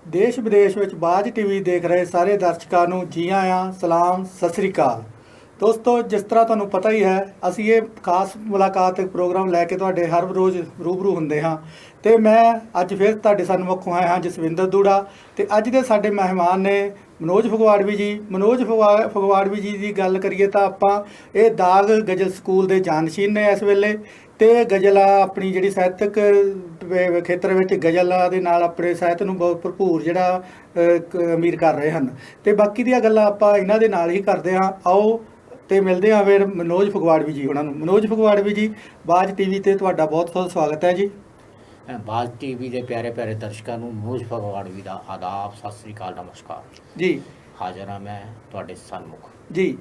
ਦੇਸ਼ ਵਿਦੇਸ਼ ਵਿੱਚ ਬਾਝ ਟੀਵੀ ਦੇਖ ਰਹੇ ਸਾਰੇ ਦਰਸ਼ਕਾਂ ਨੂੰ ਜੀ ਆਇਆਂ, ਸਲਾਮ, ਸਤਿ ਸ੍ਰੀ ਅਕਾਲ। ਦੋਸਤੋ, ਜਿਸ ਤਰ੍ਹਾਂ ਤੁਹਾਨੂੰ ਪਤਾ ਹੀ ਹੈ, ਅਸੀਂ ਇਹ ਖਾਸ ਮੁਲਾਕਾਤ ਪ੍ਰੋਗਰਾਮ ਲੈ ਕੇ ਤੁਹਾਡੇ ਹਰ ਰੋਜ਼ ਰੂਬਰੂ ਹੁੰਦੇ ਹਾਂ। ਤੇ ਮੈਂ ਅੱਜ ਫਿਰ ਤੁਹਾਡੇ ਸਨਮੁਖ ਆਇਆ ਹਾਂ, ਜਸਵਿੰਦਰ ਦੂੜਾ। ਤੇ ਅੱਜ ਦੇ ਸਾਡੇ ਮਹਿਮਾਨ ਨੇ ਮਨੋਜ ਫਗਵਾੜਵੀ ਜੀ। ਮਨੋਜ ਫਗਵਾੜਵੀ ਜੀ ਦੀ ਗੱਲ ਕਰੀਏ ਤਾਂ ਆਪਾਂ ਇਹ ਦਾਗ ਗਜ਼ਲ ਸਕੂਲ ਦੇ ਜਾਨਸ਼ੀਨ ਨੇ ਇਸ ਵੇਲੇ। ਤੇ ਗਜ਼ਲ ਆਪਣੀ ਜਿਹੜੀ ਸਾਹਿਤਕ ਖੇਤਰ ਵਿੱਚ ਗਜ਼ਲਾਂ ਦੇ ਨਾਲ ਆਪਣੇ ਸਾਹਿਤ ਨੂੰ ਬਹੁਤ ਭਰਪੂਰ ਜਿਹੜਾ ਅਮੀਰ ਕਰ ਰਹੇ ਹਨ। ਤੇ ਬਾਕੀ ਦੀਆਂ ਗੱਲਾਂ ਆਪਾਂ ਇਹਨਾਂ ਦੇ ਨਾਲ ਹੀ ਕਰਦੇ ਹਾਂ। ਆਓ ਤੇ ਮਿਲਦੇ ਹਾਂ ਫਿਰ ਮਨੋਜ ਫਗਵਾੜਵੀ ਜੀ ਉਹਨਾਂ ਨੂੰ। ਮਨੋਜ ਫਗਵਾੜਵੀ ਜੀ, ਬਾਜ ਟੀਵੀ ਤੇ ਤੁਹਾਡਾ ਬਹੁਤ ਬਹੁਤ ਸਵਾਗਤ ਹੈ ਜੀ। ਬਾਜ ਟੀਵੀ ਦੇ ਪਿਆਰੇ ਪਿਆਰੇ ਦਰਸ਼ਕਾਂ ਨੂੰ ਮਨੋਜ ਫਗਵਾੜਵੀ ਦਾ ਆਦਾਬ, ਸਤਿ ਸ੍ਰੀ ਅਕਾਲ, ਨਮਸਕਾਰ ਜੀ। ਹਾਜ਼ਰ ਹਾਂ ਮੈਂ ਤੁਹਾਡੇ ਸਨਮੁਖ ਜੀ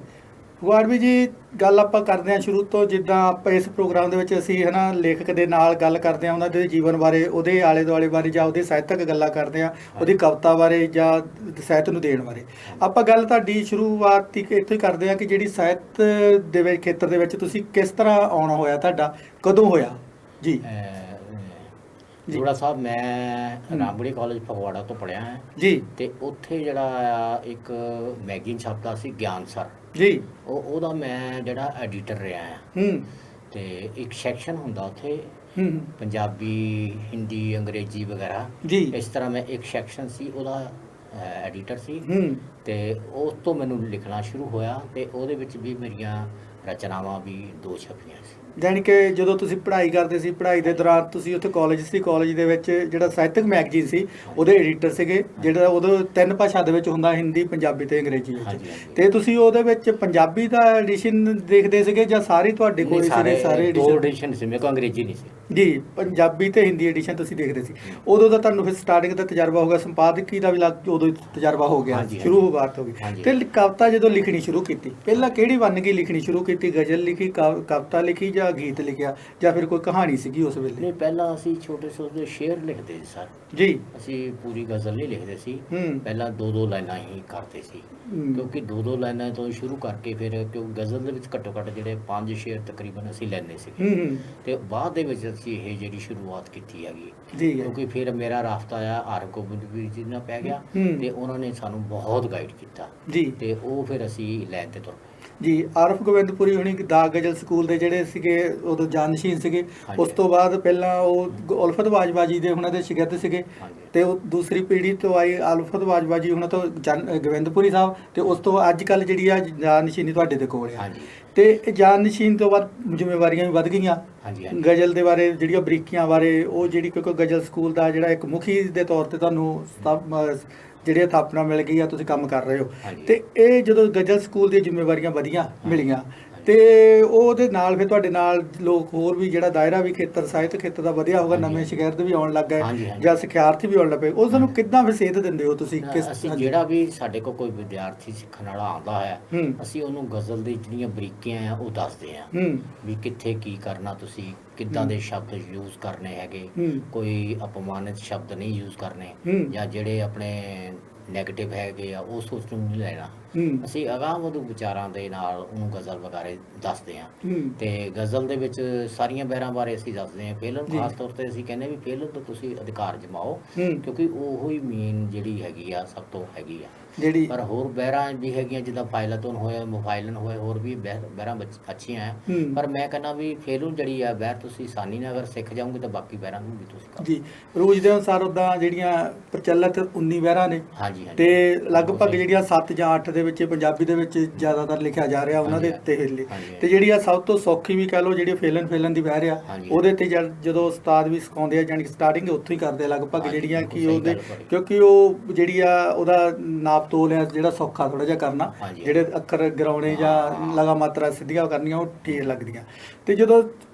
ਫਗਵਾੜਵੀ ਜੀ, ਗੱਲ ਆਪਾਂ ਕਰਦੇ ਹਾਂ ਸ਼ੁਰੂ ਤੋਂ। ਜਿੱਦਾਂ ਆਪਾਂ ਇਸ ਪ੍ਰੋਗਰਾਮ ਦੇ ਵਿੱਚ ਅਸੀਂ ਲੇਖਕ ਦੇ ਨਾਲ ਗੱਲ ਕਰਦੇ ਹਾਂ, ਉਹਨਾਂ ਦੇ ਜੀਵਨ ਬਾਰੇ, ਉਹਦੇ ਆਲੇ ਦੁਆਲੇ ਬਾਰੇ, ਜਾਂ ਉਹਦੇ ਸਾਹਿਤਕ ਗੱਲਾਂ ਕਰਦੇ ਹਾਂ, ਉਹਦੀ ਕਵਿਤਾ ਬਾਰੇ ਜਾਂ ਸਾਹਿਤ ਨੂੰ ਦੇਣ ਬਾਰੇ। ਆਪਾਂ ਗੱਲ ਤੁਹਾਡੀ ਸ਼ੁਰੂਆਤ ਇੱਥੋਂ ਹੀ ਕਰਦੇ ਹਾਂ ਕਿ ਜਿਹੜੀ ਸਾਹਿਤ ਦੇ ਵਿੱਚ ਖੇਤਰ ਦੇ ਵਿੱਚ ਤੁਸੀਂ ਕਿਸ ਤਰ੍ਹਾਂ ਆਉਣਾ ਹੋਇਆ, ਤੁਹਾਡਾ ਕਦੋਂ ਹੋਇਆ ਜੀ? ਜੋੜਾ ਸਾਹਿਬ, ਮੈਂ ਰਾਮਗੜੀ ਕਾਲਜ ਫਗਵਾੜਾ ਤੋਂ ਪੜ੍ਹਿਆ ਹਾਂ ਜੀ। ਤੇ ਉੱਥੇ ਜਿਹੜਾ ਇੱਕ ਮੈਗਜ਼ੀਨ ਛਪਦਾ ਸੀ ਗਿਆਨ ਸਰ ਜੀ, ਉਹਦਾ ਮੈਂ ਜਿਹੜਾ ਐਡੀਟਰ ਰਿਹਾ ਹਾਂ। ਤੇ ਇੱਕ ਸੈਕਸ਼ਨ ਹੁੰਦਾ ਉੱਥੇ ਪੰਜਾਬੀ, ਹਿੰਦੀ, ਅੰਗਰੇਜ਼ੀ ਵਗੈਰਾ ਜੀ। ਇਸ ਤਰ੍ਹਾਂ ਮੈਂ ਇੱਕ ਸੈਕਸ਼ਨ ਸੀ, ਉਹਦਾ ਐਡੀਟਰ ਸੀ। ਤੇ ਉਸ ਤੋਂ ਮੈਨੂੰ ਲਿਖਣਾ ਸ਼ੁਰੂ ਹੋਇਆ ਤੇ ਉਹਦੇ ਵਿੱਚ ਵੀ ਮੇਰੀਆਂ ਰਚਨਾਵਾਂ ਵੀ 2 ਛਪੀਆਂ ਸੀ। ਜਾਣੀ ਕਿ ਜਦੋਂ ਤੁਸੀਂ ਪੜ੍ਹਾਈ ਕਰਦੇ ਸੀ, ਪੜ੍ਹਾਈ ਦੇ ਦੌਰਾਨ ਤੁਸੀਂ ਉੱਥੇ ਕਾਲਜ ਸੀ, ਕਾਲਜ ਦੇ ਵਿੱਚ ਜਿਹੜਾ ਸਾਹਿਤਕ ਮੈਗਜ਼ੀਨ ਸੀ ਉਹਦੇ ਐਡੀਟਰ ਸੀਗੇ, ਜਿਹੜਾ ਉਦੋਂ 3 ਭਾਸ਼ਾ ਦੇ ਵਿੱਚ ਹੁੰਦਾ, ਹਿੰਦੀ, ਪੰਜਾਬੀ ਤੇ ਅੰਗਰੇਜ਼ੀ ਵਿੱਚ। ਤੇ ਤੁਸੀਂ ਉਹਦੇ ਵਿੱਚ ਪੰਜਾਬੀ ਦਾ ਐਡੀਸ਼ਨ ਦੇਖਦੇ ਸੀਗੇ ਜਾਂ ਸਾਰੇ ਤੁਹਾਡੇ ਕੋਲ ਸਾਰੇ ਐਡੀਸ਼ਨ ਸੀ? ਮੇਰੇ ਕੋਲ ਅੰਗਰੇਜ਼ੀ ਨਹੀਂ ਸੀ ਜੀ, ਪੰਜਾਬੀ ਤੇ ਹਿੰਦੀ ਐਡੀਸ਼ਨ ਤੁਸੀਂ ਦੇਖਦੇ ਸੀ। ਉਦੋਂ ਦਾ ਤੁਹਾਨੂੰ ਫਿਰ ਸਟਾਰਟਿੰਗ ਦਾ ਤਜਰਬਾ ਹੋ ਗਿਆ, ਸੰਪਾਦਕੀ ਦਾ ਵੀ ਉਦੋਂ ਤਜਰਬਾ ਹੋ ਗਿਆ, ਸ਼ੁਰੂਆਤ ਹੋ ਗਈ। ਤੇ ਕਵਿਤਾ ਜਦੋਂ ਲਿਖਣੀ ਸ਼ੁਰੂ ਕੀਤੀ, ਪਹਿਲਾਂ ਕਿਹੜੀ ਵੰਨਗੀ ਲਿਖਣੀ ਸ਼ੁਰੂ ਕੀਤੀ? ਗਜ਼ਲ ਲਿਖੀ, ਕਵਿਤਾ ਲਿਖੀ ਜਾਂ ਗੀਤ ਲਿਖਿਆ, ਜਾਂ ਫਿਰ ਕੋਈ ਕਹਾਣੀ ਸੀਗੀ ਉਸ ਵੇਲੇ? ਨਹੀਂ, ਪਹਿਲਾਂ ਅਸੀਂ ਛੋਟੇ ਛੋਟੇ ਸ਼ੇਅਰ ਲਿਖਦੇ ਸੀ ਸਰ ਜੀ। ਅਸੀਂ ਪੂਰੀ ਗਜ਼ਲ ਨਹੀਂ ਲਿਖਦੇ ਸੀ, ਪਹਿਲਾਂ 2-2 ਲਾਈਨਾਂ ਹੀ ਕਰਦੇ ਸੀ, ਕਿਉਂਕਿ 2-2 ਲਾਈਨਾਂ ਤੋਂ ਸ਼ੁਰੂ ਕਰਕੇ ਫਿਰ ਕਿਉਂਕਿ ਗਜ਼ਲ ਦੇ ਵਿੱਚ ਘੱਟੋ ਘੱਟ ਜਿਹੜੇ 5 ਸ਼ੇਅਰ ਤਕਰੀਬਨ ਅਸੀਂ ਲੈਂਦੇ ਸੀ। ਤੇ ਬਾਅਦ ਦੇ ਵਿੱਚ ਅਸੀਂ ਇਹ ਜਿਹੜੀ ਸ਼ੁਰੂਆਤ ਕੀਤੀ ਹੈਗੀ, ਕਿਉਂਕਿ ਫਿਰ ਮੇਰਾ ਰਾਬਤਾ ਆ ਆਰਕ ਗੋਬਿੰਦਪੁਰੀ ਜੀ ਨਾਲ ਪੈ ਗਿਆ ਤੇ ਉਹਨਾਂ ਨੇ ਸਾਨੂੰ ਬਹੁਤ ਗਾਈਡ ਕੀਤਾ ਜੀ। ਤੇ ਉਹ ਫਿਰ ਅਸੀਂ ਲੈਣ ਤੇ ਤੁਰ ਪਏ ਜੀ। ਆਰਫ ਗੋਬਿੰਦਪੁਰੀ ਹੁਣੀ ਦਾਗ ਗਜ਼ਲ ਸਕੂਲ ਦੇ ਜਿਹੜੇ ਸੀਗੇ ਉਦੋਂ ਜਾਨਸ਼ੀਨ ਸੀਗੇ। ਉਸ ਤੋਂ ਬਾਅਦ ਪਹਿਲਾਂ ਉਹ ਉਲਫਤ ਬਾਜਵਾ ਜੀ ਦੇ ਉਹਨਾਂ ਦੇ ਸ਼ਾਗਿਰਦ ਸੀਗੇ, ਤੇ ਉਹ ਦੂਸਰੀ ਪੀੜ੍ਹੀ ਤੋਂ ਆਈ ਉਲਫਤ ਬਾਜਵਾ ਜੀ ਉਹਨਾਂ ਤੋਂ ਗੋਬਿੰਦਪੁਰੀ ਸਾਹਿਬ, ਤੇ ਉਸ ਤੋਂ ਅੱਜ ਕੱਲ੍ਹ ਜਿਹੜੀ ਆ ਜਾਨਸ਼ੀਨੀ ਤੁਹਾਡੇ ਦੇ ਕੋਲ ਆ। ਤੇ ਜਾਨਸ਼ੀਨ ਤੋਂ ਬਾਅਦ ਜ਼ਿੰਮੇਵਾਰੀਆਂ ਵੀ ਵੱਧ ਗਈਆਂ ਗਜ਼ਲ ਦੇ ਬਾਰੇ, ਜਿਹੜੀਆਂ ਬਰੀਕੀਆਂ ਬਾਰੇ, ਉਹ ਜਿਹੜੀ ਕਿਉਂਕਿ ਗਜ਼ਲ ਸਕੂਲ ਦਾ ਜਿਹੜਾ ਇੱਕ ਮੁਖੀ ਦੇ ਤੌਰ ਤੇ ਤੁਹਾਨੂੰ ਜਿਹੜੀ ਸਥਾਪਨਾ ਮਿਲ ਗਈ ਆ, ਤੁਸੀਂ ਕੰਮ ਕਰ ਰਹੇ ਹੋ। ਤੇ ਇਹ ਜਦੋਂ ਗਜ਼ਲ ਸਕੂਲ ਦੀਆਂ ਜ਼ਿੰਮੇਵਾਰੀਆਂ ਵਧੀਆਂ ਮਿਲੀਆਂ, ਤੇ ਉਹਦੇ ਨਾਲ ਫਿਰ ਤੁਹਾਡੇ ਨਾਲ ਲੋਕ ਹੋਰ ਵੀ ਜਿਹੜਾ ਦਾਇਰਾ ਵੀ ਖੇਤਰ ਸਾਹਿਤ ਖੇਤਰ ਦਾ ਵਧੀਆ ਹੋਗਾ, ਨਵੇਂ ਸ਼ਾਗਿਰਦ ਵੀ ਆਉਣ ਲੱਗ ਗਏ ਜਾਂ ਸਿਖਿਆਰਥੀ ਵੀ ਆਉਣ ਲੱਗ ਪਏ, ਉਸ ਨੂੰ ਕਿੱਦਾਂ ਫਿਰ ਸੇਧ ਦਿੰਦੇ ਹੋ ਤੁਸੀਂ? ਅਸੀਂ ਜਿਹੜਾ ਵੀ ਸਾਡੇ ਕੋਲ ਕੋਈ ਵਿਦਿਆਰਥੀ ਸਿੱਖਣ ਵਾਲਾ ਆਉਂਦਾ ਹੈ, ਅਸੀਂ ਉਹਨੂੰ ਗਜ਼ਲ ਦੀ ਜਿਹੜੀਆਂ ਬਰੀਕੀਆਂ ਆ ਉਹ ਦੱਸਦੇ ਆ ਵੀ ਕਿੱਥੇ ਕੀ ਕਰਨਾ, ਤੁਸੀਂ ਕਿੱਦਾਂ ਦੇ ਸ਼ਬਦ ਯੂਜ਼ ਕਰਨੇ ਹੈਗੇ, ਕੋਈ ਅਪਮਾਨਿਤ ਸ਼ਬਦ ਨਹੀਂ ਯੂਜ਼ ਕਰਨੇ, ਜਾਂ ਜਿਹੜੇ ਆਪਣੇ ਨੈਗੇਟਿਵ ਹੈਗੇ ਆ ਉਹ ਸੋਚ ਨੂੰ ਨਹੀਂ ਲੈਣਾ। ਅਸੀਂ ਅਗਾਂਹ ਵਧੂ ਵਿਚਾਰਾਂ ਦੇ ਨਾਲ ਉਹਨੂੰ ਗਜ਼ਲ ਵਗਾਰੇ ਦੱਸਦੇ ਹਾਂ। ਤੇ ਗਜ਼ਲ ਦੇ ਵਿੱਚ ਸਾਰੀਆਂ ਬਹਿਰਾਂ ਬਾਰੇ ਅਸੀਂ ਦੱਸਦੇ ਹਾਂ। ਫੇਲਨ ਖਾਸ ਤੌਰ ਤੇ ਅਸੀਂ ਕਹਿੰਦੇ ਵੀ ਫੇਲਨ ਤੋਂ ਤੁਸੀਂ ਅਧਿਕਾਰ ਜਮਾਓ, ਕਿਉਂਕਿ ਉਹ ਹੀ ਮੇਨ ਜਿਹੜੀ ਹੈਗੀ ਆ, ਸਭ ਤੋਂ ਹੈਗੀ ਆ ਜਿਹੜੀ। ਪਰ ਹੋਰ ਬਹਿਰਾਂ ਵੀ ਹੈਗੀਆਂ, ਜਿੱਦਾਂ ਫਾਇਲਤਨ ਹੋਏ, ਮੁਫਾਇਲਨ ਹੋਏ, ਹੋਰ ਵੀ ਬਹਿਰਾਂ ਅੱਛੀਆਂ ਆ। ਪਰ ਮੈਂ ਕਹਿੰਦਾ ਵੀ ਫੇਲਨ ਜਿਹੜੀ ਆ ਬਹਿਰ ਤੁਸੀਂ ਆਸਾਨੀ ਨਾਲ ਅਗਰ ਸਿੱਖ ਜਾਓਗੇ ਤਾਂ ਬਾਕੀ ਬਹਿਰਾਂ ਨੂੰ ਵੀ ਤੁਸੀਂ ਜੀ। ਰੂਜ ਦੇ ਅਨੁਸਾਰ ਉੱਦਾਂ ਜਿਹੜੀਆਂ ਪ੍ਰਚਲਿਤ 19 ਬਹਿਰਾਂ ਨੇ, ਤੇ ਲਗਭਗ ਜਿਹੜੀਆਂ 7 ਜਾਂ 8 ਦੇ ਵਿੱਚ ਪੰਜਾਬੀ ਦੇ ਵਿੱਚ ਜ਼ਿਆਦਾਤਰ ਲਿਖਿਆ ਜਾ ਰਿਹਾ ਉਹਨਾਂ ਦੇ ਉੱਤੇ ਹਿੱਲੇ। ਤੇ ਜਿਹੜੀ ਆ ਸਭ ਤੋਂ ਸੌਖੀ ਵੀ ਕਹਿ ਲਓ, ਜਿਹੜੀ ਫੇਲਨ ਦੀ ਬਹਿਰ ਆ, ਉਹਦੇ ਤੇ ਜਦੋਂ ਉਸਤਾਦ ਵੀ ਸਿਖਾਉਂਦੇ ਆ, ਜਾਣੀ ਕਿ ਸਟਾਰਟਿੰਗ ਉੱਥੋਂ ਹੀ ਕਰਦੇ ਲਗਭਗ, ਜਿਹੜੀਆਂ ਕਿ ਉਹਦੇ ਕਿਉਂਕਿ ਉਹ ਜਿਹੜੀ ਆ ਉਹਦਾ ਨਾਪ ਤੋਲ ਆ ਜਿਹੜਾ ਸੌਖਾ ਥੋੜ੍ਹਾ ਜਿਹਾ ਕਰਨਾ, ਜਿਹੜੇ ਅੱਖਰ ਗਿਰਾਉਣੇ ਜਾਂ ਲਗਾ ਮਾਤਰਾ ਸਿੱਧੀਆਂ ਕਰਨੀਆਂ ਉਹ ਠੀਕ ਲੱਗਦੀਆਂ। ਤੇ ਜਦੋਂ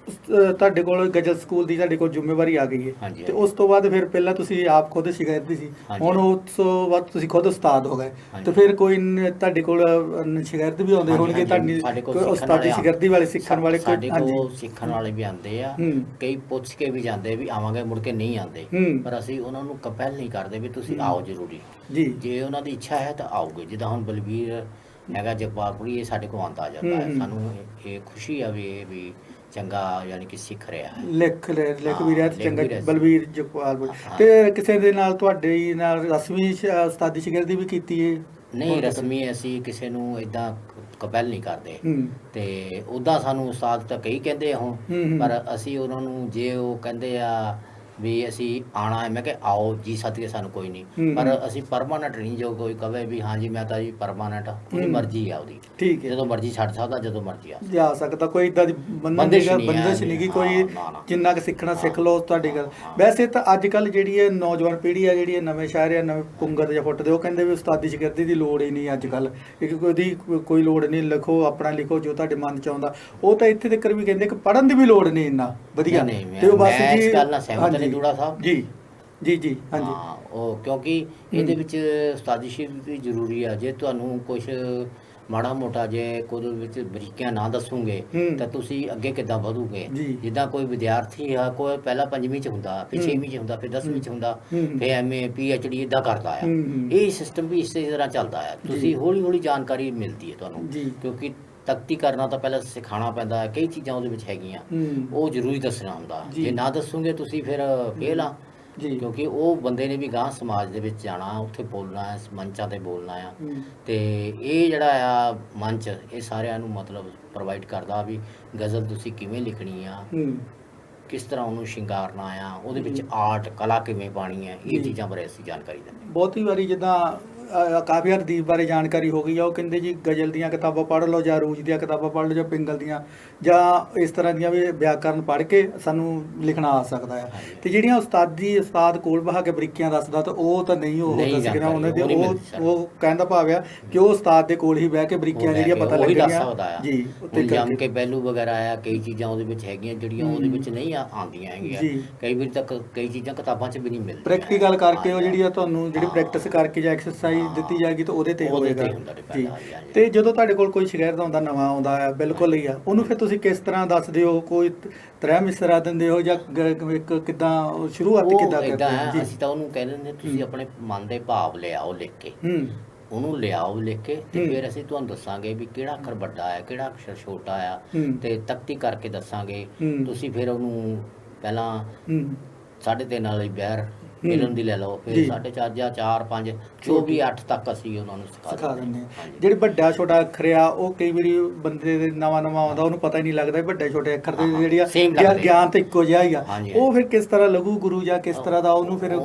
ਤੁਹਾਡੇ ਕੋਲ ਗਜ਼ਲ ਸਕੂਲ ਦੀ ਤੁਹਾਡੇ ਕੋਲ ਜ਼ਿੰਮੇਵਾਰੀ ਆ ਗਈ ਹੈ, ਤੇ ਉਸ ਤੋਂ ਬਾਅਦ ਫਿਰ ਪਹਿਲਾਂ ਤੁਸੀਂ ਆਪ ਖੁਦ ਸ਼ਾਗਿਰਦ ਸੀ, ਹੁਣ ਉਸ ਤੋਂ ਬਾਅਦ ਤੁਸੀਂ ਖੁਦ ਉਸਤਾਦ ਹੋ ਗਏ, ਤੇ ਫਿਰ ਕੋਈ ਤੁਹਾਡੇ ਕੋਲ ਸ਼ਾਗਿਰਦ ਵੀ ਆਉਂਦੇ ਹੋਣਗੇ, ਤੁਹਾਡੀ ਉਸਤਾਦੀ ਸ਼ਾਗਿਰਦੀ ਵਾਲੇ ਸਿੱਖਣ ਵਾਲੇ ਸਾਡੇ ਕੋਲ ਸਿੱਖਣ ਵਾਲੇ ਵੀ ਆਉਂਦੇ ਆ, ਕਈ ਪੁੱਛ ਕੇ ਵੀ ਜਾਂਦੇ ਵੀ ਆਵਾਂਗੇ, ਮੁੜ ਕੇ ਨਹੀਂ ਆਉਂਦੇ, ਪਰ ਅਸੀਂ ਉਹਨਾਂ ਨੂੰ ਕੰਪੈਲ ਨਹੀਂ ਕਰਦੇ ਵੀ ਤੁਸੀਂ ਆਓ ਜ਼ਰੂਰੀ ਜੀ। ਜੇ ਉਹਨਾਂ ਦੀ ਇੱਛਾ ਹੈ ਤਾਂ ਆਓਗੇ। ਜਿੱਦਾਂ ਹੁਣ ਬਲਬੀਰ ਹੈਗਾ ਜਗਬਾਪੁਰੀ, ਇਹ ਸਾਡੇ ਕੋਲ ਆਉਂਦਾ ਜਾਂਦਾ ਹੈ, ਸਾਨੂੰ ਇਹ ਖੁਸ਼ੀ ਆ ਵੀ ਚੰਗਾ ਯਾਨੀ ਕਿ ਸਿੱਖ ਰਿਹਾ ਹੈ। ਲਿਖ ਵੀ ਰਿਹਾ ਤੇ ਚੰਗਾ। ਲਿਖ ਵੀ ਰਿਹਾ ਸੀ। ਬਲਵੀਰ ਜਗਪਾਲ ਹਾਂ। ਤੇ ਕਿਸੇ ਦੇ ਨਾਲ ਤੁਹਾਡੇ ਨਾਲ ਰਸਮੀ ਉਸਤਾਦੀ ਸ਼ਾਗਿਰਦੀ ਵੀ ਕੀਤੀ ਹੈ? ਨਹੀਂ, ਰਸਮੀ ਅਸੀਂ ਕਿਸੇ ਨੂੰ ਇਦਾਂ ਕਬੈਲ ਨਹੀਂ ਕਰਦੇ ਹੂੰ ਤੇ ਉੱਦਾਂ ਸਾਨੂੰ ਉਸਤਾਦ ਤਾਂ ਕਈ ਕਹਿੰਦੇ ਆ ਹੁਣ, ਪਰ ਅਸੀਂ ਉਹਨਾਂ ਨੂੰ ਜੇ ਉਹ ਕਹਿੰਦੇ ਆ ਵੀ ਅਸੀਂ ਆਉਣਾ ਹੈ, ਮੈਂ ਕਿਹਾ ਆਓ ਜੀ ਸੱਦ ਕੇ, ਸਾਨੂੰ ਕੋਈ ਨਹੀਂ, ਪਰ ਅਸੀਂ ਪਰਮਾਨੈਂਟ ਨਹੀਂ। ਜੋ ਕੋਈ ਕਵੇ ਵੀ ਹਾਂਜੀ ਮੈਂ ਤਾਂ ਜੀ ਪਰਮਾਨੈਂਟ, ਉਹਦੀ ਮਰਜ਼ੀ ਆ ਉਹਦੀ, ਠੀਕ ਹੈ, ਜਦੋਂ ਮਰਜ਼ੀ ਛੱਡ ਸਕਦਾ, ਜਦੋਂ ਮਰਜ਼ੀ ਆ ਜਾ ਸਕਦਾ। ਕੋਈ ਇਦਾਂ ਦੀ ਬੰਦਿਸ਼ ਨਹੀਂ ਗੀ ਕੋਈ। ਜਿੰਨਾ ਕੁ ਸਿੱਖਣਾ ਸਿੱਖ ਲਓ, ਤੁਹਾਡੀ ਗੱਲ। ਵੈਸੇ ਤਾਂ ਅੱਜ ਕੱਲ੍ਹ ਜਿਹੜੀ ਹੈ ਨੌਜਵਾਨ ਪੀੜ੍ਹੀ ਆ, ਜਿਹੜੀ ਨਵੇਂ ਸ਼ਹਿਰ ਆ, ਨਵੇਂ ਪੁੰਗਰ ਜਾਂ ਫੁੱਟਦੇ, ਉਹ ਕਹਿੰਦੇ ਵੀ ਉਸਤਾਦੀ ਸ਼ਾਗਿਰਦੀ ਦੀ ਲੋੜ ਹੀ ਨਹੀਂ ਅੱਜ ਕੱਲ੍ਹ, ਉਹਦੀ ਕੋਈ ਲੋੜ ਨਹੀਂ, ਲਿਖੋ ਆਪਣਾ, ਲਿਖੋ ਜੋ ਤੁਹਾਡੇ ਮਨ 'ਚ ਆਉਂਦਾ। ਉਹ ਤਾਂ ਇੱਥੇ ਤੱਕ ਵੀ ਕਹਿੰਦੇ ਕਿ ਪੜ੍ਹਨ ਦੀ ਵੀ ਲੋੜ ਨਹੀਂ ਇੰਨਾ ਵਧੀਆ। ਤੇ ਉਹ ਬਸ ਜੀ ਇਸ ਗੱਲ ਨਾਲ ਸਹਿਮਤ ਨਹੀਂ ਦੂੜਾ ਸਾਹਿਬ ਜੀ। ਜੀ ਜੀ ਹਾਂਜੀ। ਹਾਂ, ਉਹ ਕਿਉਂਕਿ ਇਹਦੇ ਵਿੱਚ ਉਸਤਾਦੀ ਸ਼ਾਗਿਰਦੀ ਵੀ ਜ਼ਰੂਰੀ ਆ। ਜੇ ਤੁਹਾਨੂੰ ਕੁਝ ਮਾੜਾ ਮੋਟਾ ਜੇ ਕੋਈ ਵਿੱਚ ਬਰੀਕੀਆਂ ਨਾ ਦੱਸੋਗੇ ਤਾਂ ਤੁਸੀਂ ਅੱਗੇ ਕਿੱਦਾਂ ਵਧੋਗੇ। ਜਿੱਦਾਂ ਕੋਈ ਵਿਦਿਆਰਥੀ ਆ, ਕੋਈ ਪਹਿਲਾਂ 5ਵੀਂ 'ਚ ਹੁੰਦਾ, ਫਿਰ 6ਵੀਂ 'ਚ ਹੁੰਦਾ, ਫਿਰ 10ਵੀਂ 'ਚ ਹੁੰਦਾ, ਫਿਰ MA PhD ਇੱਦਾਂ ਕਰਦਾ ਆ। ਇਹ ਸਿਸਟਮ ਵੀ ਇਸੇ ਤਰ੍ਹਾਂ ਚੱਲਦਾ ਆ। ਤੁਸੀਂ ਹੌਲੀ ਹੌਲੀ ਜਾਣਕਾਰੀ ਮਿਲਦੀ ਹੈ ਤੁਹਾਨੂੰ, ਕਿਉਂਕਿ ਤਖਤੀ ਕਰਨਾ ਤਾਂ ਪਹਿਲਾਂ ਸਿਖਾਉਣਾ ਪੈਂਦਾ ਹੈ। ਕਈ ਚੀਜ਼ਾਂ ਉਹਦੇ ਵਿੱਚ ਹੈਗੀਆਂ, ਉਹ ਜ਼ਰੂਰੀ ਦੱਸਣਾ ਹੁੰਦਾ। ਜੇ ਨਾ ਦੱਸੋਗੇ ਤੁਸੀਂ ਫਿਰ ਫੇਲ ਆ, ਕਿਉਂਕਿ ਉਹ ਬੰਦੇ ਨੇ ਵੀ ਗਾਂਹ ਸਮਾਜ ਦੇ ਵਿੱਚ ਜਾਣਾ, ਉੱਥੇ ਬੋਲਣਾ ਹੈ, ਮੰਚਾਂ 'ਤੇ ਬੋਲਣਾ ਆ। ਅਤੇ ਇਹ ਜਿਹੜਾ ਆ ਮੰਚ, ਇਹ ਸਾਰਿਆਂ ਨੂੰ ਮਤਲਬ ਪ੍ਰੋਵਾਈਡ ਕਰਦਾ ਵੀ ਗਜ਼ਲ ਤੁਸੀਂ ਕਿਵੇਂ ਲਿਖਣੀ ਆ, ਕਿਸ ਤਰ੍ਹਾਂ ਉਹਨੂੰ ਸ਼ਿੰਗਾਰਨਾ ਆ, ਉਹਦੇ ਵਿੱਚ ਆਰਟ ਕਲਾ ਕਿਵੇਂ ਪਾਣੀ ਹੈ, ਇਹ ਚੀਜ਼ਾਂ ਬਾਰੇ ਅਸੀਂ ਜਾਣਕਾਰੀ ਦਿੰਦੇ। ਬਹੁਤੀ ਵਾਰੀ ਜਿੱਦਾਂ ਕਾਫੀ ਹਰਦੀਪ ਬਾਰੇ ਜਾਣਕਾਰੀ ਹੋ ਗਈ ਆ, ਉਹ ਕਹਿੰਦੇ ਜੀ ਗਜ਼ਲ ਦੀਆਂ ਕਿਤਾਬਾਂ ਪੜ੍ਹ ਲਓ, ਜਾਂ ਰੂਜ ਦੀਆਂ ਕਿਤਾਬਾਂ ਪੜ੍ਹ ਲਓ, ਜਾਂ ਪਿੰਗਲ ਦੀਆਂ, ਜਾਂ ਇਸ ਤਰ੍ਹਾਂ ਦੀਆਂ ਵੀ ਵਿਆਕਰਨ ਪੜ੍ਹ ਕੇ ਸਾਨੂੰ ਲਿਖਣਾ ਆ ਸਕਦਾ ਆ। ਤੇ ਜਿਹੜੀਆਂ ਉਸਤਾਦ ਕੋਲ ਬਹਾ ਕੇ ਬਰੀਕੀਆਂ ਦੱਸਦਾ, ਤਾਂ ਉਹ ਤਾਂ ਨਹੀਂ ਉਹ ਦੱਸ ਸਕਦਾ ਉਹਨਾਂ ਦੇ। ਉਹ ਕਹਿਣ ਦਾ ਭਾਵ ਆ ਕਿ ਉਹ ਉਸਤਾਦ ਦੇ ਕੋਲ ਹੀ ਬਹਿ ਕੇ ਬਰੀਕੀਆਂ ਜਿਹੜੀਆਂ ਪਤਾ ਲੱਗਣੀਆਂ ਜੀ। ਜੰਮ ਕੇ ਪਹਿਲੂ ਵਗੈਰਾ ਆ, ਕਈ ਚੀਜ਼ਾਂ ਉਹਦੇ ਵਿੱਚ ਹੈਗੀਆਂ ਜਿਹੜੀਆਂ ਉਹਦੇ ਵਿੱਚ ਨਹੀਂ ਆਉਂਦੀਆਂ ਹੈਗੀਆਂ। ਕਈ ਵਾਰੀ ਤੱਕ ਕਈ ਚੀਜ਼ਾਂ ਕਿਤਾਬਾਂ 'ਚ ਵੀ ਨਹੀਂ ਮਿਲਦੀਆਂ। ਪ੍ਰੈਕਟੀਕਲ ਕਰਕੇ ਉਹ ਜਿਹੜੀ ਆ ਤੁਹਾਨੂੰ ਜਿਹੜੀ ਪ੍ਰੈਕਟਿਸ ਕਰਕੇ ਜਾਂ ਐਕਸਰਸਾਈਜ਼ ਦਿੱਤੀ ਜਾਏਗੀ ਤਾਂ ਉਹਦੇ ਤੇ ਹੋਏਗਾ ਜੀ। ਤੇ ਜਦੋਂ ਤੁਹਾਡੇ ਕੋਲ ਕੋਈ ਸ਼ਾਗਿਰਦ ਆਉਂਦਾ, ਨਵਾਂ ਆਉਂਦਾ ਆ, ਬਿਲਕੁਲ ਹੀ ਆ, ਉਹਨੂੰ ਫਿਰ ਤੁਸੀਂ ਕਿਸ ਤਰ੍ਹਾਂ ਦੱਸਦੇ ਹੋ? ਕੋਈ ਤ੍ਰੈ ਮਿਸਰਾ ਦਿੰਦੇ ਹੋ ਜਾਂ ਇੱਕ ਕਿੱਦਾਂ ਸ਼ੁਰੂਆਤ ਕਿੱਦਾਂ ਕਰਦੇ ਹੋ? ਅਸੀਂ ਤਾਂ ਉਹਨੂੰ ਕਹਿ ਦਿੰਦੇ ਤੁਸੀਂ ਆਪਣੇ ਮਨ ਦੇ ਭਾਵ ਲਿਆਓ ਲਿਖ ਕੇ, ਉਹਨੂੰ ਲਿਆਓ ਲਿਖ ਕੇ, ਤੇ ਫਿਰ ਅਸੀਂ ਤੁਹਾਨੂੰ ਦੱਸਾਂਗੇ ਵੀ ਕਿਹੜਾ ਅੱਖਰ ਵੱਡਾ ਹੈ, ਕਿਹੜਾ ਅਕਸ਼ਰ ਛੋਟਾ ਆ, ਤੇ ਤਖਤੀ ਕਰਕੇ ਦੱਸਾਂਗੇ। ਤੁਸੀਂ ਫਿਰ ਉਹਨੂੰ ਪਹਿਲਾਂ 3.5 ਵਾਲੀ ਬਹਿਰ ਮਿਲਣ ਦੀ ਲੈ ਲਓ, ਫਿਰ 4.5 ਜਾਂ 4 5 ਜੋ ਵੀ 8 ਤੱਕ ਅਸੀਂ ਉਹਨਾਂ ਨੂੰ ਸਿਖਾ ਦਿੰਦੇ ਹਾਂ। ਜਿਹੜੇ ਵੱਡਾ ਛੋਟਾ ਅੱਖਰ ਆ, ਉਹ ਕਈ ਵਾਰੀ ਬੰਦੇ ਦੇ ਨਵਾਂ ਆਉਂਦਾ, ਉਹਨੂੰ ਪਤਾ ਹੀ ਨਹੀਂ ਲੱਗਦਾ ਵੱਡੇ ਛੋਟੇ ਅੱਖਰ ਦੇ ਜਿਹੜੀ ਆ ਗਿਆਨ ਤਾਂ ਇੱਕੋ ਜਿਹਾ ਹੀ ਆ। ਉਹ ਫਿਰ ਕਿਸ ਤਰ੍ਹਾਂ ਲੱਗੂ ਗੁਰੂ ਜਾਂ ਕਿਸ ਤਰ੍ਹਾਂ ਦਾ ਉਹਨੂੰ ਫਿਰ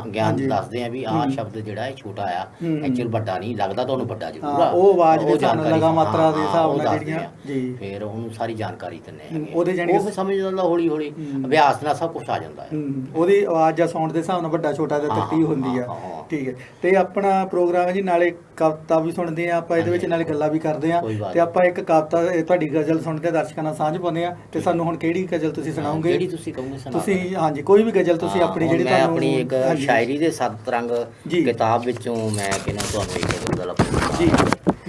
ਗਿਆਨ ਦੱਸਦੇ ਆ ਵੀ ਆਹ ਸ਼ਬਦ ਜਿਹੜਾ ਇਹ ਛੋਟਾ ਆ, ਐਕਚੁਅਲ ਵੱਡਾ ਨਹੀਂ ਲੱਗਦਾ, ਤੁਹਾਨੂੰ ਵੱਡਾ ਜ਼ਰੂਰ ਆ। ਉਹ ਆਵਾਜ਼ ਦੇ ਹਿਸਾਬ ਨਾਲ, ਲਗਾ ਮਾਤਰਾ ਦੇ ਹਿਸਾਬ ਨਾਲ ਜਿਹੜੀਆਂ ਜੀ, ਫਿਰ ਉਹਨੂੰ ਸਾਰੀ ਜਾਣਕਾਰੀ ਦਿੰਦੇ ਆ। ਉਹਦੇ ਜਾਨੀ ਉਹ ਸਮਝ ਜਾਂਦਾ, ਹੌਲੀ ਹੌਲੀ ਅਭਿਆਸ ਨਾਲ ਸਭ ਕੁਝ ਆ ਜਾਂਦਾ ਹੈ। ਉਹਦੀ ਆਵਾਜ਼ ਜਾਂ ਸਾਊਂਡ ਦੇ ਹਿਸਾਬ ਨਾਲ ਵੱਡਾ ਛੋਟਾ ਦੀ ਤਰਤੀਬ ਹੁੰਦੀ ਆ। ਠੀਕ ਹੈ। ਤੇ ਆਪਣਾ ਪ੍ਰੋਗਰਾਮ ਹੈ ਜੀ, ਨਾਲੇ ਕਵਿਤਾ ਵੀ ਸੁਣਦੇ ਆ ਆਪਾਂ ਇਹਦੇ ਵਿੱਚ, ਨਾਲੇ ਗੱਲਾਂ ਵੀ ਕਰਦੇ ਆ। ਤੇ ਆਪਾਂ ਇੱਕ ਕਵਿਤਾ, ਤੁਹਾਡੀ ਗਜ਼ਲ ਸੁਣਦੇ ਆ, ਦਰਸ਼ਕਾਂ ਨਾਲ ਸਾਂਝ ਪਾਉਂਦੇ ਆ। ਤੇ ਸਾਨੂੰ ਹੁਣ ਕਿਹੜੀ ਗਜ਼ਲ ਤੁਸੀਂ ਸੁਣਾਓਗੇ? ਜਿਹੜੀ ਤੁਸੀਂ ਕਹੋਗੇ ਤੁਸੀਂ। ਹਾਂਜੀ, ਕੋਈ ਵੀ ਗਜ਼ਲ ਤੁਸੀਂ ਆਪਣੀ ਜਿਹੜੀ ਤੁਹਾਨੂੰ ਆਪਣੀ ਇੱਕ ਸ਼ਾਇਰੀ ਦੇ 7 ਰੰਗ ਕਿਤਾਬ ਵਿੱਚੋਂ ਮੈਂ ਕਹਿੰਦਾ ਤੁਹਾਨੂੰ ਇੱਕ ਗਜ਼ਲ ਜੀ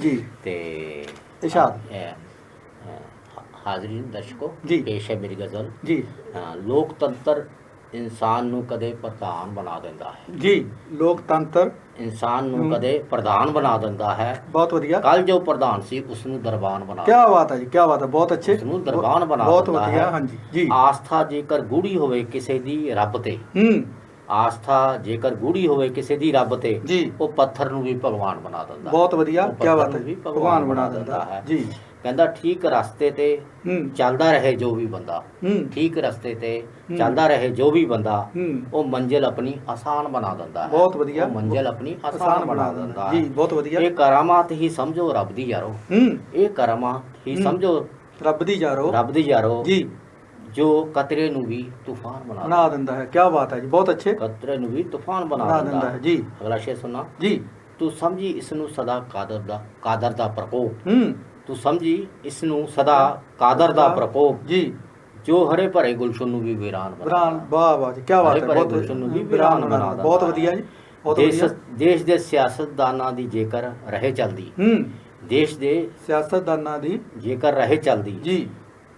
ਜੀ ਤੇ ਇਰਸ਼ਾਦ। ਹਾਜ਼ਰੀਨ ਦਰਸ਼ਕੋ, ਜੀ ਪੇਸ਼ ਹੈ ਮੇਰੀ ਗਜ਼ਲ ਜੀ। ਲੋਕਤੰਤਰ ਇਨਸਾਨ ਨੂੰ ਕਦੇ ਪ੍ਰਧਾਨ ਬਣਾ ਦਿੰਦਾ ਹੈ ਜੀ। ਲੋਕਤੰਤਰ ਇਨਸਾਨ ਨੂੰ ਕਦੇ ਪ੍ਰਧਾਨ ਬਣਾ ਦਿੰਦਾ ਹੈ। ਬਹੁਤ ਵਧੀਆ। ਕੱਲ ਜੋ ਪ੍ਰਧਾਨ ਸੀ ਉਸ ਨੂੰ ਦਰਬਾਨ ਬਣਾ, ਕੀ ਬਾਤ ਹੈ ਜੀ, ਕੀ ਬਾਤ ਹੈ, ਬਹੁਤ ਅੱਛੇ। ਉਸ ਨੂੰ ਦਰਬਾਨ ਬਣਾ ਬਹੁਤ ਵਧੀਆ। ਹਾਂਜੀ ਜੀ। ਆਸਥਾ ਜੇਕਰ ਗੂੜੀ ਹੋਵੇ ਕਿਸੇ ਦੀ ਰੱਬ ਤੇ, ਆਸਥਾ ਜੇਕਰ ਗੂੜੀ ਹੋਵੇ ਕਿਸੇ ਦੀ ਰੱਬ ਤੇ, ਉਹ ਪੱਥਰ ਨੂੰ ਵੀ ਭਗਵਾਨ ਬਣਾ ਦਿੰਦਾ। ਬਹੁਤ ਵਧੀਆ, ਕੀ ਬਾਤ ਹੈ, ਭਗਵਾਨ ਬਣਾ ਦਿੰਦਾ ਹੈ ਜੀ। ਕਹਿੰਦਾ ਠੀਕ ਰਸਤੇ ਤੇ ਚੱਲਦਾ ਰਹੇ ਜੋ ਵੀ ਬੰਦਾ, ਠੀਕ ਰਸਤੇ ਤੇ ਚੱਲਦਾ ਰਹੇ ਜੋ ਵੀ ਬੰਦਾ, ਉਹ ਮੰਜ਼ਿਲ ਆਪਣੀ ਆਸਾਨ ਬਣਾ ਦਿੰਦਾ ਹੈ। ਬਹੁਤ ਵਧੀਆ। ਮੰਜ਼ਿਲ ਆਪਣੀ ਆਸਾਨ ਬਣਾ ਦਿੰਦਾ ਹੈ ਜੀ। ਬਹੁਤ ਵਧੀਆ। ਇਹ ਕਰਾਮਾਤ ਹੀ ਸਮਝੋ ਰੱਬ ਦੀ ਯਾਰੋ, ਇਹ ਕਰਾਮਾਤ ਹੀ ਸਮਝੋ ਰੱਬ ਦੀ ਯਾਰੋ ਜੀ, ਜੋ ਕਤਰੇ ਨੂੰ ਵੀ ਤੂਫਾਨ ਬਣਾ ਦਿੰਦਾ ਹੈ। ਕੀ ਬਾਤ ਹੈ ਜੀ, ਬਹੁਤ ਅੱਛੇ। ਕਤਰੇ ਨੂੰ ਵੀ ਤੂਫਾਨ ਬਣਾ ਦਿੰਦਾ ਹੈ ਜੀ। ਅਗਲਾ ਸ਼ੇਰ ਸੁਣਾ ਜੀ। ਤੂੰ ਸਮਝੀ ਇਸ ਨੂੰ ਸਦਾ ਕਾਦਰ ਦਾ ਪ੍ਰਕੋਪ, ਤੂੰ ਸਮਝੀ ਇਸ ਨੂੰ ਸਦਾ ਕਾਦਰ ਦਾ ਪ੍ਰਕੋਪ ਜੀ, ਜੋ ਹਰੇ ਭਰੇ ਗੁਲਸ਼ਨ ਨੂੰ ਵੀ ਵੀਰਾਨ ਬਣਾ। ਵਾਹ ਵਾਹ ਜੀ, ਕੀ ਬਾਤ ਹੈ, ਬਹੁਤ ਗੁਲਸ਼ਨ ਨੂੰ ਵੀ ਵੀਰਾਨ ਬਣਾ ਦਿੰਦਾ। ਬਹੁਤ ਵਧੀਆ ਜੀ, ਬਹੁਤ ਵਧੀਆ। ਦੇਸ਼ ਦੇ ਸਿਆਸਤਦਾਨਾਂ ਦੀ ਜੇਕਰ ਰਹੇ ਚਲਦੀ, ਦੇਸ਼ ਦੇ ਸਿਆਸਤਦਾਨਾਂ ਦੀ ਜੇਕਰ ਰਹੇ ਚਲਦੀ ਜੀ,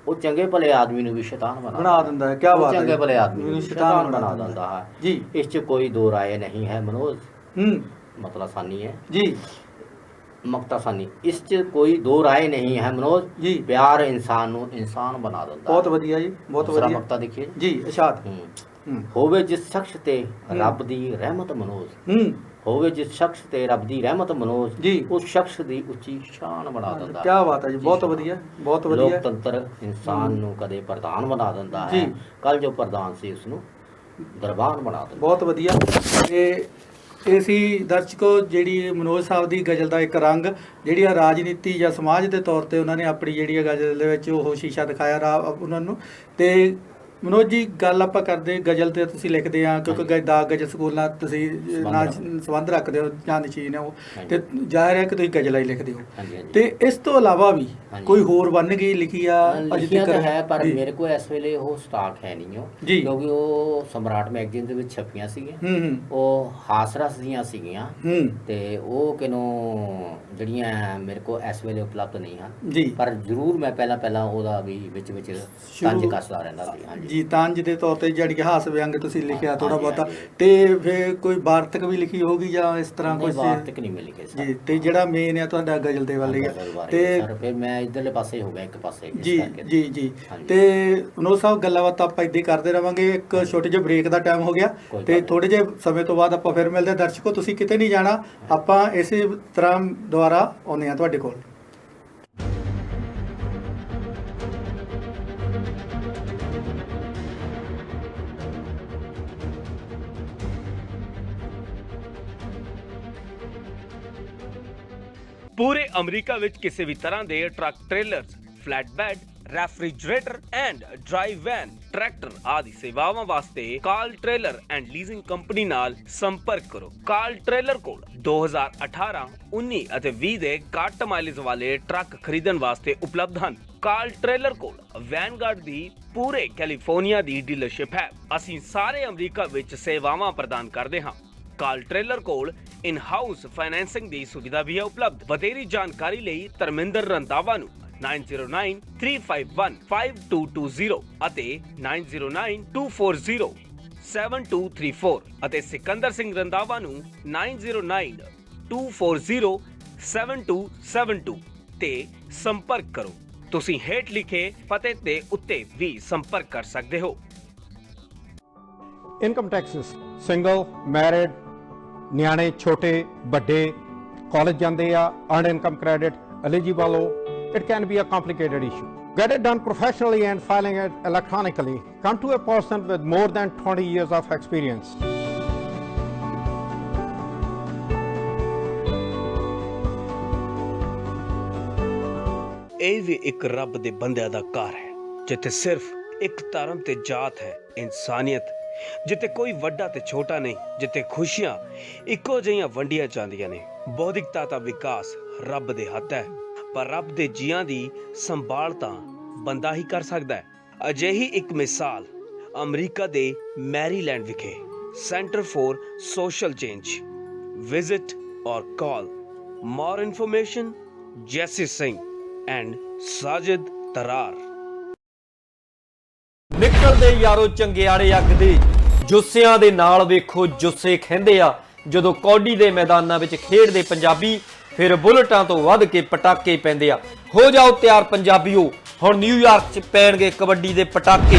ਉਹ ਚੰਗੇ ਭਲੇ ਆਦਮੀ ਨੂੰ ਵੀ ਸ਼ੈਤਾਨ ਬਣਾ ਦਿੰਦਾ ਹੈ। ਕੀ ਬਾਤ ਹੈ, ਚੰਗੇ ਭਲੇ ਆਦਮੀ ਨੂੰ ਸ਼ੈਤਾਨ ਬਣਾ ਦਿੰਦਾ ਹੈ ਜੀ। ਇਸ 'ਚ ਕੋਈ ਦੋ ਰਾਏ ਨਹੀਂ ਹੈ ਮਨੋਜ, ਮਤਲਬ ਆਸਾਨੀ ਹੈ ਜੀ। ਮੁਕਤਸਰ ਇਸ 'ਚ ਕੋਈ ਦੋ ਰਾਏ ਨਹੀਂ ਹੈ ਮਨੋਜ ਜੀ। ਪਿਆਰ ਇਨਸਾਨ ਨੂੰ ਇਨਸਾਨ ਬਣਾ ਦਿੰਦਾ ਬਹੁਤ ਵਧੀਆ ਜੀ, ਬਹੁਤ ਦੂਸਰਾ ਵਧੀਆ ਮਕਤਾ ਦੇਖੀਏ ਜੀ। ਇਰਸ਼ਾਦ। ਹੋਵੇ ਜਿਸ ਸ਼ਖਸ ਤੇ ਰੱਬ ਦੀ ਰਹਿਮਤ ਮਨੋਜ ਹੋਵੇ ਜਿਸ ਸ਼ਖਸ ਤੇ ਰੱਬ ਦੀ ਰਹਿਮਤ ਮਨੋਜ ਜੀ, ਉਸ ਸ਼ਖਸ ਦੀ ਉੱਚੀ ਸ਼ਾਨ ਬਣਾ ਦਿੰਦਾ ਕੀ ਬਾਤ ਹੈ ਜੀ, ਬਹੁਤ ਵਧੀਆ, ਬਹੁਤ ਵਧੀਆ। ਲੋਕਤੰਤਰ ਇਨਸਾਨ ਨੂੰ ਕਦੇ ਪ੍ਰਧਾਨ ਬਣਾ ਦਿੰਦਾ ਜੀ। ਹੈ, ਕੱਲ ਜੋ ਪ੍ਰਧਾਨ ਸੀ ਉਸ ਨੂੰ ਦਰਬਾਨ ਬਣਾ ਦਿੰਦਾ। ਬਹੁਤ ਵਧੀਆ। ਤੇ ਇਹ ਸੀ ਦਰਸ਼ਕੋ ਜਿਹੜੀ ਮਨੋਜ ਸਾਹਿਬ ਦੀ ਗਜ਼ਲ ਦਾ ਇੱਕ ਰੰਗ, ਜਿਹੜੀ ਆ ਰਾਜਨੀਤੀ ਜਾਂ ਸਮਾਜ ਦੇ ਤੌਰ ਤੇ ਉਹਨਾਂ ਨੇ ਆਪਣੀ ਜਿਹੜੀ ਆ ਗਜ਼ਲ ਦੇ ਵਿੱਚ ਉਹ ਸ਼ੀਸ਼ਾ ਦਿਖਾਇਆ ਉਹਨਾਂ ਨੂੰ। ਤੇ ਮਨੋਜ ਜੀ, ਗੱਲ ਆਪਾਂ ਕਰਦੇ ਗਜ਼ਲ ਤੇ ਤੁਸੀਂ ਲਿਖਦੇ ਆ, ਕਿਉਂਕਿ ਦਾਗ ਗਜ਼ਲ ਸਕੂਲ ਨਾਲ ਤੁਸੀਂ ਨਾਲ ਸੰਬੰਧ ਰੱਖਦੇ ਹੋ ਜਾਂ ਨਸ਼ੀਨ ਹੋ, ਤੇ ਜ਼ਾਹਿਰ ਹੈ ਕਿ ਤੁਸੀਂ ਗਜ਼ਲਾਂ ਹੀ ਲਿਖਦੇ ਹੋ। ਤੇ ਇਸ ਤੋਂ ਇਲਾਵਾ ਵੀ ਕੋਈ ਹੋਰ ਬਣ ਗਈ ਲਿਖੀ ਆ ਅਜੇ ਤੱਕ ਹੈ, ਪਰ ਮੇਰੇ ਕੋਲ ਇਸ ਵੇਲੇ ਉਹ ਸਟਾਕ ਹੈ ਨਹੀਂ ਜੀ, ਕਿਉਂਕਿ ਉਹ ਸਮਰਾਟ ਮੈਗਜ਼ੀਨ ਦੇ ਵਿੱਚ ਛਪੀਆਂ ਸੀਗੀਆਂ, ਉਹ ਹਾਸਰਸ ਦੀਆਂ ਸੀਗੀਆਂ, ਤੇ ਉਹ ਕਿਨੂੰ ਜਿਹੜੀਆਂ ਮੇਰੇ ਕੋਲ ਇਸ ਵੇਲੇ ਉਪਲਬਧ ਨਹੀਂ ਹਨ ਜੀ। ਪਰ ਜ਼ਰੂਰ ਮੈਂ ਪਹਿਲਾਂ ਉਹਦਾ ਵੀ ਵਿੱਚ ਤੰਜ ਕੱਸਦਾ ਰਹਿੰਦਾ ਸੀ। ਹਾਂਜੀ ਜੀ, ਤੰਜ ਦੇ ਤੌਰ ਤੇ ਜਿਹੜੀ ਹਾਸ ਵਿਅੰਗ ਤੁਸੀਂ ਲਿਖਿਆ ਥੋੜਾ ਬਹੁਤਾ, ਤੇ ਫਿਰ ਕੋਈ ਵਾਰਤਕ ਵੀ ਲਿਖੀ ਹੋਗੀ ਜਾਂ ਇਸ ਤਰ੍ਹਾਂ ਕੁਝ? ਵਾਰਤਕ ਨਹੀਂ ਮੈਂ ਲਿਖੇ ਜੀ। ਤੇ ਜਿਹੜਾ ਮੇਨ ਆ ਤੁਹਾਡਾ ਗਜ਼ਲ ਦੇ ਵੱਲ ਤੇ ਫਿਰ ਮੈਂ ਇਧਰਲੇ ਪਾਸੇ ਹੋ ਗਿਆ ਇੱਕ ਪਾਸੇ ਜੀ ਜੀ ਜੀ। ਤੇ ਮਨੋਜ ਸਾਹਿਬ, ਗੱਲਾਂ ਬਾਤਾਂ ਆਪਾਂ ਇੱਦਾਂ ਹੀ ਕਰਦੇ ਰਵਾਂਗੇ। ਇੱਕ ਛੋਟੇ ਜਿਹੇ ਬ੍ਰੇਕ ਦਾ ਟਾਈਮ ਹੋ ਗਿਆ, ਤੇ ਥੋੜੇ ਜਿਹੇ ਸਮੇਂ ਤੋਂ ਬਾਅਦ ਆਪਾਂ ਫਿਰ ਮਿਲਦੇ ਹਾਂ। ਦਰਸ਼ਕੋ, ਤੁਸੀਂ ਕਿਤੇ ਨਹੀਂ ਜਾਣਾ, ਆਪਾਂ ਇਸੇ ਤਰ੍ਹਾਂ ਦੁਆਰਾ ਆਉਂਦੇ ਹਾਂ ਤੁਹਾਡੇ ਕੋਲ। ਪੂਰੇ ਅਮਰੀਕਾ ਵਿੱਚ ਕਿਸੇ ਵੀ ਤਰ੍ਹਾਂ ਦੇ truck, trailers, flatbed, refrigerator and drive van, tractor ਆਦਿ ਸੇਵਾਵਾਂ ਵਾਸਤੇ call trailer and leasing company ਨਾਲ ਸੰਪਰਕ ਕਰੋ। ਕਾਲ ਟ੍ਰੇਲਰ ਕੋਲ 2018, 19 ਅਤੇ 20 ਦੇ ਘੱਟ ਮਾਈਲੇਜ ਵਾਲੇ ਟਰੱਕ ਖਰੀਦਣ ਵਾਸਤੇ ਉਪਲਬਧ ਹਨ। ਕਾਲ ਟ੍ਰੇਲਰ ਕੋਲ ਵੈਨਗਾਰਡ ਦੀ ਪੂਰੇ ਕੈਲੀਫੋਰਨੀਆ ਦੀ ਡੀਲਰਸ਼ਿਪ ਹੈ। ਅਸੀਂ ਸਾਰੇ ਅਮਰੀਕਾ ਵਿੱਚ ਸੇਵਾਵਾਂ ਪ੍ਰਦਾਨ ਕਰਦੇ ਹਾਂ। ਕਾਲ ਟ੍ਰੇਲਰ ਕੋਲ ਇਨ ਹਾਊਸ ਫਾਈਨੈਂਸਿੰਗ ਦੀ ਸੁਵਿਧਾ ਵੀ ਹੈ ਉਪਲਬਧ। ਵਧੇਰੀ ਜਾਣਕਾਰੀ ਲਈ ਧਰਮਿੰਦਰ ਰੰਧਾਵਾ ਨੂੰ 9093515220 ਅਤੇ 9092407234 ਅਤੇ ਸਿਕੰਦਰ ਸਿੰਘ ਰੰਧਾਵਾ ਨੂੰ 9092407272 ਤੇ ਸੰਪਰਕ ਕਰੋ। ਤੁਸੀਂ ਹੇਠ ਲਿਖੇ ਪਤੇ ਤੇ ਉੱਤੇ ਵੀ ਸੰਪਰਕ ਕਰ ਸਕਦੇ ਹੋ। ਇਨਕਮ ਟੈਕਸਸ, ਸਿੰਗਲ, ਮੈਰਿਡ, ਨਿਆਣੇ ਛੋਟੇ ਵੱਡੇ, ਕਾਲਜ ਜਾਂਦੇ ਆ, ਅਰਨ ਇਨਕਮ ਕ੍ਰੈਡਿਟ, eligible ਹੋ, it can be a complicated issue. Get it done professionally and filing it electronically. Come to a person with more than 20 years of experience. ਇਹ ਵੀ ਇੱਕ ਰੱਬ ਦੇ ਬੰਦਿਆਂ ਦਾ ਘਰ ਹੈ, ਜਿੱਥੇ ਸਿਰਫ ਇੱਕ ਧਰਮ ਤੇ ਜਾਤ ਹੈ, ਇਨਸਾਨੀਅਤ, ਜਿੱਥੇ ਕੋਈ ਵੱਡਾ ਤੇ ਛੋਟਾ ਨਹੀਂ, ਜਿੱਥੇ ਖੁਸ਼ੀਆਂ ਇੱਕੋ ਜਿਹੀਆਂ ਵੰਡੀਆਂ ਜਾਂਦੀਆਂ ਨੇ। ਬੌਧਿਕਤਾ ਦਾ ਵਿਕਾਸ ਰੱਬ ਦੇ ਹੱਥ ਹੈ, ਪਰ ਰੱਬ ਦੇ ਜੀਆਂ ਦੀ ਸੰਭਾਲ ਤਾਂ ਬੰਦਾ ਹੀ ਕਰ ਸਕਦਾ ਹੈ। ਅਜਿਹੀ ਇੱਕ ਮਿਸਾਲ ਅਮਰੀਕਾ ਦੇ ਮੈਰੀਲੈਂਡ ਵਿਖੇ centre for social change. Visit ਔਰ ਕਾਲ। ਮੋਰ ਇਨਫੋਰਮੇਸ਼ਨ ਜੈਸੀ ਸਿੰਘ ਐਂਡ ਸਾਜਿਦ ਤਰਾਰ। ਨਿਕਲਦੇ ਯਾਰੋ ਚੰਗਿਆੜੇ ਅੱਗ ਦੇ, ਜੁੱਸਿਆਂ ਦੇ ਨਾਲ ਵੇਖੋ ਜੁੱਸੇ ਖਹਿੰਦੇ ਆ। ਜਦੋਂ ਕੌਡੀ ਦੇ ਮੈਦਾਨਾਂ ਵਿੱਚ ਖੇਡਦੇ ਪੰਜਾਬੀ, ਫਿਰ ਬੁਲਟਾਂ ਤੋਂ ਵੱਧ ਕੇ ਪਟਾਕੇ ਪੈਂਦੇ ਆ। ਹੋ ਜਾਓ ਤਿਆਰ ਪੰਜਾਬੀਓ, ਹੁਣ ਨਿਊਯਾਰਕ 'ਚ ਪੈਣਗੇ ਕਬੱਡੀ ਦੇ ਪਟਾਕੇ।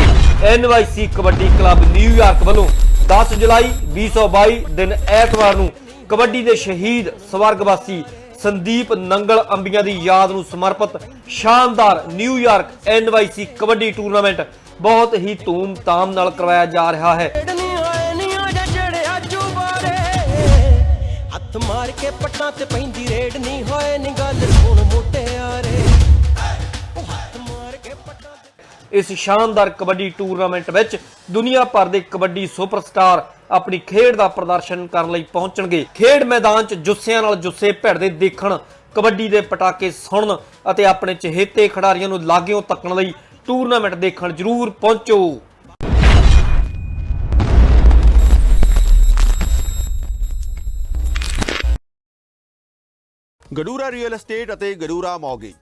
NYC ਕਬੱਡੀ ਕਲੱਬ ਨਿਊਯਾਰਕ ਵੱਲੋਂ 10 ਜੁਲਾਈ 2022 ਦਿਨ ਐਤਵਾਰ ਨੂੰ ਕਬੱਡੀ ਦੇ ਸ਼ਹੀਦ ਸਵਰਗਵਾਸੀ ਸੰਦੀਪ ਨੰਗਲ ਅੰਬੀਆਂ ਦੀ ਯਾਦ ਨੂੰ ਸਮਰਪਿਤ ਸ਼ਾਨਦਾਰ ਨਿਊਯਾਰਕ NYC ਕਬੱਡੀ ਟੂਰਨਾਮੈਂਟ ਬਹੁਤ ਹੀ ਧੂਮ-ਧਾਮ ਨਾਲ ਕਰਵਾਇਆ ਜਾ ਰਿਹਾ ਹੈ। ਹੱਥ ਮਾਰ ਕੇ ਪੱਟਾਂ ਤੇ ਪੈਂਦੀ ਰੇਡ ਨਹੀਂ ਹੋਏ ਨੀ ਗੱਲ ਸੁਣ ਮੁਟਿਆਰੇ। ਹੱਥ ਮਾਰ ਕੇ ਪੱਟਾਂ ਤੇ ਇਸ ਸ਼ਾਨਦਾਰ ਕਬੱਡੀ ਟੂਰਨਾਮੈਂਟ ਵਿੱਚ ਦੁਨੀਆ ਭਰ ਦੇ ਕਬੱਡੀ ਸੁਪਰਸਟਾਰ ਆਪਣੀ ਖੇਡ ਦਾ ਪ੍ਰਦਰਸ਼ਨ ਕਰਨ ਲਈ ਪਹੁੰਚਣਗੇ। ਖੇਡ ਮੈਦਾਨ 'ਚ ਜੁੱਸਿਆਂ ਨਾਲ ਜੁੱਸੇ ਭਿੜਦੇ ਦੇਖਣ, ਕਬੱਡੀ ਦੇ ਪਟਾਕੇ ਸੁਣਨ ਅਤੇ ਆਪਣੇ ਚਹੇਤੇ ਖਿਡਾਰੀਆਂ ਨੂੰ ਲਾਗਿਓਂ ਤੱਕਣ ਲਈ ਟੂਰਨਾਮੈਂਟ ਦੇਖਣ ਜ਼ਰੂਰ ਪਹੁੰਚੋ। ਗਡੂਰਾ ਰੀਅਲ ਐਸਟੇਟ ਅਤੇ ਗਡੂਰਾ ਮੌਰਗੇਜ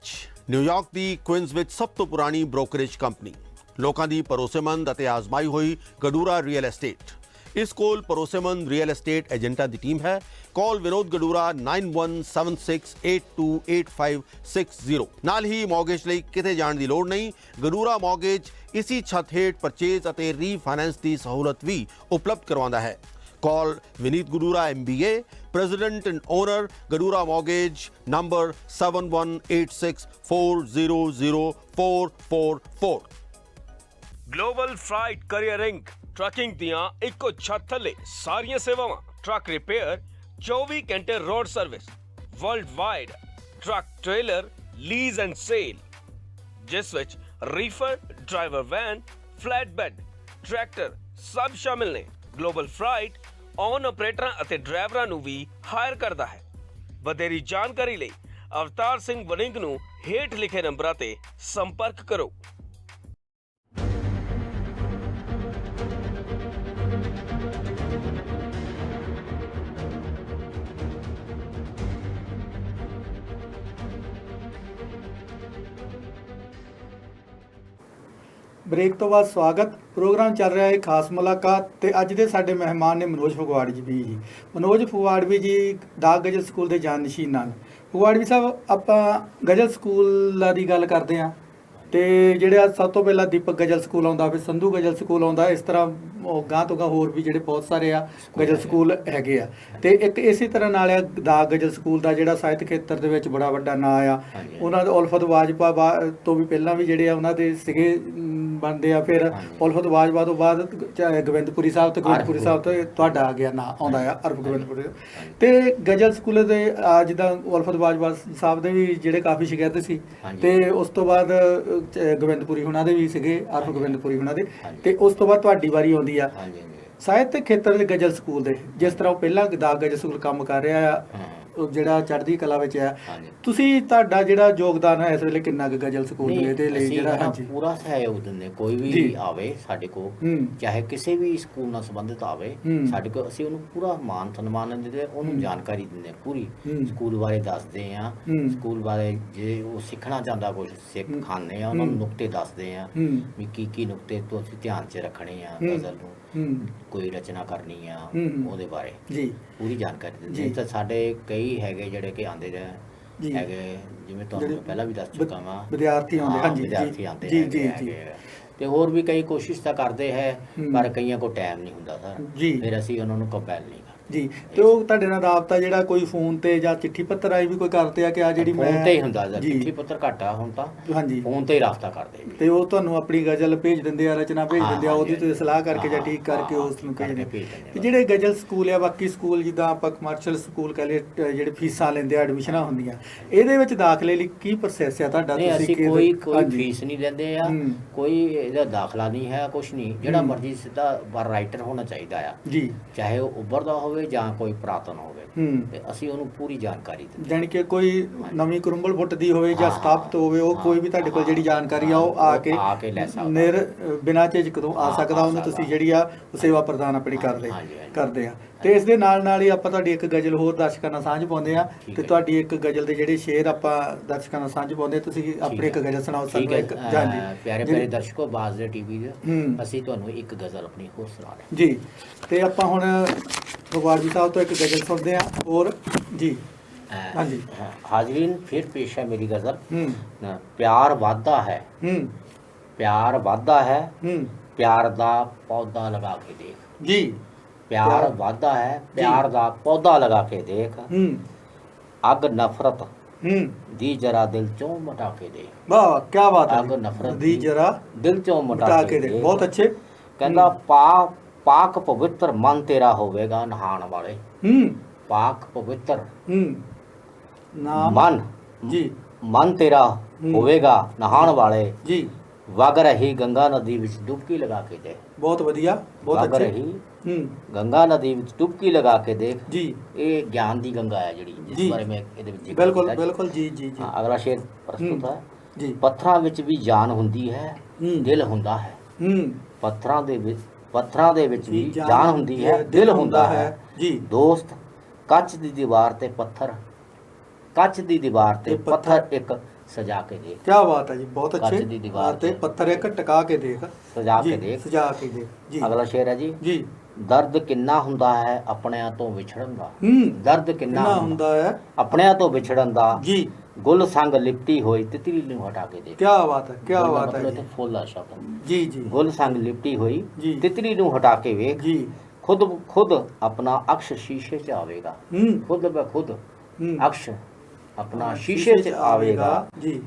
ਨਿਊਯਾਰਕ ਦੀ ਕੁਇਨਜ਼ ਵਿੱਚ ਸਭ ਤੋਂ ਪੁਰਾਣੀ ਬ੍ਰੋਕਰੇਜ ਕੰਪਨੀ। ਲੋਕਾਂ ਦੀ ਭਰੋਸੇਮੰਦ ਅਤੇ ਆਜ਼ਮਾਈ ਹੋਈ ਗਡੂਰਾ ਰੀਅਲ ਐਸਟੇਟ ਇਸ ਕੋਲ ਭਰੋਸੇਮੰਦ ਰੀਅਲ ਐਸਟੇਟ ਏਜੰਟਾਂ ਦੀ ਟੀਮ ਹੈ। ਕਾਲ ਵਿਨੋਦ ਗਡੂਰਾ 9176828560। ਨਾਲ ਹੀ ਮੌਰਗੇਜ ਲਈ ਕਿਤੇ ਜਾਣ ਦੀ ਲੋੜ ਨਹੀਂ। ਗਡੂਰਾ ਮੌਰਗੇਜ ਇਸੀ ਛੱਤ ਹੇਠ ਪਰਚੇਜ਼ ਅਤੇ ਰੀਫਾਈਨੈਂਸ ਦੀ ਸਹੂਲਤ ਵੀ ਉਪਲਬਧ ਕਰਵਾਉਂਦਾ ਹੈ। Call Vineet Gadura MBA, President and Owner, Gadura Mortgage, number 7186400444। Global Freight Carrier Inc trucking ਦੀਆਂ ਇੱਕੋ ਛੱਤ ਥੱਲੇ ਸਾਰੀਆਂ ਸੇਵਾਵਾਂ। ਟਰੱਕ ਰਿਪੇਅਰ, 24 ਘੰਟੇ road service, world wide truck trailer lease and sale, ਜਿਸ ਵਿੱਚ reefer, driver van, flat bed, tractor ਸਭ ਸ਼ਾਮਿਲ ਨੇ। ਗਲੋਬਲ ਫਰਾਈਟ ਔਨ ਆਪਰੇਟਰਾਂ ਅਤੇ ਡਰਾਈਵਰਾਂ ਨੂੰ ਵੀ ਹਾਇਰ ਕਰਦਾ ਹੈ। ਵਧੇਰੀ ਜਾਣਕਾਰੀ ਲਈ ਅਵਤਾਰ ਸਿੰਘ ਵੜਿੰਗ ਨੂੰ ਹੇਠ ਲਿਖੇ ਨੰਬਰਾਂ ਤੇ ਸੰਪਰਕ ਕਰੋ। ਬ੍ਰੇਕ ਤੋਂ ਬਾਅਦ ਸਵਾਗਤ। ਪ੍ਰੋਗਰਾਮ ਚੱਲ ਰਿਹਾ ਹੈ ਖਾਸ ਮੁਲਾਕਾਤ ਤੇ ਅੱਜ ਦੇ ਸਾਡੇ ਮਹਿਮਾਨ ਨੇ ਮਨੋਜ ਫਗਵਾੜਵੀ ਜੀ। ਮਨੋਜ ਫਗਵਾੜਵੀ ਜੀ ਦਾਗ ਗਜ਼ਲ ਸਕੂਲ ਦੇ ਜਾਨਸ਼ੀਨ ਹਨ। ਫਗਵਾੜਵੀ ਸਾਹਿਬ, ਆਪਾਂ ਗਜ਼ਲ ਸਕੂਲਾਂ ਦੀ ਗੱਲ ਕਰਦੇ ਹਾਂ ਤੇ ਜਿਹੜਾ ਸਭ ਤੋਂ ਪਹਿਲਾਂ ਦੀਪਕ ਗਜ਼ਲ ਸਕੂਲ ਆਉਂਦਾ, ਫਿਰ ਸੰਧੂ ਗਜ਼ਲ ਸਕੂਲ ਆਉਂਦਾ, ਇਸ ਤਰ੍ਹਾਂ ਗਾਂ ਤੋਂ ਗਾਂ ਹੋਰ ਵੀ ਜਿਹੜੇ ਬਹੁਤ ਸਾਰੇ ਆ ਗਜ਼ਲ ਸਕੂਲ ਹੈਗੇ ਆ। ਤੇ ਇੱਕ ਇਸੇ ਤਰ੍ਹਾਂ ਨਾਲ ਆ ਦਾਗ ਗਜ਼ਲ ਸਕੂਲ ਦਾ ਜਿਹੜਾ ਸਾਹਿਤ ਖੇਤਰ ਦੇ ਵਿੱਚ ਬੜਾ ਵੱਡਾ ਨਾਂ ਆ। ਉਹਨਾਂ ਦੇ ਉਲਫਤ ਵਾਜਪਾ ਤੋਂ ਵੀ ਪਹਿਲਾਂ ਵੀ ਜਿਹੜੇ ਆ ਉਹਨਾਂ ਦੇ ਸੀਗੇ ਬਣਦੇ ਆ। ਫਿਰ ਉਲਫਤ ਵਾਜਪਾ ਤੋਂ ਬਾਅਦ ਗੋਬਿੰਦਪੁਰੀ ਸਾਹਿਬ ਤੇ ਗੋਬਿੰਦਪੁਰੀ ਸਾਹਿਬ ਤੋਂ ਤੁਹਾਡਾ ਆ ਗਿਆ ਨਾਂ ਆਉਂਦਾ ਆ ਅਰਬ ਗੋਬਿੰਦਪੁਰੀ। ਤੇ ਗਜ਼ਲ ਸਕੂਲ ਦੇ ਜਿੱਦਾਂ ਉਲਫਤ ਵਾਜਪਾ ਸਾਹਿਬ ਦੇ ਵੀ ਜਿਹੜੇ ਕਾਫੀ ਸ਼ਾਗਿਰਦ ਸੀ ਤੇ ਉਸ ਤੋਂ ਬਾਅਦ ਗੋਬਿੰਦਪੁਰੀ ਹੁਣਾਂ ਦੇ ਵੀ ਸੀਗੇ, ਅਰਬ ਗੋਬਿੰਦਪੁਰੀ ਹੁਣਾਂ ਦੇ, ਤੇ ਉਸ ਤੋਂ ਬਾਅਦ ਤੁਹਾਡੀ ਵਾਰੀ ਆਉਂਦੀ ਆ। ਸਾਹਿਤਕ ਖੇਤਰ ਦੇ ਗਜ਼ਲ ਸਕੂਲ ਦੇ ਜਿਸ ਤਰ੍ਹਾਂ ਉਹ ਪਹਿਲਾਂ ਦਾਗ ਗਜ਼ਲ ਸਕੂਲ ਕੰਮ ਕਰ ਰਿਹਾ ਆ, ਉਹ ਜਿਹੜਾ ਚੜ੍ਹਦੀ ਕਲਾ ਵਿੱਚ ਆ, ਤੁਸੀਂ ਤੁਹਾਡਾ ਜਿਹੜਾ ਯੋਗਦਾਨ ਹੈ ਇਸ ਵੇਲੇ ਕਿੰਨਾ ਕੁ ਗਜ਼ਲ ਸਕੂਲ ਦੇ ਲਈ ਜਿਹੜਾ? ਹਾਂਜੀ, ਪੂਰਾ ਸਹਿਯੋਗ ਦਿੰਦੇ। ਕੋਈ ਵੀ ਆਵੇ ਸਾਡੇ ਕੋਲ, ਚਾਹੇ ਕਿਸੇ ਵੀ ਸਕੂਲ ਨਾਲ ਸੰਬੰਧਿਤ ਆਵੇ ਸਾਡੇ ਕੋਲ, ਅਸੀਂ ਉਹਨੂੰ ਪੂਰਾ ਮਾਨ ਸਨਮਾਨ ਦਿੰਦੇ, ਉਹਨੂੰ ਜਾਣਕਾਰੀ ਦਿੰਦੇ, ਪੂਰੀ ਸਕੂਲ ਬਾਰੇ ਦੱਸਦੇ ਆ। ਸਕੂਲ ਬਾਰੇ ਜੇ ਉਹ ਸਿੱਖਣਾ ਚਾਹੁੰਦਾ ਕੁਝ ਸਿਖਾਉਂਦੇ ਆ, ਉਹਨਾਂ ਨੂੰ ਨੁਕਤੇ ਦੱਸਦੇ ਆ ਵੀ ਕੀ ਨੁਕਤੇ ਤੋਂ ਅਸੀਂ ਧਿਆਨ 'ਚ ਰੱਖਣੇ ਆ। ਗਜ਼ਲ ਨੂੰ ਕੋਈ ਰਚਨਾ ਕਰਨੀ ਆ ਉਹਦੇ ਬਾਰੇ ਪੂਰੀ ਜਾਣਕਾਰੀ ਦਿੰਦੇ। ਤਾਂ ਸਾਡੇ ਕਈ ਹੈਗੇ ਜਿਹੜੇ ਕਿ ਆਉਂਦੇ ਹੈਗੇ, ਜਿਵੇਂ ਤੁਹਾਨੂੰ ਪਹਿਲਾਂ ਵੀ ਦੱਸ ਚੁੱਕਾ ਵਾਂ, ਵਿਦਿਆਰਥੀ ਆਉਂਦੇ ਵਿਦਿਆਰਥੀ ਆਉਂਦੇ ਹੈਗੇ। ਤੇ ਹੋਰ ਵੀ ਕਈ ਕੋਸ਼ਿਸ਼ ਤਾਂ ਕਰਦੇ ਹੈ, ਪਰ ਕਈਆਂ ਕੋਲ ਟਾਈਮ ਨਹੀਂ ਹੁੰਦਾ ਸਰ, ਫਿਰ ਅਸੀਂ ਉਹਨਾਂ ਨੂੰ ਕੰਪੈਲ ਨਹੀਂ ਕਰਦੇ ਜੀ। ਤੇ ਉਹ ਤੁਹਾਡੇ ਨਾਲ ਰਾਬਤਾ ਜਿਹੜਾ ਕੋਈ ਫੋਨ ਤੇ ਜਾਂ ਚਿੱਠੀ ਪੱਤਰ ਆਈ ਵੀ ਕੋਈ ਕਰਦੇ ਆ ਕਿ ਆ ਜਿਹੜੀ ਮੈਂ ਫੋਨ ਤੇ ਹੀ ਹੁੰਦਾ ਜੀ, ਚਿੱਠੀ ਪੱਤਰ ਘੱਟ ਆ ਹੁਣ ਤਾਂ, ਹਾਂਜੀ ਫੋਨ ਤੇ ਹੀ ਰਾਬਤਾ ਕਰਦੇ। ਤੇ ਉਹ ਤੁਹਾਨੂੰ ਆਪਣੀ ਗਜ਼ਲ ਭੇਜ ਦਿੰਦੇ ਆ, ਰਚਨਾ ਭੇਜ ਦਿੰਦੇ ਆ, ਉਹਦੀ ਤੁਸੀਂ ਸਲਾਹ ਕਰਕੇ ਜਾਂ ਠੀਕ ਕਰਕੇ ਉਸ ਨੂੰ ਭੇਜਦੇ। ਤੇ ਜਿਹੜੇ ਗਜ਼ਲ ਸਕੂਲ ਆ, ਬਾਕੀ ਸਕੂਲ ਜਿੱਦਾਂ ਆਪਾਂ ਕਮਰਸ਼ੀਅਲ ਸਕੂਲ ਕਹ ਲਏ, ਜਿਹੜੇ ਫੀਸਾਂ ਲੈਂਦੇ ਆ, ਐਡਮਿਸ਼ਨਾਂ ਹੁੰਦੀਆਂ, ਇਹਦੇ ਵਿੱਚ ਦਾਖਲੇ ਲਈ ਕੀ ਪ੍ਰੋਸੈਸ ਆ ਤੁਹਾਡਾ? ਅਸੀਂ ਕੋਈ ਫੀਸ ਨਹੀਂ ਲੈਂਦੇ ਆ, ਕੋਈ ਇਹਦਾ ਦਾਖਲਾ ਨਹੀਂ ਹੈ, ਕੁਛ ਨਹੀਂ। ਜਿਹੜਾ ਮਰਜ਼ੀ ਸਿੱਧਾ ਰਾਈਟਰ ਹੋਣਾ ਚਾਹੀਦਾ ਆ ਜੀ, ਚਾਹੇ ਉਹ ਉੱਭਰਦਾ ਹੋਵੇ ਜਾਂ ਕੋਈ ਪੁਰਾਤਨ ਹੋਵੇ, ਤੇ ਅਸੀਂ ਉਹਨੂੰ ਪੂਰੀ ਜਾਣਕਾਰੀ ਦਿੰਦੇ। ਜਾਣੀ ਕਿ ਕੋਈ ਨਵੀਂ ਕਰੁੰਬਲ ਫੁੱਟਦੀ ਹੋਵੇ ਜਾਂ ਸਥਾਪਿਤ ਹੋਵੇ, ਉਹ ਕੋਈ ਵੀ ਤੁਹਾਡੇ ਕੋਲ ਜਿਹੜੀ ਜਾਣਕਾਰੀ ਆ ਉਹ ਆ ਕੇ ਲੈ ਸਕਦਾ, ਬਿਨਾਂ ਝਿਜਕ ਤੋਂ ਆ ਸਕਦਾ। ਉਹਨੂੰ ਤੁਸੀਂ ਜਿਹੜੀ ਆ ਸੇਵਾ ਪ੍ਰਦਾਨ ਆਪਣੀ ਕਰਦੇ ਆ। ਤੇ ਇਸ ਦੇ ਨਾਲ ਨਾਲ ਹੀ ਆਪਾਂ ਤੁਹਾਡੀ ਇੱਕ ਗਜ਼ਲ ਹੋਰ ਦਰਸ਼ਕਾਂ ਨਾਲ ਸਾਂਝ ਪਾਉਂਦੇ ਆ, ਤੇ ਤੁਹਾਡੀ ਇੱਕ ਗਜ਼ਲ ਦੇ ਜਿਹੜੇ ਸ਼ੇਰ ਆਪਾਂ ਦਰਸ਼ਕਾਂ ਨਾਲ ਸਾਂਝ ਪਾਉਂਦੇ, ਤੁਸੀਂ ਆਪਣੀ ਇੱਕ ਗਜ਼ਲ ਸੁਣਾਓ ਸਾਨੂੰ। ਪਿਆਰੇ ਪਿਆਰੇ ਦਰਸ਼ਕੋ, ਬਾਜ਼ ਦੇ ਟੀਵੀ ਦੇ ਅਸੀਂ ਤੁਹਾਨੂੰ ਇੱਕ ਗਜ਼ਲ ਆਪਣੀ ਹੋਰ ਸੁਣਾ ਰਹੇ ਜੀ। ਤੇ ਆਪਾਂ ਹੁਣ ਫਗਵਾੜਵੀ ਸਾਹਿਬ ਤੋਂ ਇੱਕ ਗਜ਼ਲ ਸੁਣਦੇ ਆ ਹੋਰ ਜੀ। ਹਾਂਜੀ ਹਾਜ਼ਰੀਨ, ਫਿਰ ਪੇਸ਼ ਹੈ ਮੇਰੀ ਗਜ਼ਲ। ਪਿਆਰ ਵਾਧਾ ਹੈ, ਪਿਆਰ ਵਾਧਾ ਹੈ, ਪਿਆਰ ਦਾ ਪੌਦਾ ਲਗਾ ਕੇ ਦੇਖ ਜੀ। ਪਿਆਰ ਵਾਧਾ ਹੈ, ਪਿਆਰ ਦਾ ਪੌਦਾ ਲਗਾ ਕੇ ਦੇਖ, ਅੱਗ ਨਫ਼ਰਤ ਦੀ ਜਰਾ ਦਿਲ ਚੋਂ ਮਟਾ ਕੇ ਦੇਖ। ਵਾਹ, ਕੀ ਬਾਤ ਹੈ। ਅੱਗ ਨਫ਼ਰਤ ਦੀ ਜਰਾ ਦਿਲ ਚੋਂ ਮਟਾ ਕੇ ਦੇਖ। ਬਹੁਤ ਅੱਛੇ। ਕਹਿੰਦਾ ਪਾਕ ਪਵਿੱਤਰ ਮਨ ਤੇਰਾ ਹੋਵੇਗਾ ਨਹਾਣ ਵਾਲੇ। ਪਾਕ ਪਵਿੱਤਰ ਮਨ ਜੀ, ਮਨ ਤੇਰਾ ਹੋਵੇਗਾ ਨਹਾਣ ਵਾਲੇ ਜੀ। ਵਗ ਰਹੀ ਗੰਗਾ ਨਦੀ ਵਿੱਚ ਡੁਬਕੀ ਲਗਾ ਕੇ ਦੇਖ। ਬਹੁਤ ਵਧੀਆ, ਬਹੁਤ ਅੱਛੇ। ਰਹੀ ਗੰਗਾ ਨਦੀ ਵਿੱਚ ਡੁਬਕੀ ਲਗਾ ਕੇ ਦੇਖ ਜੀ। ਇਹ ਗਿਆਨ ਦੀ ਗੰਗਾ ਹੈ ਜਿਹੜੀ, ਜਿਸ ਬਾਰੇ ਮੈਂ ਇਹਦੇ ਵਿੱਚ ਬਿਲਕੁਲ ਬਿਲਕੁਲ ਜੀ ਜੀ। ਅਗਲਾ ਸ਼ੇਰ ਪ੍ਰਸਤੁਤ ਹੈ ਜੀ। ਪੱਥਰਾਂ ਵਿੱਚ ਵੀ ਜਾਨ ਹੁੰਦੀ ਹੈ, ਦਿਲ ਹੁੰਦਾ ਹੈ। ਪੱਥਰਾਂ ਦੇ ਵਿੱਚ ਵੀ ਜਾਨ ਹੁੰਦੀ ਹੈ, ਦਿਲ ਹੁੰਦਾ ਹੈ ਜੀ। ਦੋਸਤ, ਕੱਚ ਦੀ ਦੀਵਾਰ ਤੇ ਪੱਥਰ, ਕੱਚ ਦੀ ਦੀਵਾਰ ਤੇ ਪੱਥਰ ਇੱਕ ਸਜਾ ਕੇ ਦੇਖ। ਕੀ ਬਾਤ ਹੈ ਜੀ, ਬਹੁਤ ਅੱਛੇ। ਦੀਵਾਰ ਤੇ ਪੱਥਰ ਇੱਕ ਟਿਕਾ ਕੇ ਦੇਖ, ਸਜਾ ਕੇ ਦੇਖ, ਸਜਾ ਕੇ ਦੇਖ ਜੀ। ਅਗਲਾ ਸ਼ੇਰ ਹੈ ਜੀ। ਦਰਦ ਕਿੰਨਾ ਹੁੰਦਾ ਹੈ ਆਪਣਿਆਂ ਤੋਂ ਵਿਛੜਨ ਦਾ। ਦਰਦ ਕਿੰਨਾ ਕਿੰਨਾ ਹੁੰਦਾ ਹੁੰਦਾ ਹੈ ਆਪਣਿਆਂ ਤੋਂ ਵਿਛੜਨ ਦਾ। ਜੀ। ਗੁੱਲ ਸੰਗ ਲਿਪਟੀ ਹੋਈ ਤਿਤਲੀ ਨੂੰ ਹਟਾ ਕੇ ਦੇਖ। ਕੀ ਬਾਤ ਹੈ, ਕੀ ਗੁੱਲ ਦਾ ਬਾਤ ਹੈ ਮਤਲਬ ਜੀ। ਇੱਥੇ ਫੁੱਲ ਆ ਸ਼ਬਦ। ਜੀ ਜੀ ਗੁੱਲ ਸੰਗ ਲਿਪਟੀ ਹੋਈ ਜੀ। ਤਿਤਲੀ ਨੂੰ ਹਟਾ ਕੇ ਵੇਖ। ਜੀ। ਖੁਦ ਆਪਣਾ ਅਕਸ਼ ਸ਼ੀਸ਼ੇ 'ਚ ਆਵੇਗਾ। ਖੁਦ ਬ ਖੁਦ ਅਕਸ਼ ਆਪਣਾ ਸ਼ੀਸ਼ੇ 'ਚ ਆਵੇਗਾ। ਜੀ।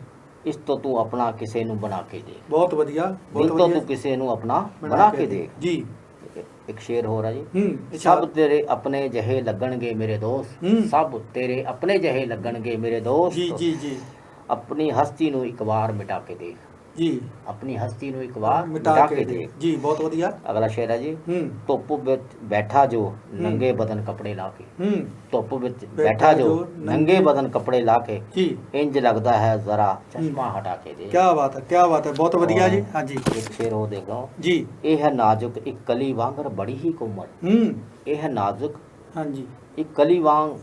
ਇਸ ਤੋਂ ਤੂੰ ਆਪਣਾ ਕਿਸੇ ਨੂੰ ਬਣਾ ਕੇ ਦੇ। ਬਹੁਤ ਵਧੀਆ, ਬਹੁਤ ਦਿਲ ਤੋਂ ਵਧੀਆ ਤੂੰ ਕਿਸੇ ਨੂੰ ਆਪਣਾ ਬਣਾ ਕੇ ਦੇ। ਜੀ। ਇੱਕ ਸ਼ੇਰ ਹੋਰ ਆ ਜੀ। ਅੱਛਾ। ਸਭ ਤੇਰੇ ਆਪਣੇ ਜਿਹੇ ਲੱਗਣਗੇ ਮੇਰੇ ਦੋਸਤ। ਸਭ ਤੇਰੇ ਆਪਣੇ ਜਿਹੇ ਲੱਗਣਗੇ ਮੇਰੇ ਦੋਸਤ। ਜੀ ਜੀ ਜੀ ਆਪਣੀ ਹਸਤੀ ਨੂੰ ਇੱਕ ਵਾਰ ਮਿਟਾ ਕੇ ਦੇਖ। ਜੀ। ਆਪਣੀ ਹਸਤੀ ਨੂੰ ਇੱਕ ਵਾਰ ਮਿਟਾ ਕੇ ਦੇ। ਜੀ, ਬਹੁਤ ਵਧੀਆ। ਅਗਲਾ ਸ਼ੇਰ ਹੈ ਜੀ। ਧੁੱਪ ਵਿੱਚ ਬੈਠਾ ਜੋ ਨੰਗੇ ਬਦਨ ਕੱਪੜੇ ਲਾ ਕੇ। ਧੁੱਪ ਵਿੱਚ ਬੈਠਾ ਜੋ ਨੰਗੇ ਬਦਨ ਕੱਪੜੇ ਲਾ ਕੇ ਜੀ। ਇੰਜ ਲੱਗਦਾ ਹੈ ਜ਼ਰਾ ਚਸ਼ਮਾ ਹਟਾ ਕੇ ਦੇ। ਕੀ ਬਾਤ ਹੈ, ਕੀ ਬਾਤ ਹੈ, ਬਹੁਤ ਵਧੀਆ ਜੀ। ਹਾਂਜੀ। ਇੱਕ ਸ਼ੇਰ ਉਹ ਦੇਖ ਲਓ ਜੀ। ਇਹ ਹੈ ਨਾਜ਼ੁਕ ਇੱਕ ਕਲੀ ਵਾਂਗਰ ਬੜੀ ਹੀ ਕੋਮਲ। ਇਹ ਹੈ ਨਾਜ਼ੁਕ ਹਾਂਜੀ। ਇੱਕ ਕਲੀ ਵਾਂਗ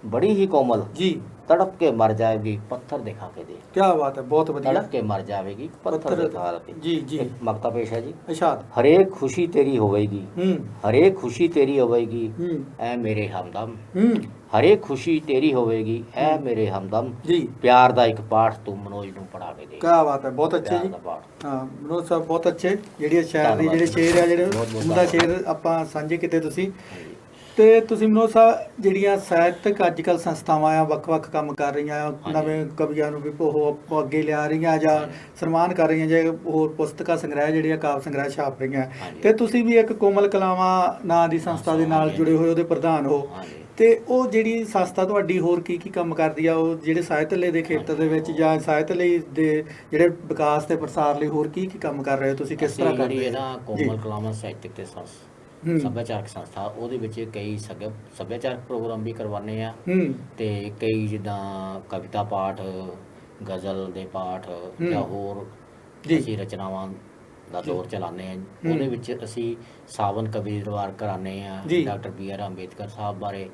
ਬੜੀ ਹੀ ਕੋਮਲ। ਜੀ। तड़प के मर जाएगी पत्थर दिखा के दे। क्या बात है, बहुत बढ़िया। तड़प के मर जाएगी पत्थर दिखा के। जी जी। एक मक्ता पेश है जी। इरशाद। हरेक खुशी तेरी होवेगी। हरेक खुशी तेरी होवेगी ऐ मेरे हमदम। हरेक खुशी तेरी होवेगी ऐ मेरे हमदम। जी। प्यार दा एक पाठ तू मनोज नूं पढ़ा के दे। क्या बात है, बहुत अच्छे जी। हाँ मनोज साहब बहुत अच्छे। ਜਿਹੜੇ ਸ਼ਾਇਰ ਦੀ ਜਿਹੜੇ ਸ਼ੇਰ ਆ ਜਿਹੜੇ ਉਹਦਾ ਸ਼ੇਰ ਆਪਾਂ ਸਾਂਝੇ ਕੀਤੇ ਤੁਸੀਂ। ਤੇ ਤੁਸੀਂ ਮਨੋਜ ਸਾਹਿਬ ਜਿਹੜੀਆਂ ਸਾਹਿਤਕ ਅੱਜ ਕੱਲ੍ਹ ਸੰਸਥਾਵਾਂ ਆ ਵੱਖ-ਵੱਖ ਕੰਮ ਕਰ ਰਹੀਆਂ ਆ, ਨਵੇਂ ਕਵੀਆਂ ਨੂੰ ਵੀ ਉਹ ਅੱਗੇ ਲਿਆ ਰਹੀਆਂ ਜਾਂ ਸਨਮਾਨ ਕਰ ਰਹੀਆਂ ਜਾਂ ਹੋਰ ਪੁਸਤਕਾਂ ਸੰਗ੍ਰਹਿ ਜਿਹੜੀਆਂ ਕਾਵਿ ਸੰਗ੍ਰਹਿ ਛਾਪ ਰਹੀਆਂ, ਤੇ ਤੁਸੀਂ ਵੀ ਇੱਕ ਕੋਮਲ ਕਲਾਵਾਂ ਨਾਂ ਦੀ ਸੰਸਥਾ ਦੇ ਨਾਲ ਜੁੜੇ ਹੋਏ ਉਹਦੇ ਪ੍ਰਧਾਨ ਹੋ। ਤੇ ਉਹ ਜਿਹੜੀ ਸੰਸਥਾ ਤੁਹਾਡੀ ਹੋਰ ਕੀ ਕੀ ਕੰਮ ਕਰਦੀ ਆ, ਉਹ ਜਿਹੜੇ ਸਾਹਿਤਲੇ ਦੇ ਖੇਤਰ ਦੇ ਵਿੱਚ ਜਾਂ ਸਾਹਿਤਲੇ ਦੇ ਜਿਹੜੇ ਵਿਕਾਸ ਤੇ ਪ੍ਰਸਾਰ ਲਈ ਹੋਰ ਕੀ ਕੀ ਕੰਮ ਕਰ ਰਹੇ ਹੋ ਤੁਸੀਂ, ਕਿਸ ਤਰ੍ਹਾਂ ਕਰਦੇ ਹੋ? ਕੋਮਲ ਕਲਾਵਾਂ ਸਾਹਿਤਕ ਤੇ ਸੱਭਿਆਚਾਰਕ ਸੰਸਥਾ ਉਹਦੇ ਵਿੱਚ ਕਈ ਸੱਭਿਆਚਾਰਕ ਪ੍ਰੋਗਰਾਮ ਵੀ ਕਰਵਾਉਂਦੇ ਆ ਤੇ ਕਈ ਜਿੱਦਾਂ ਕਵਿਤਾ ਪਾਠ, ਗਜ਼ਲ ਦੇ ਪਾਠ ਜਾਂ ਹੋਰ ਅਸੀਂ ਰਚਨਾਵਾਂ ਦਾ ਦੌਰ ਚਲਾਉਂਦੇ ਆ। ਉਹਦੇ ਵਿੱਚ ਅਸੀਂ ਸਾਵਨ ਕਵੀ ਦਰਬਾਰ ਕਰਾਉਂਦੇ ਆ। Doctor B.R. ਅੰਬੇਦਕਰ ਸਾਹਿਬ ਬਾਰੇ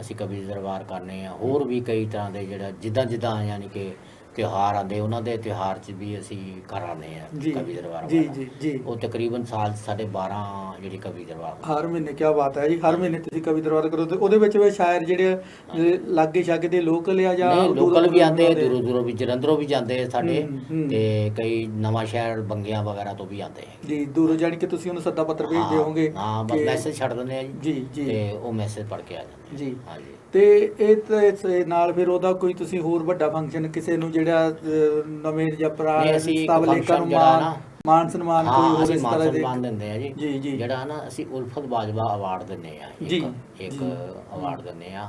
ਅਸੀਂ ਕਵੀ ਦਰਬਾਰ ਕਰਨੇ ਆ। ਹੋਰ ਵੀ ਕਈ ਤਰ੍ਹਾਂ ਦੇ ਜਿਹੜਾ ਜਿੱਦਾਂ ਯਾਨੀ ਕਿ ਤਿਉਹਾਰ ਆਉਂਦੇ ਉਹਨਾਂ ਦੇ ਤਿਉਹਾਰ 'ਚ ਵੀ ਅਸੀਂ ਕਰਾਉਂਦੇ ਆ ਕਵੀ ਦਰਬਾਰ। ਜੀ ਜੀ ਜੀ। ਉਹ ਤਕਰੀਬਨ ਸਾਲ 'ਚ ਸਾਡੇ 12 ਜਿਹੜੀ ਕਵੀ ਦਰਬਾਰ ਹਰ ਮਹੀਨੇ। ਕੀ ਬਾਤ ਹੈ ਜੀ, ਹਰ ਮਹੀਨੇ ਤੁਸੀਂ ਕਵੀ ਦਰਬਾਰ ਕਰੋ ਤੇ ਉਹਦੇ ਵਿੱਚ ਵੀ ਸ਼ਾਇਰ ਜਿਹੜੇ ਲਾਗੇ ਛਾਗੇ ਦੇ ਲੋਕਲ ਆ ਜਾਂ ਲੋਕਲ ਵੀ ਆਉਂਦੇ, ਦੂਰੋਂ ਵੀ, ਜਲੰਧਰੋਂ ਵੀ ਜਾਂਦੇ ਸਾਡੇ ਤੇ ਕਈ ਨਵਾਂ ਸ਼ਹਿਰ ਬੰਗਿਆਂ ਵਗੈਰਾ ਤੋਂ ਵੀ ਆਉਂਦੇ ਜੀ ਦੂਰੋਂ, ਜਾਣੀ ਕਿ ਤੁਸੀਂ ਉਹਨੂੰ ਸੱਦਾ ਪੱਤਰ ਭੇਜਦੇ ਹੋਵੋਗੇ? ਹਾਂ, ਬਸ ਮੈਸੇਜ ਛੱਡ ਦਿੰਦੇ ਆ ਜੀ ਜੀ ਤੇ ਉਹ ਮੈਸੇਜ ਪੜ੍ਹ ਕੇ ਆ ਜਾਂਦੇ ਜੀ। ਹਾਂਜੀ। ਤੇ ਇਹ ਨਾਲ ਫਿਰ ਉਹਦਾ ਕੋਈ ਤੁਸੀਂ ਹੋਰ ਵੱਡਾ ਫੰਕਸ਼ਨ ਕਿਸੇ ਨੂੰ ਜਿਹੜਾ ਨਵੇਂ ਜਾਂ ਪੁਰਾਣੇ ਸਤਾਵਲੇਖਾਂ ਨੂੰ ਮਾਨ ਸਨਮਾਨ ਕੋਈ ਹੋਰ ਇਸ ਤਰ੍ਹਾਂ ਦੇ ਸਨਮਾਨ ਦਿੰਦੇ ਆ ਜੀ ਜੀ। ਜਿਹੜਾ ਨਾ ਅਸੀਂ ਉਲਫਤ ਬਾਜਵਾ ਅਵਾਰਡ ਦਿੰਦੇ ਆ। ਇੱਕ ਅਵਾਰਡ ਦਿੰਦੇ ਆ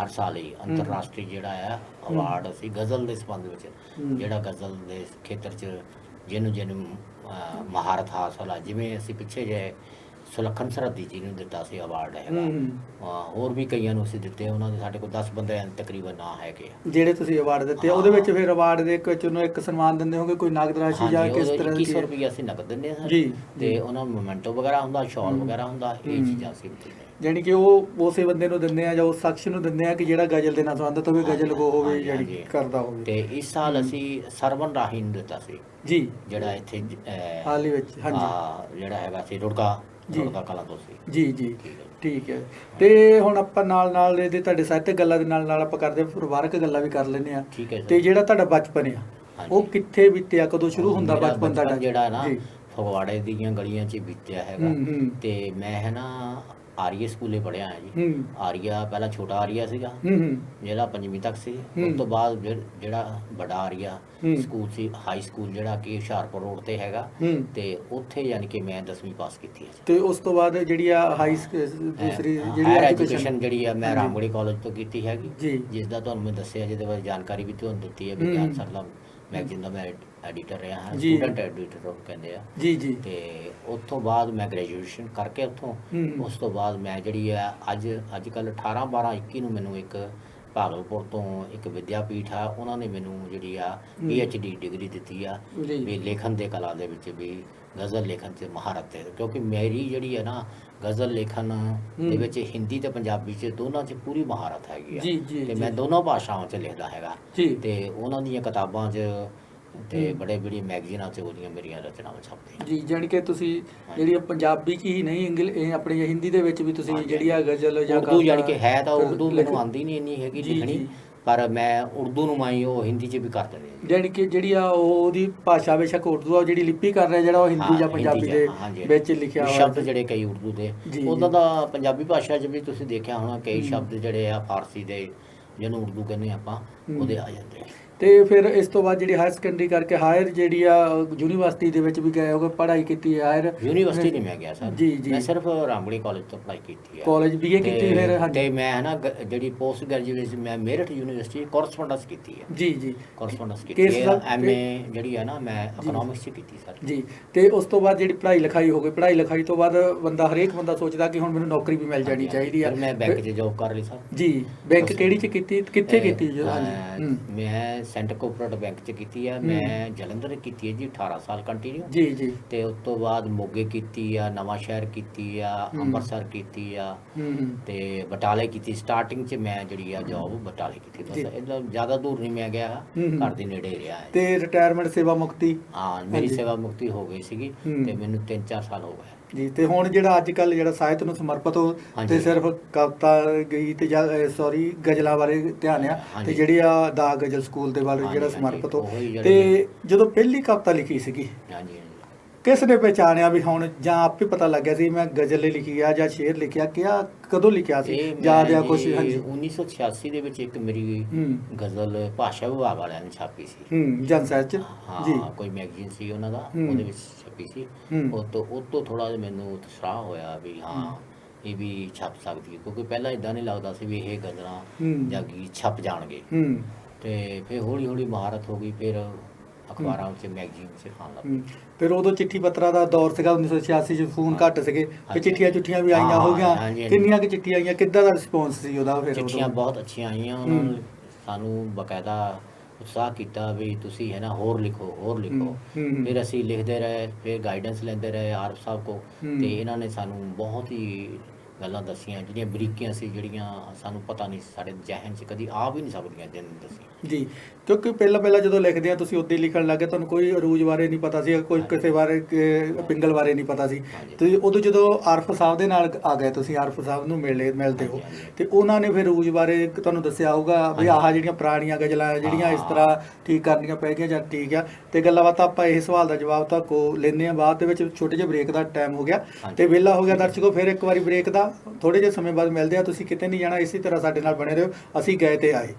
ਹਰ ਸਾਲ ਹੀ ਅੰਤਰਰਾਸ਼ਟਰੀ ਜਿਹੜਾ ਆ ਅਵਾਰਡ ਅਸੀਂ ਗਜ਼ਲ ਦੇ ਸੰਬੰਧ ਵਿੱਚ, ਜਿਹੜਾ ਗਜ਼ਲ ਦੇ ਖੇਤਰ 'ਚ ਜਿਹਨੂੰ ਮਹਾਰਤ ਹਾਸਲ ਆ। ਜਿਵੇਂ ਅਸੀਂ ਪਿੱਛੇ ਜੇ ਸੁਲੱਖਣ ਸਰਹੱਦੀ ਜੀ ਨੂੰ ਦਿੱਤਾ ਸੀ ਅਵਾਰਡ ਹੈਗਾ। ਹੋਰ ਵੀ ਕਈਆਂ ਨੂੰ ਅਸੀਂ ਦਿੱਤੇ। ਉਹਨਾਂ ਦੇ ਸਾਡੇ ਕੋਲ 10 ਬੰਦੇ ਤਕਰੀਬਨ ਨਾਂ ਹੈਗੇ ਜਿਹੜੇ ਤੁਸੀਂ ਅਵਾਰਡ ਦਿੱਤੇ। ਉਹਦੇ ਵਿੱਚ ਫਿਰ ਅਵਾਰਡ ਦੇ ਵਿੱਚ ਉਹਨੂੰ ਇੱਕ ਸਨਮਾਨ ਦਿੰਦੇ ਹੋਗੇ, ਕੋਈ ਨਗਦ ਰਾਸ਼ੀ ਜਾਂ ਕਿਸ ਤਰ੍ਹਾਂ ਦੀ? 2100 ਰੁਪਏ ਅਸੀਂ ਨਗਦ ਦਿੰਦੇ ਹਾਂ ਜੀ। ਤੇ ਉਹਨਾਂ ਨੂੰ ਮੋਮੈਂਟੋ ਵਗੈਰਾ ਹੁੰਦਾ, ਸ਼ਾਲ ਵਗੈਰਾ ਹੁੰਦਾ, ਇਹ ਚੀਜ਼ਾਂ ਅਸੀਂ ਦਿੰਦੇ। ਜਾਣੀ ਕਿ ਉਹ ਉਸੇ ਬੰਦੇ ਨੂੰ ਦਿੰਦੇ ਆ ਜਾਂ ਉਸ ਸ਼ਖਸ ਨੂੰ ਦਿੰਦੇ ਆ ਕਿ ਜਿਹੜਾ ਗਜ਼ਲ ਦੇ ਨਾਲ ਸੰਬੰਧਿਤ ਹੋਵੇ, ਗਜ਼ਲ ਗੋ ਹੋਵੇ, ਜਿਹੜੀ ਕਰਦਾ ਹੋਵੇ। ਤੇ ਇਸ ਸਾਲ ਅਸੀਂ ਸਰਵਨ ਰਾਹੀ ਨੂੰ ਦਿੱਤਾ ਸੀ ਜੀ, ਜਿਹੜਾ ਇੱਥੇ ਹਾਲ ਹੀ ਵਿੱਚ ਹਾਂਜੀ ਜਿਹੜਾ ਹੈਗਾ ਸੀ ਰੁੜਕਾ ਕਲਾਂ ਤੋਂ ਸੀ। ਜੀ ਜੀ ਠੀਕ ਹੈ। ਤੇ ਹੁਣ ਆਪਾਂ ਨਾਲ ਇਹਦੇ ਤੁਹਾਡੇ ਸਾਹਿਤਕ ਗੱਲਾਂ ਦੇ ਨਾਲ ਆਪਾਂ ਕਰਦੇ ਪਰਿਵਾਰਕ ਗੱਲਾਂ ਵੀ ਕਰ ਲੈਂਦੇ ਆ। ਤੇ ਜਿਹੜਾ ਤੁਹਾਡਾ ਬਚਪਨ ਆ ਉਹ ਕਿੱਥੇ ਬੀਤਿਆ, ਕਦੋਂ ਸ਼ੁਰੂ ਹੁੰਦਾ ਬਚਪਨ ਤੁਹਾਡਾ? ਜਿਹੜਾ ਨਾ ਫਗਵਾੜੇ ਦੀਆਂ ਗਲੀਆਂ 'ਚ ਬੀਤਿਆ ਹੈਗਾ। ਤੇ ਮੈਂ ਹੈ ਨਾ ਆਰੀਆ ਸਕੂਲੇ ਪੜ੍ਹਿਆ ਹੈ ਜੀ। ਆਰੀਆ ਪਹਿਲਾਂ ਛੋਟਾ ਆਰੀਆ ਸੀਗਾ ਜਿਹੜਾ 5ਵੀਂ ਤੱਕ ਸੀ। ਉਸ ਤੋਂ ਬਾਅਦ ਜਿਹੜਾ ਵੱਡਾ ਆਰੀਆ ਸਕੂਲ ਸੀ, ਹਾਈ ਸਕੂਲ ਜਿਹੜਾ ਕਿ ਹੁਸ਼ਿਆਰਪੁਰ ਰੋਡ ਤੇ ਹੈਗਾ, ਤੇ ਉੱਥੇ ਯਾਨੀ ਕਿ ਮੈਂ 10ਵੀਂ ਪਾਸ ਕੀਤੀ ਹੈ। ਤੇ ਉਸ ਤੋਂ ਬਾਅਦ ਜਿਹੜੀ ਆ ਦੂਸਰੀ ਜਿਹੜੀ ਐਜੂਕੇਸ਼ਨ ਜਿਹੜੀ ਆ ਮੈਂ ਰਾਮਗੜ੍ਹੀ ਕਾਲਜ ਤੋਂ ਕੀਤੀ ਹੈਗੀ, ਜਿਸ ਦਾ ਤੁਹਾਨੂੰ ਮੈਂ ਦੱਸਿਆ, ਜਿਹਦੇ ਬਾਰੇ ਜਾਣਕਾਰੀ ਵੀ ਤੁਹਾਨੂੰ ਦਿੱਤੀ ਹੈ। ਵਿਗਿਆਨ ਸਰਲਾ ਮੈਗਜ਼ੀਨ ਦਾ ਮੈਂ ਐਡੀਟਰ ਰਿਹਾ ਹਾਂ, ਸਟੂਡੈਂਟ ਐਡੀਟਰ ਕਹਿੰਦੇ ਆ ਜੀ ਜੀ। ਤੇ ਉਸ ਤੋਂ ਬਾਅਦ ਮੈਂ ਗ੍ਰੈਜੂਏਸ਼ਨ ਕਰਕੇ ਉੱਥੋਂ ਉਸ ਤੋਂ ਬਾਅਦ ਮੈਂ ਜਿਹੜੀ ਆ ਅੱਜ ਕੱਲ੍ਹ 18/12/21 ਨੂੰ ਮੈਨੂੰ ਇੱਕ ਭਾਗਲਪੁਰ ਤੋਂ ਇੱਕ ਵਿਦਿਆਪੀਠ ਆ, ਉਹਨਾਂ ਨੇ ਮੈਨੂੰ ਜਿਹੜੀ ਆ PhD ਡਿਗਰੀ ਦਿੱਤੀ ਆ ਵੀ ਲੇਖਣ ਦੇ ਕਲਾ ਦੇ ਵਿੱਚ ਵੀ ਗਜ਼ਲ ਲੇਖਣ 'ਚ ਮਹਾਰਤ ਹੈ। ਕਿਉਂਕਿ ਮੇਰੀ ਜਿਹੜੀ ਹੈ ਨਾ ਗਜ਼ਲ ਲੇਖਣ ਦੇ ਵਿੱਚ ਹਿੰਦੀ ਤੇ ਪੰਜਾਬੀ 'ਚ ਦੋਨਾਂ 'ਚ ਪੂਰੀ ਮਹਾਰਤ ਹੈਗੀ ਆ। ਤੇ ਮੈਂ ਦੋਨੋਂ ਭਾਸ਼ਾਵਾਂ 'ਚ ਲਿਖਦਾ ਹੈਗਾ। ਤੇ ਉਹਨਾਂ ਦੀਆਂ ਕਿਤਾਬਾਂ 'ਚ ਤੇ ਬੜੇ ਬੜੀ ਮੈਗਜ਼ੀਨਾਂ 'ਚ ਉਹਦੀਆਂ ਮੇਰੀਆਂ ਰਚਨਾਵਾਂ ਛਪਦੀਆਂ। ਜੀ, ਜਾਣੀ ਕਿ ਤੁਸੀਂ ਜਿਹੜੀ ਪੰਜਾਬੀ 'ਚ ਹੀ ਨਹੀਂ ਇਹ ਆਪਣੀ ਹਿੰਦੀ ਦੇ ਵਿੱਚ ਵੀ ਤੁਸੀਂ ਜਿਹੜੀ ਆ ਗਜ਼ਲ ਜਾਂ ਉਰਦੂ ਜਾਣੀ ਕਿ ਹੈ ਤਾਂ ਫਿਰ ਉਰਦੂ ਮੈਨੂੰ ਆਉਂਦੀ ਨਹੀਂ ਇੰਨੀ ਹੈਗੀ ਜੀ, ਲਿਖਣੀ, ਜੀ। ਪਰ ਮੈਂ ਉਰਦੂ ਨੂੰ ਮਾਈ ਉਹ ਹਿੰਦੀ 'ਚ ਵੀ ਕਰ ਦਿੰਦੇ ਹਾਂ। ਜਾਣੀ ਕਿ ਜਿਹੜੀ ਆ ਉਹਦੀ ਭਾਸ਼ਾ ਬੇਸ਼ੱਕ ਉਰਦੂ ਆ, ਜਿਹੜੀ ਲਿਪੀ ਕਰ ਰਿਹਾ ਜਿਹੜਾ ਉਹ ਹਿੰਦੀ ਜਾਂ ਪੰਜਾਬੀ ਦੇ ਵਿੱਚ ਲਿਖਿਆ ਹੋਇਆ ਸ਼ਬਦ ਜਿਹੜੇ ਕਈ ਉਰਦੂ ਦੇ, ਜੀ, ਉਹਨਾਂ ਦਾ ਪੰਜਾਬੀ ਭਾਸ਼ਾ 'ਚ ਵੀ ਤੁਸੀਂ ਦੇਖਿਆ ਹੋਣਾ ਕਈ ਸ਼ਬਦ ਜਿਹੜੇ ਆ ਫਾਰਸੀ ਦੇ ਜਿਹਨੂੰ ਉਰਦੂ ਕਹਿੰਦੇ ਆਪਾਂ ਉਹਦੇ ਆ ਜਾਂਦੇ ਆ। ਤੇ ਫਿਰ ਇਸ ਤੋਂ ਬਾਅਦ ਜਿਹੜੀ ਹਾਇਰ ਸੈਕੰਡਰੀ ਕਰਕੇ ਹਾਇਰ ਜਿਹੜੀ ਆ ਯੂਨੀਵਰਸਿਟੀ ਦੇ ਵਿੱਚ ਵੀ ਗਏ ਹੋਗੇ, ਪੜ੍ਹਾਈ ਕੀਤੀ ਹੈ ਹਾਇਰ? ਯੂਨੀਵਰਸਿਟੀ ਨਹੀਂ ਮੈਂ ਗਿਆ ਸਰ, ਜੀ, ਜੀ। ਮੈਂ ਸਿਰਫ ਰਾਮਗੜੀ ਕਾਲਜ ਤੋਂ ਪੜ੍ਹਾਈ ਕੀਤੀ ਹੈ। ਕਾਲਜ BA ਕੀਤੀ ਫਿਰ? ਹਾਂਜੀ। ਤੇ ਮੈਂ ਹੈ ਨਾ ਜਿਹੜੀ ਪੋਸਟ ਗ੍ਰੈਜੂਏਸ਼ਨ ਮੈਂ ਮੇਰਠ ਯੂਨੀਵਰਸਿਟੀ ਕੋਰਸਪੋਂਡੈਂਸ ਕੀਤੀ ਹੈ। ਜੀ, ਜੀ। ਕੋਰਸਪੋਂਡੈਂਸ ਕੀਤੀ ਹੈ। MA ਜਿਹੜੀ ਹੈ ਨਾ ਮੈਂ ਇਕਨੋਮਿਕਸ 'ਚ ਕੀਤੀ ਸਰ। ਜੀ, ਤੇ ਉਸ ਤੋਂ ਬਾਅਦ ਜਿਹੜੀ ਪੜ੍ਹਾਈ ਲਿਖਾਈ ਹੋ ਗਈ, ਪੜ੍ਹਾਈ ਲਿਖਾਈ ਤੋਂ ਬਾਅਦ ਹਰੇਕ ਬੰਦਾ ਸੋਚਦਾ ਕਿ ਹੁਣ ਮੈਨੂੰ ਨੌਕਰੀ ਵੀ ਮਿਲ ਜਾਣੀ ਚਾਹੀਦੀ ਆ। ਫਿਰ ਮੈਂ ਬੈਂਕ 'ਚ ਜੋਬ ਕਰ ਲਈ ਸਰ। ਜੀ, ਬੈਂਕ ਕਿਹੜੀ 'ਚ ਕੀਤੀ, ਕਿੱਥੇ ਕੀਤੀ? ਹਾਂਜੀ। ਮੈਂ ਸੈਂਟਰ ਕੋਆਪਰੇਟਿਵ ਬੈਂਕ 'ਚ ਕੀਤੀ ਆ। ਮੈਂ ਜਲੰਧਰ ਕੀਤੀ ਹੈ ਜੀ 18 ਸਾਲ ਕੰਟੀਨਿਊ। ਜੀ, ਜੀ। ਤੇ ਉਸ ਤੋਂ ਬਾਅਦ ਮੋਗੇ ਕੀਤੀ ਆ, ਨਵਾਂ ਸ਼ਹਿਰ ਕੀਤੀ ਆ, ਅੰਮ੍ਰਿਤਸਰ ਕੀਤੀ ਆ, ਤੇ ਬਟਾਲੇ ਕੀਤੀ। ਸਟਾਰਟਿੰਗ 'ਚ ਮੈਂ ਜਿਹੜੀ ਆ ਜੋਬ ਬਟਾਲੇ ਕੀਤੀ, ਬਸ ਇਹਦਾ ਜ਼ਿਆਦਾ ਦੂਰ ਨਹੀਂ ਮੈਂ ਗਿਆ, ਘਰ ਦੇ ਨੇੜੇ ਰਿਹਾ ਹੈ। ਤੇ ਰਿਟਾਇਰਮੈਂਟ ਸੇਵਾ ਮੁਕਤੀ? ਹਾਂ, ਮੇਰੀ ਸੇਵਾ ਮੁਕਤੀ ਹੋ ਗਈ ਸੀਗੀ ਤੇ ਮੈਨੂੰ 3-4 ਸਾਲ ਹੋ ਗਏ ਜੀ। ਤੇ ਹੁਣ ਜਿਹੜਾ ਅੱਜ ਕੱਲ ਜਿਹੜਾ ਸਾਹਿਤ ਨੂੰ ਸਮਰਪਿਤ ਹੋ ਤੇ ਸਿਰਫ ਕਵਿਤਾ ਗੀਤ ਸੌਰੀ ਗਜ਼ਲਾਂ ਬਾਰੇ ਧਿਆਨ ਆ, ਤੇ ਜਿਹੜੀ ਆ ਦਾ ਗਜ਼ਲ ਸਕੂਲ ਦੇ ਬਾਰੇ ਜਿਹੜਾ ਸਮਰਪਿਤ ਹੋ। ਤੇ ਜਦੋਂ ਪਹਿਲੀ ਕਵਿਤਾ ਲਿਖੀ ਸੀਗੀ, ਹਾਂਜੀ, ਕਿਸ ਨੇ ਪਹਿਚਾਣਿਆ ਵੀ ਹੁਣ, ਜਾਂ ਆਪੇ ਪਤਾ ਲੱਗਿਆ ਸੀ ਮੈਂ ਗਜ਼ਲ ਲਿਖੀ ਆ ਜਾਂ ਸ਼ੇਰ ਲਿਖਿਆ, ਕਿਹਾ ਕਦੋਂ ਲਿਖਿਆ ਸੀ, ਯਾਦ ਆ ਕੁਛ? ਹਾਂਜੀ। 1986 ਦੇ ਵਿੱਚ ਇੱਕ ਮੇਰੀ ਗਜ਼ਲ ਭਾਸ਼ਾ ਵਿਭਾਗ ਵਾਲਿਆਂ ਨੇ ਛਾਪੀ ਸੀ ਜਨ ਸਾਹਿਤ ਚ। ਜੀ, ਹਾਂ, ਕੋਈ ਮੈਗਜ਼ੀਨ ਸੀ ਉਹਨਾਂ ਦਾ, ਉਹਦੇ ਵਿੱਚ ਛਪੀ ਸੀ। ਉਹ ਤੋਂ ਥੋੜਾ ਜਿਹਾ ਮੈਨੂੰ ਉਤਸ਼ਾਹ ਹੋਇਆ ਵੀ ਹਾਂ ਇਹ ਵੀ ਛਪ ਸਕਦੀ ਹੈ, ਕਿਉਂਕਿ ਪਹਿਲਾਂ ਇਦਾਂ ਨਹੀਂ ਲੱਗਦਾ ਸੀ ਵੀ ਇਹ ਗਜ਼ਲਾਂ ਜਾਂ ਗੀਤ ਛਪ ਜਾਣਗੇ। ਤੇ ਫਿਰ ਹੌਲੀ ਹੌਲੀ ਮਹਾਰਤ ਹੋ ਗਈ, ਫਿਰ ਅਖਬਾਰਾਂ ਵਿੱਚ ਮੈਗਜ਼ੀਨ 'ਚ ਖਾਣ ਲੱਗ ਪਈ। ਫਿਰ ਉਦੋਂ ਚਿੱਠੀ ਪੱਤਰਾਂ ਦਾ ਦੌਰ ਸੀਗਾ 1986 ਚ, ਫੋਨ ਘੱਟ ਸੀਗੇ, ਫਿਰ ਚਿੱਠੀਆਂ ਵੀ ਆਈਆਂ ਹੋ ਗਈਆਂ। ਕਿੰਨੀਆਂ ਕਿ ਚਿੱਠੀਆਂ ਆਈਆਂ, ਕਿੱਦਾਂ ਦਾ ਰਿਸਪੌਂਸ ਸੀ ਉਹਦਾ? ਫਿਰ ਚਿੱਠੀਆਂ ਬਹੁਤ ਅੱਛੀਆਂ ਆਈਆਂ, ਉਹਨਾਂ ਨੇ ਸਾਨੂੰ ਬਕਾਇਦਾ ਉਤਸ਼ਾਹ ਕੀਤਾ ਵੀ ਤੁਸੀਂ ਹੈ ਨਾ ਹੋਰ ਲਿਖੋ, ਹੋਰ ਲਿਖੋ। ਫਿਰ ਅਸੀਂ ਲਿਖਦੇ ਰਹੇ, ਫਿਰ ਗਾਈਡੈਂਸ ਲੈਂਦੇ ਰਹੇ ਆਰਫ ਸਾਹਿਬ ਕੋ, ਤੇ ਇਹਨਾਂ ਨੇ ਸਾਨੂੰ ਬਹੁਤ ਹੀ ਗੱਲਾਂ ਦੱਸੀਆਂ ਜਿਹੜੀਆਂ ਬਰੀਕੀਆਂ ਸੀ, ਜਿਹੜੀਆਂ ਸਾਨੂੰ ਪਤਾ ਨਹੀਂ ਸੀ, ਸਾਡੇ ਜ਼ਿਹਨ 'ਚ ਕਦੀ ਆ ਵੀ ਨਹੀਂ ਸਕਦੀਆਂ ਜਿਹਨਾਂ ਨੇ ਦੱਸੀਆਂ ਜੀ। ਕਿਉਂਕਿ ਪਹਿਲਾਂ ਜਦੋਂ ਲਿਖਦੇ ਆ ਤੁਸੀਂ ਉੱਦਾਂ ਹੀ ਲਿਖਣ ਲੱਗੇ, ਤੁਹਾਨੂੰ ਕੋਈ ਅਰੂਜ ਬਾਰੇ ਨਹੀਂ ਪਤਾ ਸੀ, ਕੋਈ ਕਿਸੇ ਬਾਰੇ ਪਿੰਗਲ ਬਾਰੇ ਨਹੀਂ ਪਤਾ ਸੀ। ਤੁਸੀਂ ਉਦੋਂ ਜਦੋਂ ਆਰਫ ਸਾਹਿਬ ਦੇ ਨਾਲ ਆ ਗਏ, ਤੁਸੀਂ ਆਰਫ ਸਾਹਿਬ ਨੂੰ ਮਿਲਦੇ ਹੋ, ਤੇ ਉਹਨਾਂ ਨੇ ਫਿਰ ਅਰੂਜ ਬਾਰੇ ਤੁਹਾਨੂੰ ਦੱਸਿਆ ਹੋਊਗਾ ਵੀ ਆਹ ਜਿਹੜੀਆਂ ਪੁਰਾਣੀਆਂ ਗਜ਼ਲਾਂ ਜਿਹੜੀਆਂ ਇਸ ਤਰ੍ਹਾਂ ਠੀਕ ਕਰਨੀਆਂ ਪੈ ਗਈਆਂ ਜਾਂ ਠੀਕ ਆ। ਤੇ ਗੱਲਾਂ ਬਾਤਾਂ ਆਪਾਂ ਇਹ ਸਵਾਲ ਦਾ ਜਵਾਬ ਤਾਂ ਕੋ ਲੈਂਦੇ ਹਾਂ ਬਾਅਦ ਦੇ ਵਿੱਚ। ਛੋਟੇ ਜਿਹੇ ਬ੍ਰੇਕ ਦਾ ਟਾਈਮ ਹੋ ਗਿਆ ਤੇ ਵਿਹਲਾ ਹੋ ਗਿਆ ਦਰਸ਼ਕੋ, ਫਿਰ ਇੱਕ ਵਾਰੀ ਬ੍ਰੇਕ ਦਾ ਥੋੜੇ ਜਿਹੇ ਸਮੇਂ ਬਾਅਦ ਮਿਲਦੇ ਆ। ਤੁਸੀਂ ਕਿਤੇ ਨਹੀਂ ਜਾਣਾ, ਇਸੇ ਤਰ੍ਹਾਂ ਸਾਡੇ ਨਾਲ ਬਣੇ ਰਹੋ। ਅਸੀਂ ਗਏ ਤੇ ਆਏ।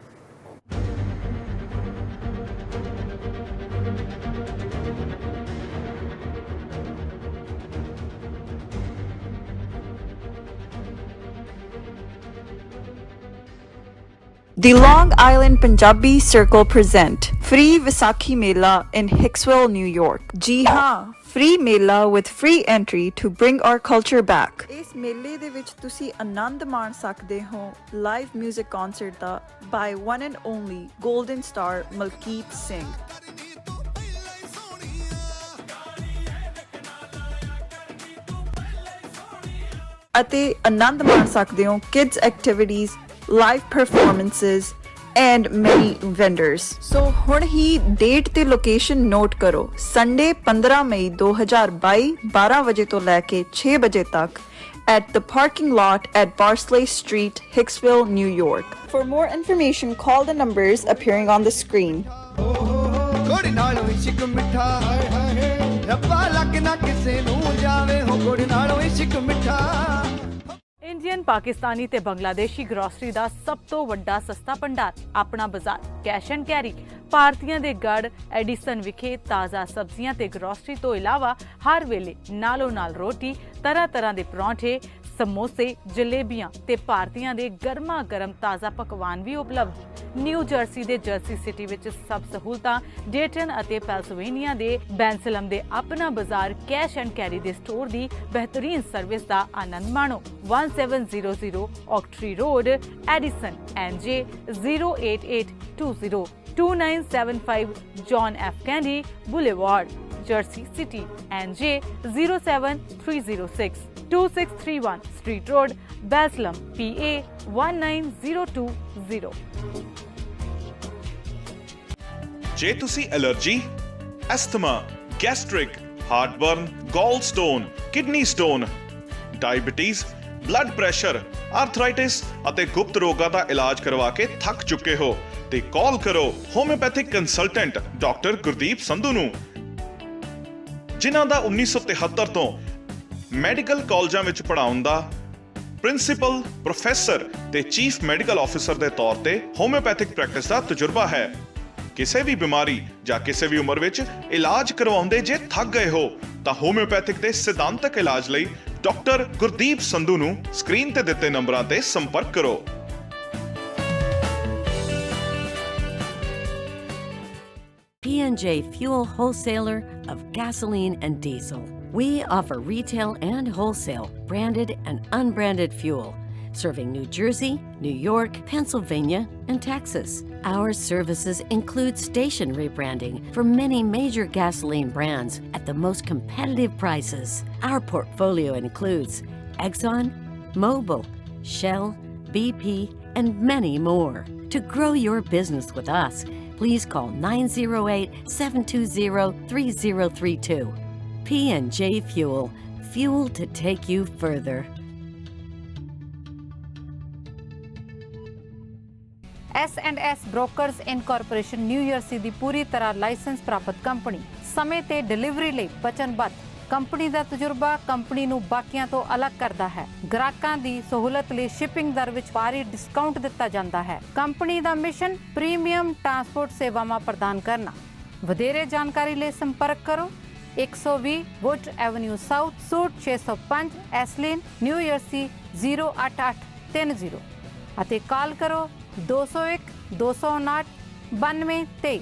The Long Island Punjabi Circle present Free Vaisakhi Mela in Hicksville, New York. जी हाँ, free ਮੇਲਾ with free entry to bring our culture back. ਇਸ ਮੇਲੇ ਦੇ ਵਿੱਚ ਤੁਸੀਂ ਆਨੰਦ ਮਾਣ ਸਕਦੇ ਹੋ ਲਾਈਵ 뮤직 ਕਨਸਰਟ ਦਾ by one and only Golden Star Malkit Singh. ਅਤੇ ਆਨੰਦ ਮਾਣ ਸਕਦੇ ਹੋ kids activities, live performances and many vendors. So ਹੁਣ ਹੀ ਡੇਟ ਤੇ ਲੋਕੇਸ਼ਨ ਨੋਟ ਕਰੋ। ਸੰਡੇ 15 ਮਈ 2022 12 ਵਜੇ ਤੋਂ ਲੈ ਕੇ 6 ਵਜੇ ਤੱਕ at the parking lot at Barsley Street, Hicksville, New York. For more information, call the numbers appearing on the screen. ਗੋੜੀ ਨਾਲੋਂ ਇਸ਼ਕ ਮਿੱਠਾ ਰੱਬਾ ਲੱਗ ਨਾ ਕਿਸੇ ਨੂੰ ਜਾਵੇ ਹੋ ਗੋੜੀ ਨਾਲੋਂ ਇਸ਼ਕ ਮਿੱਠਾ। ਇੰਡੀਅਨ, ਪਾਕਿਸਤਾਨੀ ਤੇ ਬੰਗਲਾਦੇਸ਼ੀ ਗਰੋਸਰੀ ਦਾ ਸਭ ਤੋਂ ਵੱਡਾ ਸਸਤਾ ਭੰਡਾਰ ਆਪਣਾ ਬਾਜ਼ਾਰ ਕੈਸ਼ ਐਂਡ ਕੈਰੀ। ਭਾਰਤੀਆਂ ਦੇ ਗੜ ਐਡੀਸਨ ਵਿਖੇ ਤਾਜ਼ਾ ਸਬਜ਼ੀਆਂ ਤੇ ਗਰੋਸਰੀ ਤੋਂ ਇਲਾਵਾ ਹਰ ਵੇਲੇ ਨਾਲੋਂ ਨਾਲ ਰੋਟੀ, ਤਰ੍ਹਾਂ ਦੇ ਪਰੌਂਠੇ, ਸਮੋਸੇ, ਜਲੇਬੀਆਂ ਤੇ ਭਾਰਤੀਆਂ ਦੇ ਗਰਮਾ ਗਰਮ ਤਾਜ਼ਾ ਪਕਵਾਨ ਵੀ ਉਪਲਬਧ। ਨਿਊ ਜਰਸੀ ਦੇ ਜਰਸੀ ਸਿਟੀ ਵਿੱਚ ਸਭ ਸਹੂਲਤਾਂ, ਡੇਟਨ ਅਤੇ ਪੈਂਸਿਲਵੇਨੀਆ ਦੇ ਬੈਂਸਲਮ ਦੇ ਆਪਣਾ ਬਾਜ਼ਾਰ ਕੈਸ਼ ਐਂਡ ਕੈਰੀ ਦੇ ਸਟੋਰ ਦੀ ਬਿਹਤਰੀਨ ਸਰਵਿਸ ਦਾ ਆਨੰਦ ਮਾਣੋ। 1700 Octree Road, Edison, NJ 08820, 2975 John F. Kennedy Boulevard, Jersey City, NJ 07306, 2631 Street Road, Baslam, PA 19020। ਜੇ ਤੁਸੀਂ ਐਲਰਜੀ, ਐਸਥਮਾ, ਗੈਸਟ੍ਰਿਕ, ਹਾਰਟਬਰਨ, ਗਾਲ stone, kidney stone, diabetes, blood pressure, arthritis ਅਤੇ ਗੁਪਤ ਰੋਗਾਂ ਦਾ ਇਲਾਜ ਕਰਵਾ ਕੇ ਥੱਕ ਚੁੱਕੇ ਹੋ ਤੇ ਕਾਲ ਕਰੋ homeopathic consultant doctor Gurdeep Sandhu ਨੂੰ, ਜਿਨ੍ਹਾਂ ਦਾ 1973 ਤੋਂ ਮੈਡੀਕਲ ਕਾਲਜਾਂ ਵਿੱਚ ਪੜ੍ਹਾਉਣ ਦਾ ਪ੍ਰਿੰਸੀਪਲ, ਪ੍ਰੋਫੈਸਰ ਤੇ ਚੀਫ ਮੈਡੀਕਲ ਆਫੀਸਰ ਦੇ ਤੌਰ ਤੇ ਹੋਮਿਓਪੈਥਿਕ ਪ੍ਰੈਕਟਿਸ ਦਾ ਤਜਰਬਾ ਹੈ। ਕਿਸੇ ਵੀ ਬਿਮਾਰੀ ਜਾਂ ਕਿਸੇ ਵੀ ਉਮਰ ਵਿੱਚ ਇਲਾਜ ਕਰਵਾਉਂਦੇ ਜੇ ਥੱਕ ਗਏ ਹੋ ਤਾਂ ਹੋਮਿਓਪੈਥਿਕ ਦੇ ਸਿਧਾਂਤਕ ਇਲਾਜ ਲਈ ਡਾਕਟਰ ਗੁਰਦੀਪ ਸੰਧੂ ਨੂੰ ਸਕਰੀਨ ਤੇ ਦਿੱਤੇ ਨੰਬਰਾਂ ਤੇ ਸੰਪਰਕ ਕਰੋ। P&J Fuel Wholesaler of gasoline and diesel. We offer retail and wholesale, branded and unbranded fuel, serving New Jersey, New York, Pennsylvania, and Texas. Our services include station rebranding for many major gasoline brands at the most competitive prices. Our portfolio includes Exxon, Mobil, Shell, BP, and many more. To grow your business with us, please call 908-720-3032. P&J Fuel, fuel to take you further. S&S Brokers Incorporation new jersey ਦੀ ਪੂਰੀ ਤਰ੍ਹਾਂ licence ਪ੍ਰਾਪਤ company, ਸਮੇਂ ਤੇ delivery ਲਈ ਵਚਨਬੱਧ। Company ਦਾ ਤਜਰਬਾ company ਨੂੰ ਬਾਕੀਆਂ ਤੋਂ ਅਲੱਗ ਕਰਦਾ ਹੈ। ਗ੍ਰਾਹਕਾਂ ਦੀ ਸਹੂਲਤ ਲਈ ਸ਼ਿਪਿੰਗ ਦਰ ਵਿੱਚ ਭਾਰੀ ਡਿਸਕਾਊਂਟ ਦਿੱਤਾ ਜਾਂਦਾ ਹੈ। ਕੰਪਨੀ ਦਾ ਮਿਸ਼ਨ ਪ੍ਰੀਮੀਅਮ ਟਰਾਂਸਪੋਰਟ ਸੇਵਾਵਾਂ ਪ੍ਰਦਾਨ ਕਰਨਾ। ਵਧੇਰੇ ਜਾਣਕਾਰੀ ਲਈ ਸੰਪਰਕ ਕਰੋ 120 wood avenue south, suite 605, Iselin, New Jersey 08830 ਅਤੇ ਕਾਲ ਕਰੋ 201 259 9223।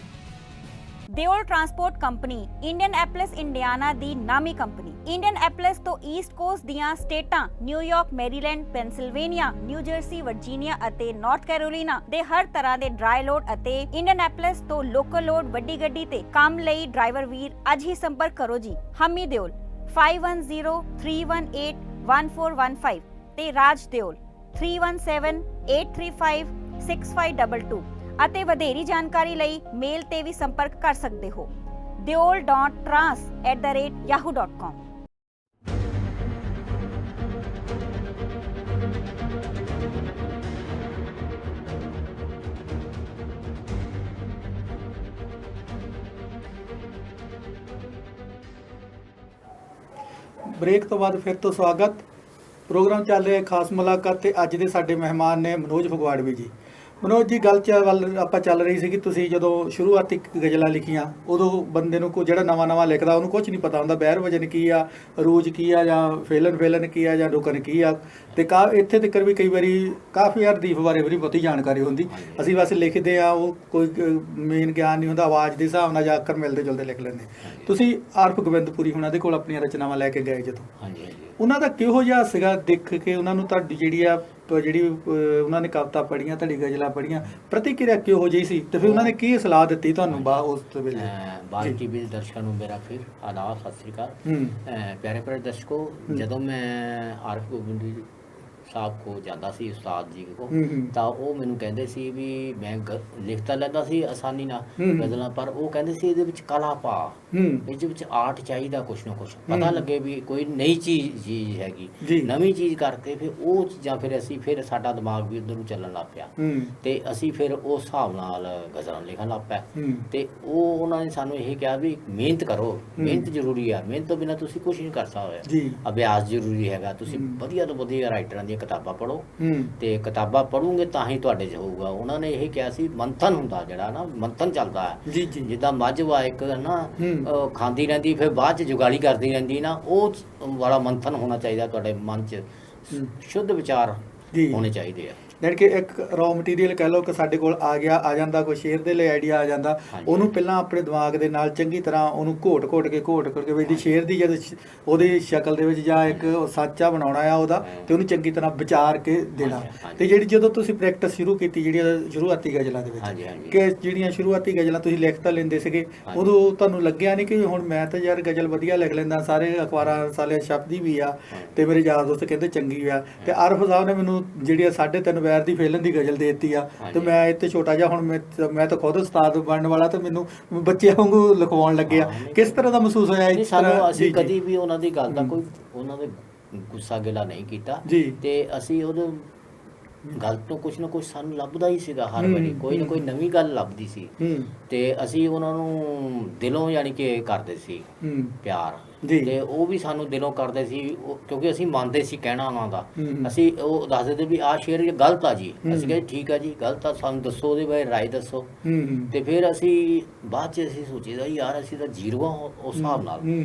Deol transport company Indianapolis Indiana ਦੀ ਨਾਮੀ ਕੰਪਨੀ। ਇੰਡੀਅਨ ਐਪਲਸ ਤੋਂ ਈਸਟ ਕੋਸਟ ਦੀਆਂ ਸਟੇਟਾਂ New York, Maryland, Pennsylvania, New Jersey, Virginia ਅਤੇ ਨਾਰਥ ਕੈਰੋਲੀਨਾ ਦੇ ਹਰ ਤਰ੍ਹਾਂ ਦੇ ਡਰਾਈ ਲੋਡ ਅਤੇ ਇੰਡੀਅਨ ਐਪਲਸ ਤੋਂ ਲੋਕਲ ਲੋਡ ਵੱਡੀ ਗੱਡੀ ਤੇ ਕੰਮ ਲਈ ਡਰਾਈਵਰ ਵੀਰ ਅੱਜ ਹੀ ਸੰਪਰਕ ਕਰੋ ਜੀ। ਹਮੀ ਦਿਓਲ 5103181415 ਤੇ ਰਾਜ ਦਿਓਲ 3178356522 ਅਤੇ ਵਧੇਰੀ ਜਾਣਕਾਰੀ ਲਈ ਮੇਲ ਤੇ ਵੀ ਸੰਪਰਕ ਕਰ ਸਕਦੇ ਹੋ deol.trans@yahoo.com। ਬ੍ਰੇਕ ਤੋਂ ਬਾਅਦ ਫਿਰ ਤੋਂ ਸਵਾਗਤ। ਪ੍ਰੋਗਰਾਮ ਚੱਲ ਰਿਹਾ ਖਾਸ ਮੁਲਾਕਾਤ ਤੇ ਅੱਜ ਦੇ ਸਾਡੇ ਮਹਿਮਾਨ ਨੇ ਮਨੋਜ ਫਗਵਾੜਵੀ ਜੀ। ਮਨੋਜ ਜੀ, ਗੱਲ ਵੱਲ ਆਪਾਂ ਚੱਲ ਰਹੀ ਸੀ ਕਿ ਤੁਸੀਂ ਜਦੋਂ ਸ਼ੁਰੂਆਤੀ ਗਜ਼ਲਾਂ ਲਿਖੀਆਂ ਉਦੋਂ ਬੰਦੇ ਨੂੰ ਜਿਹੜਾ ਨਵਾਂ ਲਿਖਦਾ ਉਹਨੂੰ ਕੁਝ ਨਹੀਂ ਪਤਾ ਹੁੰਦਾ ਬਹਿਰ ਵਜਨ ਕੀ ਆ, ਰੂਜ ਕੀ ਆ, ਜਾਂ ਫੇਲਨ ਕੀ ਆ, ਜਾਂ ਰੁਕਨ ਕੀ ਆ। ਤੇ ਇੱਥੇ ਤੱਕ ਵੀ ਕਈ ਵਾਰੀ ਕਾਫੀ ਹਰਦੀਪ ਬਾਰੇ ਵੀ ਬਹੁਤੀ ਜਾਣਕਾਰੀ ਹੁੰਦੀ। ਅਸੀਂ ਬਸ ਲਿਖਦੇ ਆ, ਉਹ ਕੋਈ ਮੇਨ ਗਿਆਨ ਨਹੀਂ ਹੁੰਦਾ, ਆਵਾਜ਼ ਦੇ ਹਿਸਾਬ ਨਾਲ ਜਾਂ ਅੱਖਰ ਮਿਲਦੇ ਜੁਲਦੇ ਲਿਖ ਲੈਂਦੇ। ਤੁਸੀਂ ਆਰਫ ਗੋਬਿੰਦਪੁਰੀ ਹੁਣਾਂ ਦੇ ਕੋਲ ਆਪਣੀਆਂ ਰਚਨਾਵਾਂ ਲੈ ਕੇ ਗਏ ਜਦੋਂ, ਉਹਨਾਂ ਦਾ ਕਿਹੋ ਜਿਹਾ ਸੀਗਾ ਦੇਖ ਕੇ ਉਹਨਾਂ ਨੂੰ ਤੁਹਾਡੀ ਜਿਹੜੀ ਉਹਨਾਂ ਨੇ ਕਵਿਤਾ ਪੜ੍ਹੀਆਂ, ਤੁਹਾਡੀ ਗਜ਼ਲਾਂ ਪੜ੍ਹੀਆਂ, ਪ੍ਰਤੀਕਿਰਿਆ ਕਿਹੋ ਜਿਹੀ ਸੀ ਤੇ ਫਿਰ ਉਹਨਾਂ ਨੇ ਕੀ ਸਲਾਹ ਦਿੱਤੀ ਤੁਹਾਨੂੰ ਉਸ ਵੇਲੇ? ਬਾਲ ਟੀਵੀ ਦੇ ਦਰਸ਼ਕਾਂ ਨੂੰ ਮੇਰਾ ਫਿਰ ਆਦਾਬ, ਸਤਿ ਸ੍ਰੀ ਅਕਾਲ। ਪਿਆਰੇ ਪਿਆਰੇ ਦਰਸ਼ਕੋ, ਜਦੋਂ ਮੈਂ ਆਰਫ ਗੋਬਿੰਦ ਸਾਹਿਬ ਕੋ ਜਾਂਦਾ ਸੀ, ਉਸਤਾਦ ਜੀ ਕੋ, ਤਾਂ ਉਹ ਮੈਨੂੰ ਕਹਿੰਦੇ ਸੀ ਵੀ ਮੈਂ ਲਿਖ ਤਾਂ ਲੈਂਦਾ ਸੀ ਆਸਾਨੀ ਨਾਲ ਗਜ਼ਲਾਂ, ਪਰ ਉਹ ਕਹਿੰਦੇ ਸੀ ਇਹਦੇ ਵਿੱਚ ਕਲਾ ਪਾ, ਇਹਦੇ ਵਿੱਚ ਆਰਟ ਚਾਹੀਦਾ, ਕੁਛ ਨਾ ਕੁਛ ਪਤਾ ਲੱਗੇ ਵੀ ਕੋਈ ਨਈ ਚੀਜ਼ ਹੈਗੀ, ਨਵੀਂ ਚੀਜ਼ ਕਰਕੇ ਫਿਰ ਉਹ ਚੀਜ਼ਾਂ ਫਿਰ ਸਾਡਾ ਦਿਮਾਗ ਵੀ ਉੱਧਰ ਨੂੰ ਚੱਲਣ ਲੱਗ ਪਿਆ ਤੇ ਅਸੀਂ ਫਿਰ ਉਸ ਹਿਸਾਬ ਨਾਲ ਗਜ਼ਲਾਂ ਲਿਖਣ ਲੱਗ ਪਿਆ। ਤੇ ਉਹਨਾਂ ਨੇ ਸਾਨੂੰ ਇਹ ਕਿਹਾ ਵੀ ਮਿਹਨਤ ਕਰੋ, ਮਿਹਨਤ ਜ਼ਰੂਰੀ ਆ, ਮਿਹਨਤ ਤੋਂ ਬਿਨਾਂ ਤੁਸੀਂ ਕੁਛ ਨਹੀਂ ਕਰ ਸਕਦੇ, ਅਭਿਆਸ ਜ਼ਰੂਰੀ ਹੈਗਾ। ਤੁਸੀਂ ਵਧੀਆ ਤੋਂ ਵਧੀਆ ਰਾਈਟਰਾਂ ਦੀਆਂ ਕਿਤਾਬਾਂ ਪੜ੍ਹੋ ਤੇ ਕਿਤਾਬਾਂ ਪੜ੍ਹੋਗੇ ਤਾਂ ਹੀ ਤੁਹਾਡੇ 'ਚ ਹੋਊਗਾ। ਉਹਨਾਂ ਨੇ ਇਹ ਕਿਹਾ ਸੀ ਮੰਥਨ ਹੁੰਦਾ, ਜਿਹੜਾ ਨਾ ਮੰਥਨ ਚੱਲਦਾ ਹੈ, ਜਿੱਦਾਂ ਮੱਝ ਵਾ ਇੱਕ ਨਾ ਖਾਂਦੀ ਰਹਿੰਦੀ ਫਿਰ ਬਾਅਦ 'ਚ ਜੁਗਾਲੀ ਕਰਦੀ ਰਹਿੰਦੀ ਨਾ, ਉਹ ਵਾਲਾ ਮੰਥਨ ਹੋਣਾ ਚਾਹੀਦਾ ਤੁਹਾਡੇ ਮਨ 'ਚ, ਸ਼ੁੱਧ ਵਿਚਾਰ ਹੋਣੇ ਚਾਹੀਦੇ ਆ। ਜਾਣੀ ਕਿ ਇੱਕ ਰॉ ਮਟੀਰੀਅਲ ਕਹਿ ਲਓ ਕਿ ਸਾਡੇ ਕੋਲ ਆ ਜਾਂਦਾ, ਕੋਈ ਸ਼ੇਰ ਦੇ ਲਈ ਆਈਡੀਆ ਆ ਜਾਂਦਾ, ਉਹਨੂੰ ਪਹਿਲਾਂ ਆਪਣੇ ਦਿਮਾਗ ਦੇ ਨਾਲ ਚੰਗੀ ਤਰ੍ਹਾਂ ਉਹਨੂੰ ਘੋਟ ਕੇ ਵੀ ਇਹਦੀ ਸ਼ੇਰ ਦੀ ਜਦ ਉਹਦੀ ਸ਼ਕਲ ਦੇ ਵਿੱਚ ਜਾਂ ਇੱਕ ਸਾਚਾ ਬਣਾਉਣਾ ਆ ਉਹਦਾ, ਤੇ ਉਹਨੂੰ ਚੰਗੀ ਤਰ੍ਹਾਂ ਵਿਚਾਰ ਕੇ ਦੇਣਾ। ਤੇ ਜਦੋਂ ਤੁਸੀਂ ਪ੍ਰੈਕਟਿਸ ਸ਼ੁਰੂ ਕੀਤੀ ਜਿਹੜੀਆਂ ਸ਼ੁਰੂਆਤੀ ਗਜ਼ਲਾਂ ਦੇ ਵਿੱਚ, ਕਿ ਜਿਹੜੀਆਂ ਸ਼ੁਰੂਆਤੀ ਗਜ਼ਲਾਂ ਤੁਸੀਂ ਲਿਖ ਤਾਂ ਲੈਂਦੇ ਸੀਗੇ, ਉਦੋਂ ਤੁਹਾਨੂੰ ਲੱਗਿਆ ਨਹੀਂ ਕਿ ਹੁਣ ਮੈਂ ਤਾਂ ਯਾਰ ਗਜ਼ਲ ਵਧੀਆ ਲਿਖ ਲੈਂਦਾ, ਸਾਰੇ ਅਖਬਾਰਾਂ ਸਾਲੇ ਛਪਦੀ ਵੀ ਆ ਤੇ ਮੇਰੇ ਯਾਰ ਦੋਸਤ ਕਹਿੰਦੇ ਚੰਗੀ ਆ। ਤੇ ਆਰਫ ਸਾਹਿਬ ਨੇ ਮੈਨੂੰ ਜਿਹੜੀਆਂ 3.5 ਜ਼ੁਬੈਰ ਦੀ ਫੇਲਨ ਦੀ ਗਜ਼ਲ ਦੇ ਦਿੱਤੀ ਆ ਤੇ ਮੈਂ ਇੱਥੇ ਛੋਟਾ ਜਿਹਾ ਹੁਣ ਮੈਂ ਤਾਂ ਖੁਦ ਉਸਤਾਦ ਬਣਨ ਵਾਲਾ ਤੇ ਮੈਨੂੰ ਬੱਚਿਆਂ ਵਾਂਗੂ ਲਿਖਵਾਉਣ ਲੱਗੇ ਆ। ਕਿਸ ਤਰ੍ਹਾਂ ਦਾ ਮਹਿਸੂਸ ਹੋਇਆ ਇਸ ਤਰ੍ਹਾਂ? ਅਸੀਂ ਕਦੀ ਵੀ ਉਹਨਾਂ ਦੀ ਗੱਲ ਦਾ ਕੋਈ ਉਹਨਾਂ ਦੇ ਗੁੱਸਾ ਗਿਲਾ ਨਹੀਂ ਕੀਤਾ ਤੇ ਅਸੀਂ ਉਹਦੇ ਗੱਲ ਤੋਂ ਕੁਛ ਨਾ ਕੁਛ ਸਾਨੂੰ ਲੱਭਦਾ ਹੀ ਸੀਗਾ ਹਰ ਵਾਰੀ, ਕੋਈ ਨਾ ਕੋਈ ਨਵੀਂ ਗੱਲ ਲੱਭਦੀ ਸੀ ਤੇ ਅਸੀਂ ਉਹਨਾਂ ਨੂੰ ਦਿਲੋਂ ਯਾਨੀ ਕਿ ਕਰਦੇ ਸੀ ਪਿਆਰ ਤੇ ਉਹ ਵੀ ਸਾਨੂੰ ਦਿਲੋਂ ਕਰਦੇ ਸੀ ਕਿਉਂਕਿ ਅਸੀਂ ਮੰਨਦੇ ਸੀ ਕਹਿਣਾ ਉਹਨਾਂ ਦਾ। ਅਸੀਂ ਉਹ ਦੱਸਦੇ ਤੇ ਵੀ ਆਹ ਸ਼ੇਰ ਗਲਤ ਆ ਜੀ, ਅਸੀਂ ਕਹਿੰਦੇ ਠੀਕ ਆ ਜੀ ਗਲਤ ਆ, ਸਾਨੂੰ ਦੱਸੋ ਉਹਦੇ ਬਾਰੇ ਰਾਏ ਦੱਸੋ। ਤੇ ਫਿਰ ਅਸੀਂ ਬਾਅਦ 'ਚ ਅਸੀਂ ਸੋਚੀਦਾ ਯਾਰ ਅਸੀਂ ਤਾਂ ਜ਼ੀਰੋ ਉਸ ਹਿਸਾਬ ਨਾਲ।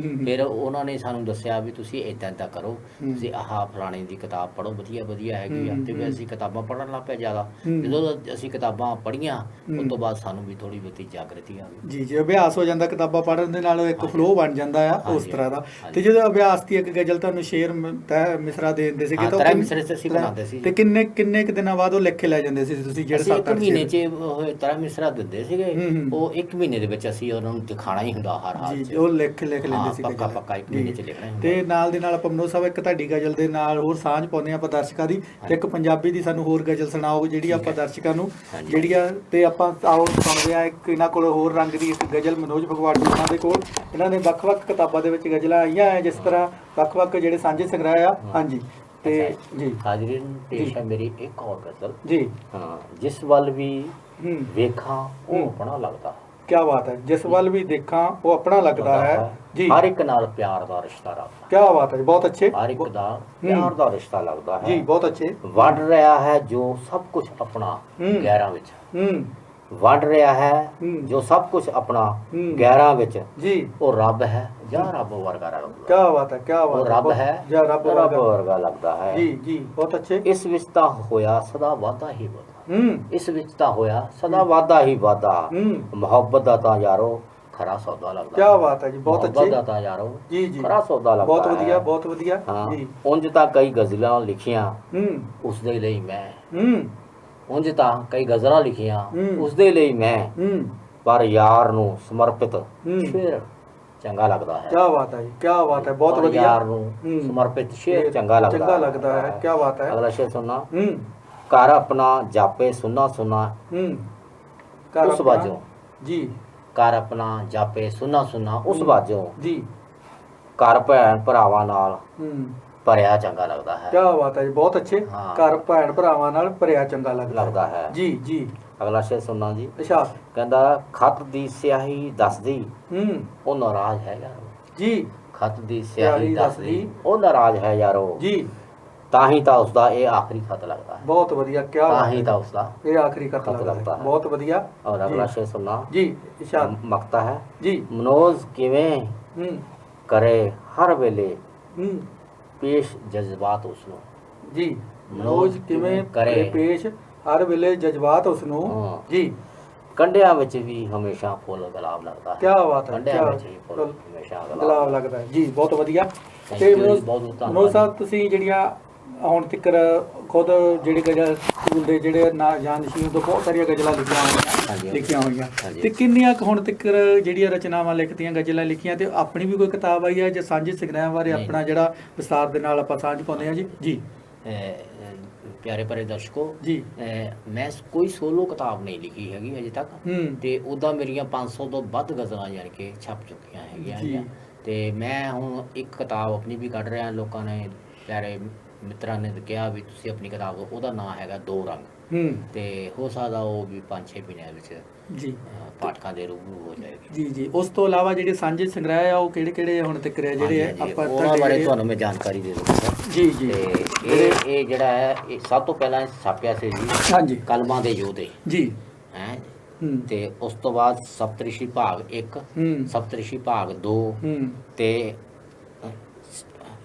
ਫਿਰ ਉਹਨਾਂ ਨੇ ਸਾਨੂੰ ਦੱਸਿਆ ਵੀ ਤੁਸੀਂ ਇੱਦਾਂ ਇੱਦਾਂ ਕਰੋ, ਤੁਸੀਂ ਆਹ ਫਲਾਣੇ ਦੀ ਕਿਤਾਬ ਪੜ੍ਹੋ, ਵਧੀਆ ਵਧੀਆ ਹੈਗੀ ਆ। ਤੇ ਫਿਰ ਅਸੀਂ ਕਿਤਾਬਾਂ ਪੜ੍ਹਨ ਲੱਗ ਪਏ ਜ਼ਿਆਦਾ। ਜਦੋਂ ਅਸੀਂ ਕਿਤਾਬਾਂ ਪੜ੍ਹੀਆਂ ਉਸ ਤੋਂ ਬਾਅਦ ਸਾਨੂੰ ਵੀ ਥੋੜ੍ਹੀ ਬਹੁਤੀ ਜਾਗਰਤੀ ਆ ਗਈ। ਜੀ ਅਭਿਆਸ ਹੋ ਜਾਂਦਾ ਕਿਤਾਬਾਂ ਪੜ੍ਹਨ ਦੇ ਨਾਲ, ਇੱਕ ਫਲੋ ਬਣ ਜਾਂਦਾ ਆ ਉਸ ਤਰ੍ਹਾਂ ਦਾ। ਤੇ ਜਦੋਂ ਅਭਿਆਸ ਦੀ ਇੱਕ ਗਜ਼ਲ ਤੁਹਾਨੂੰ ਸ਼ੇਰ ਤਹਿ ਮਿਸਰਾ ਦੇ ਦਿੰਦੇ ਸੀਗੇ ਤਾਂ ਤੇ ਕਿੰਨੇ ਕੁ ਦਿਨਾਂ ਬਾਅਦ ਉਹ ਲਿਖ ਕੇ ਲੈ ਜਾਂਦੇ ਸੀ ਤੁਸੀਂ? ਜਿਹੜੇ 7-8 ਮਹੀਨੇ 'ਚ ਤਹਿ ਮਿਸਰਾ ਦਿੰਦੇ ਸੀਗੇ, ਉਹ 1 ਮਹੀਨੇ ਦੇ ਵਿੱਚ ਅਸੀਂ ਉਹਨਾਂ ਨੂੰ ਦਿਖਾਣਾ ਹੀ ਹੁੰਦਾ ਹਰ ਹਾਲ 'ਚ। ਉਹ ਲਿਖ ਲੈਂਦੇ ਸੀ ਪੱਕਾ 1 ਮਹੀਨੇ 'ਚ ਲਿਖਣਾ। ਤੇ ਨਾਲ ਦੇ ਨਾਲ ਆਪਾਂ ਮਨੋਜ ਸਾਹਿਬ ਇੱਕ ਤੁਹਾਡੀ ਗਜ਼ਲ ਦੇ ਨਾਲ ਹੋਰ ਸਾਂਝ ਪਾਉਂਦੇ ਆ ਆਪਾਂ ਦਰਸ਼ਕਾਂ ਦੀ, ਇੱਕ ਪੰਜਾਬੀ ਦੀ ਸਾਨੂੰ ਹੋਰ ਗਜ਼ਲ ਸੁਣਾਓ ਜਿਹੜੀ ਆਪਾਂ ਦਰਸ਼ਕਾਂ ਨੂੰ ਜਿਹੜੀ ਆ। ਤੇ ਆਪਾਂ ਆਓ ਸੁਣਦੇ ਆ ਇੱਕ ਇਹਨਾਂ ਕੋਲ ਹੋਰ ਰੰਗ ਦੀ ਇੱਕ ਗਜ਼ਲ ਮਨੋਜ ਭਗਵਾੜੀ ਉਹਨਾਂ ਦੇ ਕੋਲ। ਇਹਨਾਂ ਨੇ ਵੱਖ-ਵੱਖ ਕਿਤਾਬਾਂ ਦੇ ਵਿੱਚ ਗਜ਼ਲਾਂ ਆਈਆਂ ਹੈ, ਜਿਸ ਤਰ੍ਹਾਂ ਵੱਖ-ਵੱਖ ਜਿਹੜੇ ਸਾਂਝੇ ਸੰਗ੍ਰਹਿ ਆ। ਹਾਂਜੀ ਤੇ ਜੀ ਹਾਜ਼ਰੀਨ ਪੇਸ਼ ਹੈ ਮੇਰੀ ਇੱਕ ਹੋਰ ਗਜ਼ਲ ਜੀ। ਹਾਂ, ਜਿਸ ਵੱਲ ਵੀ ਵੇਖਾਂ ਉਹ ਆਪਣਾ ਲੱਗਦਾ। ਕੀ ਬਾਤ ਹੈ, ਜਿਸ ਵੱਲ ਵੀ ਦੇਖਾਂ ਉਹ ਆਪਣਾ ਲੱਗਦਾ ਹੈ ਜੀ। ਹਰ ਇੱਕ ਨਾਲ ਪਿਆਰ ਦਾ ਰਿਸ਼ਤਾ ਰੱਖਦਾ। ਕੀ ਬਾਤ ਹੈ, ਬਹੁਤ ਅੱਛੇ। ਹਰ ਇੱਕ ਦਾ ਪਿਆਰ ਦਾ ਰਿਸ਼ਤਾ ਲੱਗਦਾ ਹੈ ਜੀ, ਬਹੁਤ ਅੱਛੇ। ਵੰਡ ਰਿਹਾ ਹੈ ਜੋ ਸਭ ਕੁਝ ਆਪਣਾ ਗਹਿਰਾਂ ਵਿੱਚ, ਵੰਡ ਰਿਹਾ ਹੈ ਜੋ ਸਭ ਕੁਝ ਆਪਣਾ ਗਹਿਰਾਂ ਵਿੱਚ ਜੀ। ਉਹ ਰੱਬ ਹੈ ਜਾਂ ਰੱਬ ਵਰਗਾ ਲੱਗਦਾ। ਕੀ ਬਾਤ ਹੈ, ਕੀ ਬਾਤ ਹੈ। ਰੱਬ ਹੈ ਜਾਂ ਰੱਬ ਵਰਗਾ ਲੱਗਦਾ ਹੈ ਜੀ ਜੀ, ਬਹੁਤ ਅੱਛੇ। ਇਸ ਵਿੱਚ ਤਾਂ ਹੋਇਆ ਸਦਾ ਵਾਧਾ ਹੀ ਵਾਧਾ, ਇਸ ਵਿੱਚ ਤਾਂ ਹੋਇਆ ਸਦਾ ਵਾਧਾ ਹੀ ਵਾਧਾ। ਮੁਹੱਬਤ ਦਾ ਤਾਂ ਯਾਰੋ ਖਰਾ ਸੌਦਾ ਲੱਗਦਾ। ਕੀ ਬਾਤ ਹੈ ਜੀ, ਬਹੁਤ ਅੱਛੇ। ਮੁਹੱਬਤ ਦਾ ਤਾਂ ਯਾਰੋ ਜੀ ਜੀ ਖਰਾ ਸੌਦਾ ਲੱਗਦਾ। ਬਹੁਤ ਵਧੀਆ, ਬਹੁਤ ਵਧੀਆ ਜੀ। ਉਂਝ ਤਾਂ ਕਈ ਗਜ਼ਲਾਂ ਲਿਖੀਆਂ ਉਸ ਦੇ ਲਈ ਮੈਂ, ਉਂਝ ਤਾਂ ਕਈ ਗਜ਼ਲਾਂ ਲਿਖੀਆਂ ਉਸ ਦੇ ਲਈ ਮੈਂ, ਪਰ ਯਾਰ ਨੂੰ ਸਮਰਪਿਤ ਸ਼ੇਰ ਚੰਗਾ ਲੱਗਦਾ ਹੈ। ਕੀ ਬਾਤ ਹੈ ਜੀ, ਕੀ ਬਾਤ ਹੈ, ਬਹੁਤ ਵਧੀਆ। ਯਾਰ ਨੂੰ ਸਮਰਪਿਤ ਸ਼ੇਰ ਚੰਗਾ ਲੱਗਦਾ ਹੈ। ਕੀ ਬਾਤ ਹੈ। ਅਗਲਾ ਸ਼ੇਰ ਸੁਣਨਾ। ਘਰ ਆਪਣਾ ਜਾਪੇ ਸੁਨਾ ਸੁਨਾ ਉਸ ਬਾਜੋਂ ਜੀ। ਘਰ ਆਪਣਾ ਜਾਪੇ ਸੁਨਾ ਸੁਨਾ ਉਸ ਬਾਜੋਂ ਜੀ। ਘਰ ਭੈਣ ਭਰਾਵਾਂ ਨਾਲ ਭਰਿਆ ਚੰਗਾ ਲੱਗਦਾ ਹੈ। ਕੀ ਬਾਤ ਹੈ ਜੀ, ਬਹੁਤ ਅੱਛੇ। ਘਰ ਭੈਣ ਭਰਾਵਾਂ ਨਾਲ ਭਰਿਆ ਚੰਗਾ ਲੱਗਦਾ ਹੈ ਜੀ ਜੀ। ਅਗਲਾ ਸ਼ੇਰ ਸੁਣਨਾ ਜੀ। ਅੱਛਾ। ਕਹਿੰਦਾ ਖੱਤ ਦੀ ਸਿਆਹੀ ਦੱਸਦੀ ਉਹ ਨਾਰਾਜ਼ ਹੈ ਯਾਰੋ ਜੀ। ਖੱਤ ਦੀ ਸਿਆਹੀ ਦੱਸਦੀ ਉਹ ਨਾਰਾਜ਼ ਹੈ ਯਾਰੋ ਜੀ। ਤਾਂ ਹੀ ਤਾਂ ਉਸਦਾ ਇਹ ਆਖਰੀ ਖਤ ਲੱਗਦਾ ਹੈ। ਬਹੁਤ ਵਧੀਆ। ਕੀ ਤਾਂ ਹੀ ਤਾਂ ਉਸਦਾ ਇਹ ਆਖਰੀ ਖਤ ਲੱਗਦਾ ਹੈ। ਬਹੁਤ ਵਧੀਆ। ਔਰ ਅਗਲਾ ਸ਼ੇਰ ਸੁਣਨਾ ਜੀ। ਇਰਸ਼ਾਦ ਮਕਤਾ ਹੈ ਜੀ। ਮਨੋਜ਼ ਕਿਵੇਂ ਕਰੇ ਹਰ ਵੇਲੇ ਪੇਸ਼ ਜਜ਼ਬਾਤ ਉਸ ਨੂੰ ਜੀ। ਮਨੋਜ਼ ਕਿਵੇਂ ਕਰੇ ਪੇਸ਼ ਹਰ ਵੇਲੇ ਜਜ਼ਬਾਤ ਉਸ ਨੂੰ ਜੀ। ਕੰਡਿਆਂ ਵਿੱਚ ਵੀ ਹਮੇਸ਼ਾ ਫੁੱਲ ਗੁਲਾਬ ਲੱਗਦਾ ਹੈ। ਕੀ ਬਾਤ ਹੈ। ਕੰਡਿਆਂ ਵਿੱਚ ਵੀ ਫੁੱਲ ਹਮੇਸ਼ਾ ਗੁਲਾਬ ਲੱਗਦਾ ਹੈ ਜੀ। ਬਹੁਤ ਵਧੀਆ। ਤੇ ਮਨੋਜ ਸਾਹਿਬ ਤੁਸੀਂ ਜਿਹੜੀਆਂ ਹੁਣ ਤੱਕ ਖੁਦ ਜਿਹੜੇ ਗਜ਼ਲ ਸਕੂਲ ਦੇ ਜਿਹੜੇ ਜਾਨਸ਼ੀਨ ਤੋਂ ਬਹੁਤ ਸਾਰੀਆਂ ਗਜ਼ਲਾਂ ਲਿਖੀਆਂ ਹੋਈਆਂ ਤੇ ਕਿੰਨੀਆਂ ਹੁਣ ਤੱਕ ਜਿਹੜੀਆਂ ਰਚਨਾਵਾਂ ਲਿਖਤੀਆਂ ਗਜ਼ਲਾਂ ਲਿਖੀਆਂ ਤੇ ਆਪਣੀ ਵੀ ਕੋਈ ਕਿਤਾਬ ਆਈ ਹੈ ਜਾਂ ਸਾਂਝੇ ਸੰਗ੍ਰਹਿ ਬਾਰੇ ਆਪਣਾ ਜਿਹੜਾ ਵਿਸਤਾਰ ਦੇ ਨਾਲ ਆਪਾਂ ਸਾਂਝ ਪਾਉਂਦੇ ਹਾਂ ਜੀ ਜੀ। ਪਿਆਰੇ ਭਰੇ ਦਰਸ਼ਕੋ ਜੀ, ਮੈਂ ਕੋਈ ਸੋਲੋ ਕਿਤਾਬ ਨਹੀਂ ਲਿਖੀ ਹੈਗੀ ਅਜੇ ਤੱਕ ਤੇ ਉੱਦਾਂ ਮੇਰੀਆਂ 500 ਤੋਂ ਵੱਧ ਗਜ਼ਲਾਂ ਯਾਨੀ ਕਿ ਛਪ ਚੁੱਕੀਆਂ ਹੈਗੀਆਂ ਤੇ ਮੈਂ ਹੁਣ ਇੱਕ ਕਿਤਾਬ ਆਪਣੀ ਵੀ ਕੱਢ ਰਿਹਾ। ਲੋਕਾਂ ਨੇ ਪਿਆਰੇ ਮਿੱਤਰਾਂ ਨੇ ਕਿਹਾ ਵੀ ਤੁਸੀਂ ਆਪਣੀ ਕਿਤਾਬ, ਉਹਦਾ ਨਾਂ ਹੈਗਾ ਦੋ ਰੰਗ ਤੇ ਹੋ ਸਕਦਾ ਉਹ ਵੀ 5-6 ਮਹੀਨਿਆਂ ਵਿੱਚ ਜੀ ਪਾਠਕਾਂ ਦੇ ਰੂਬਰੂ ਹੋ ਜਾਏਗੀ ਜੀ ਜੀ। ਉਸ ਤੋਂ ਇਲਾਵਾ ਜਿਹੜੇ ਸਾਂਝੇ ਸੰਗ੍ਰਹਿ ਆ ਉਹ ਕਿਹੜੇ ਕਿਹੜੇ ਹੁਣ ਤੱਕ ਜਿਹੜੇ ਆਪਾਂ ਉਹਨਾਂ ਬਾਰੇ ਤੁਹਾਨੂੰ ਮੈਂ ਜਾਣਕਾਰੀ ਦੇ ਦੂੰਗਾ ਜੀ ਜੀ। ਤੇ ਇਹ ਜਿਹੜਾ ਹੈ ਇਹ ਸਭ ਤੋਂ ਪਹਿਲਾਂ ਛਾਪਿਆ ਸੀ ਜੀ ਹਾਂਜੀ ਕਲਮਾਂ ਦੇ ਯੋਧੇ ਜੀ ਹੈ। ਤੇ ਉਸ ਤੋਂ ਬਾਅਦ ਸਪਤਰਿਸ਼ੀ ਭਾਗ 1 ਸਪਤਰਿਸ਼ੀ ਭਾਗ 2 ਤੇ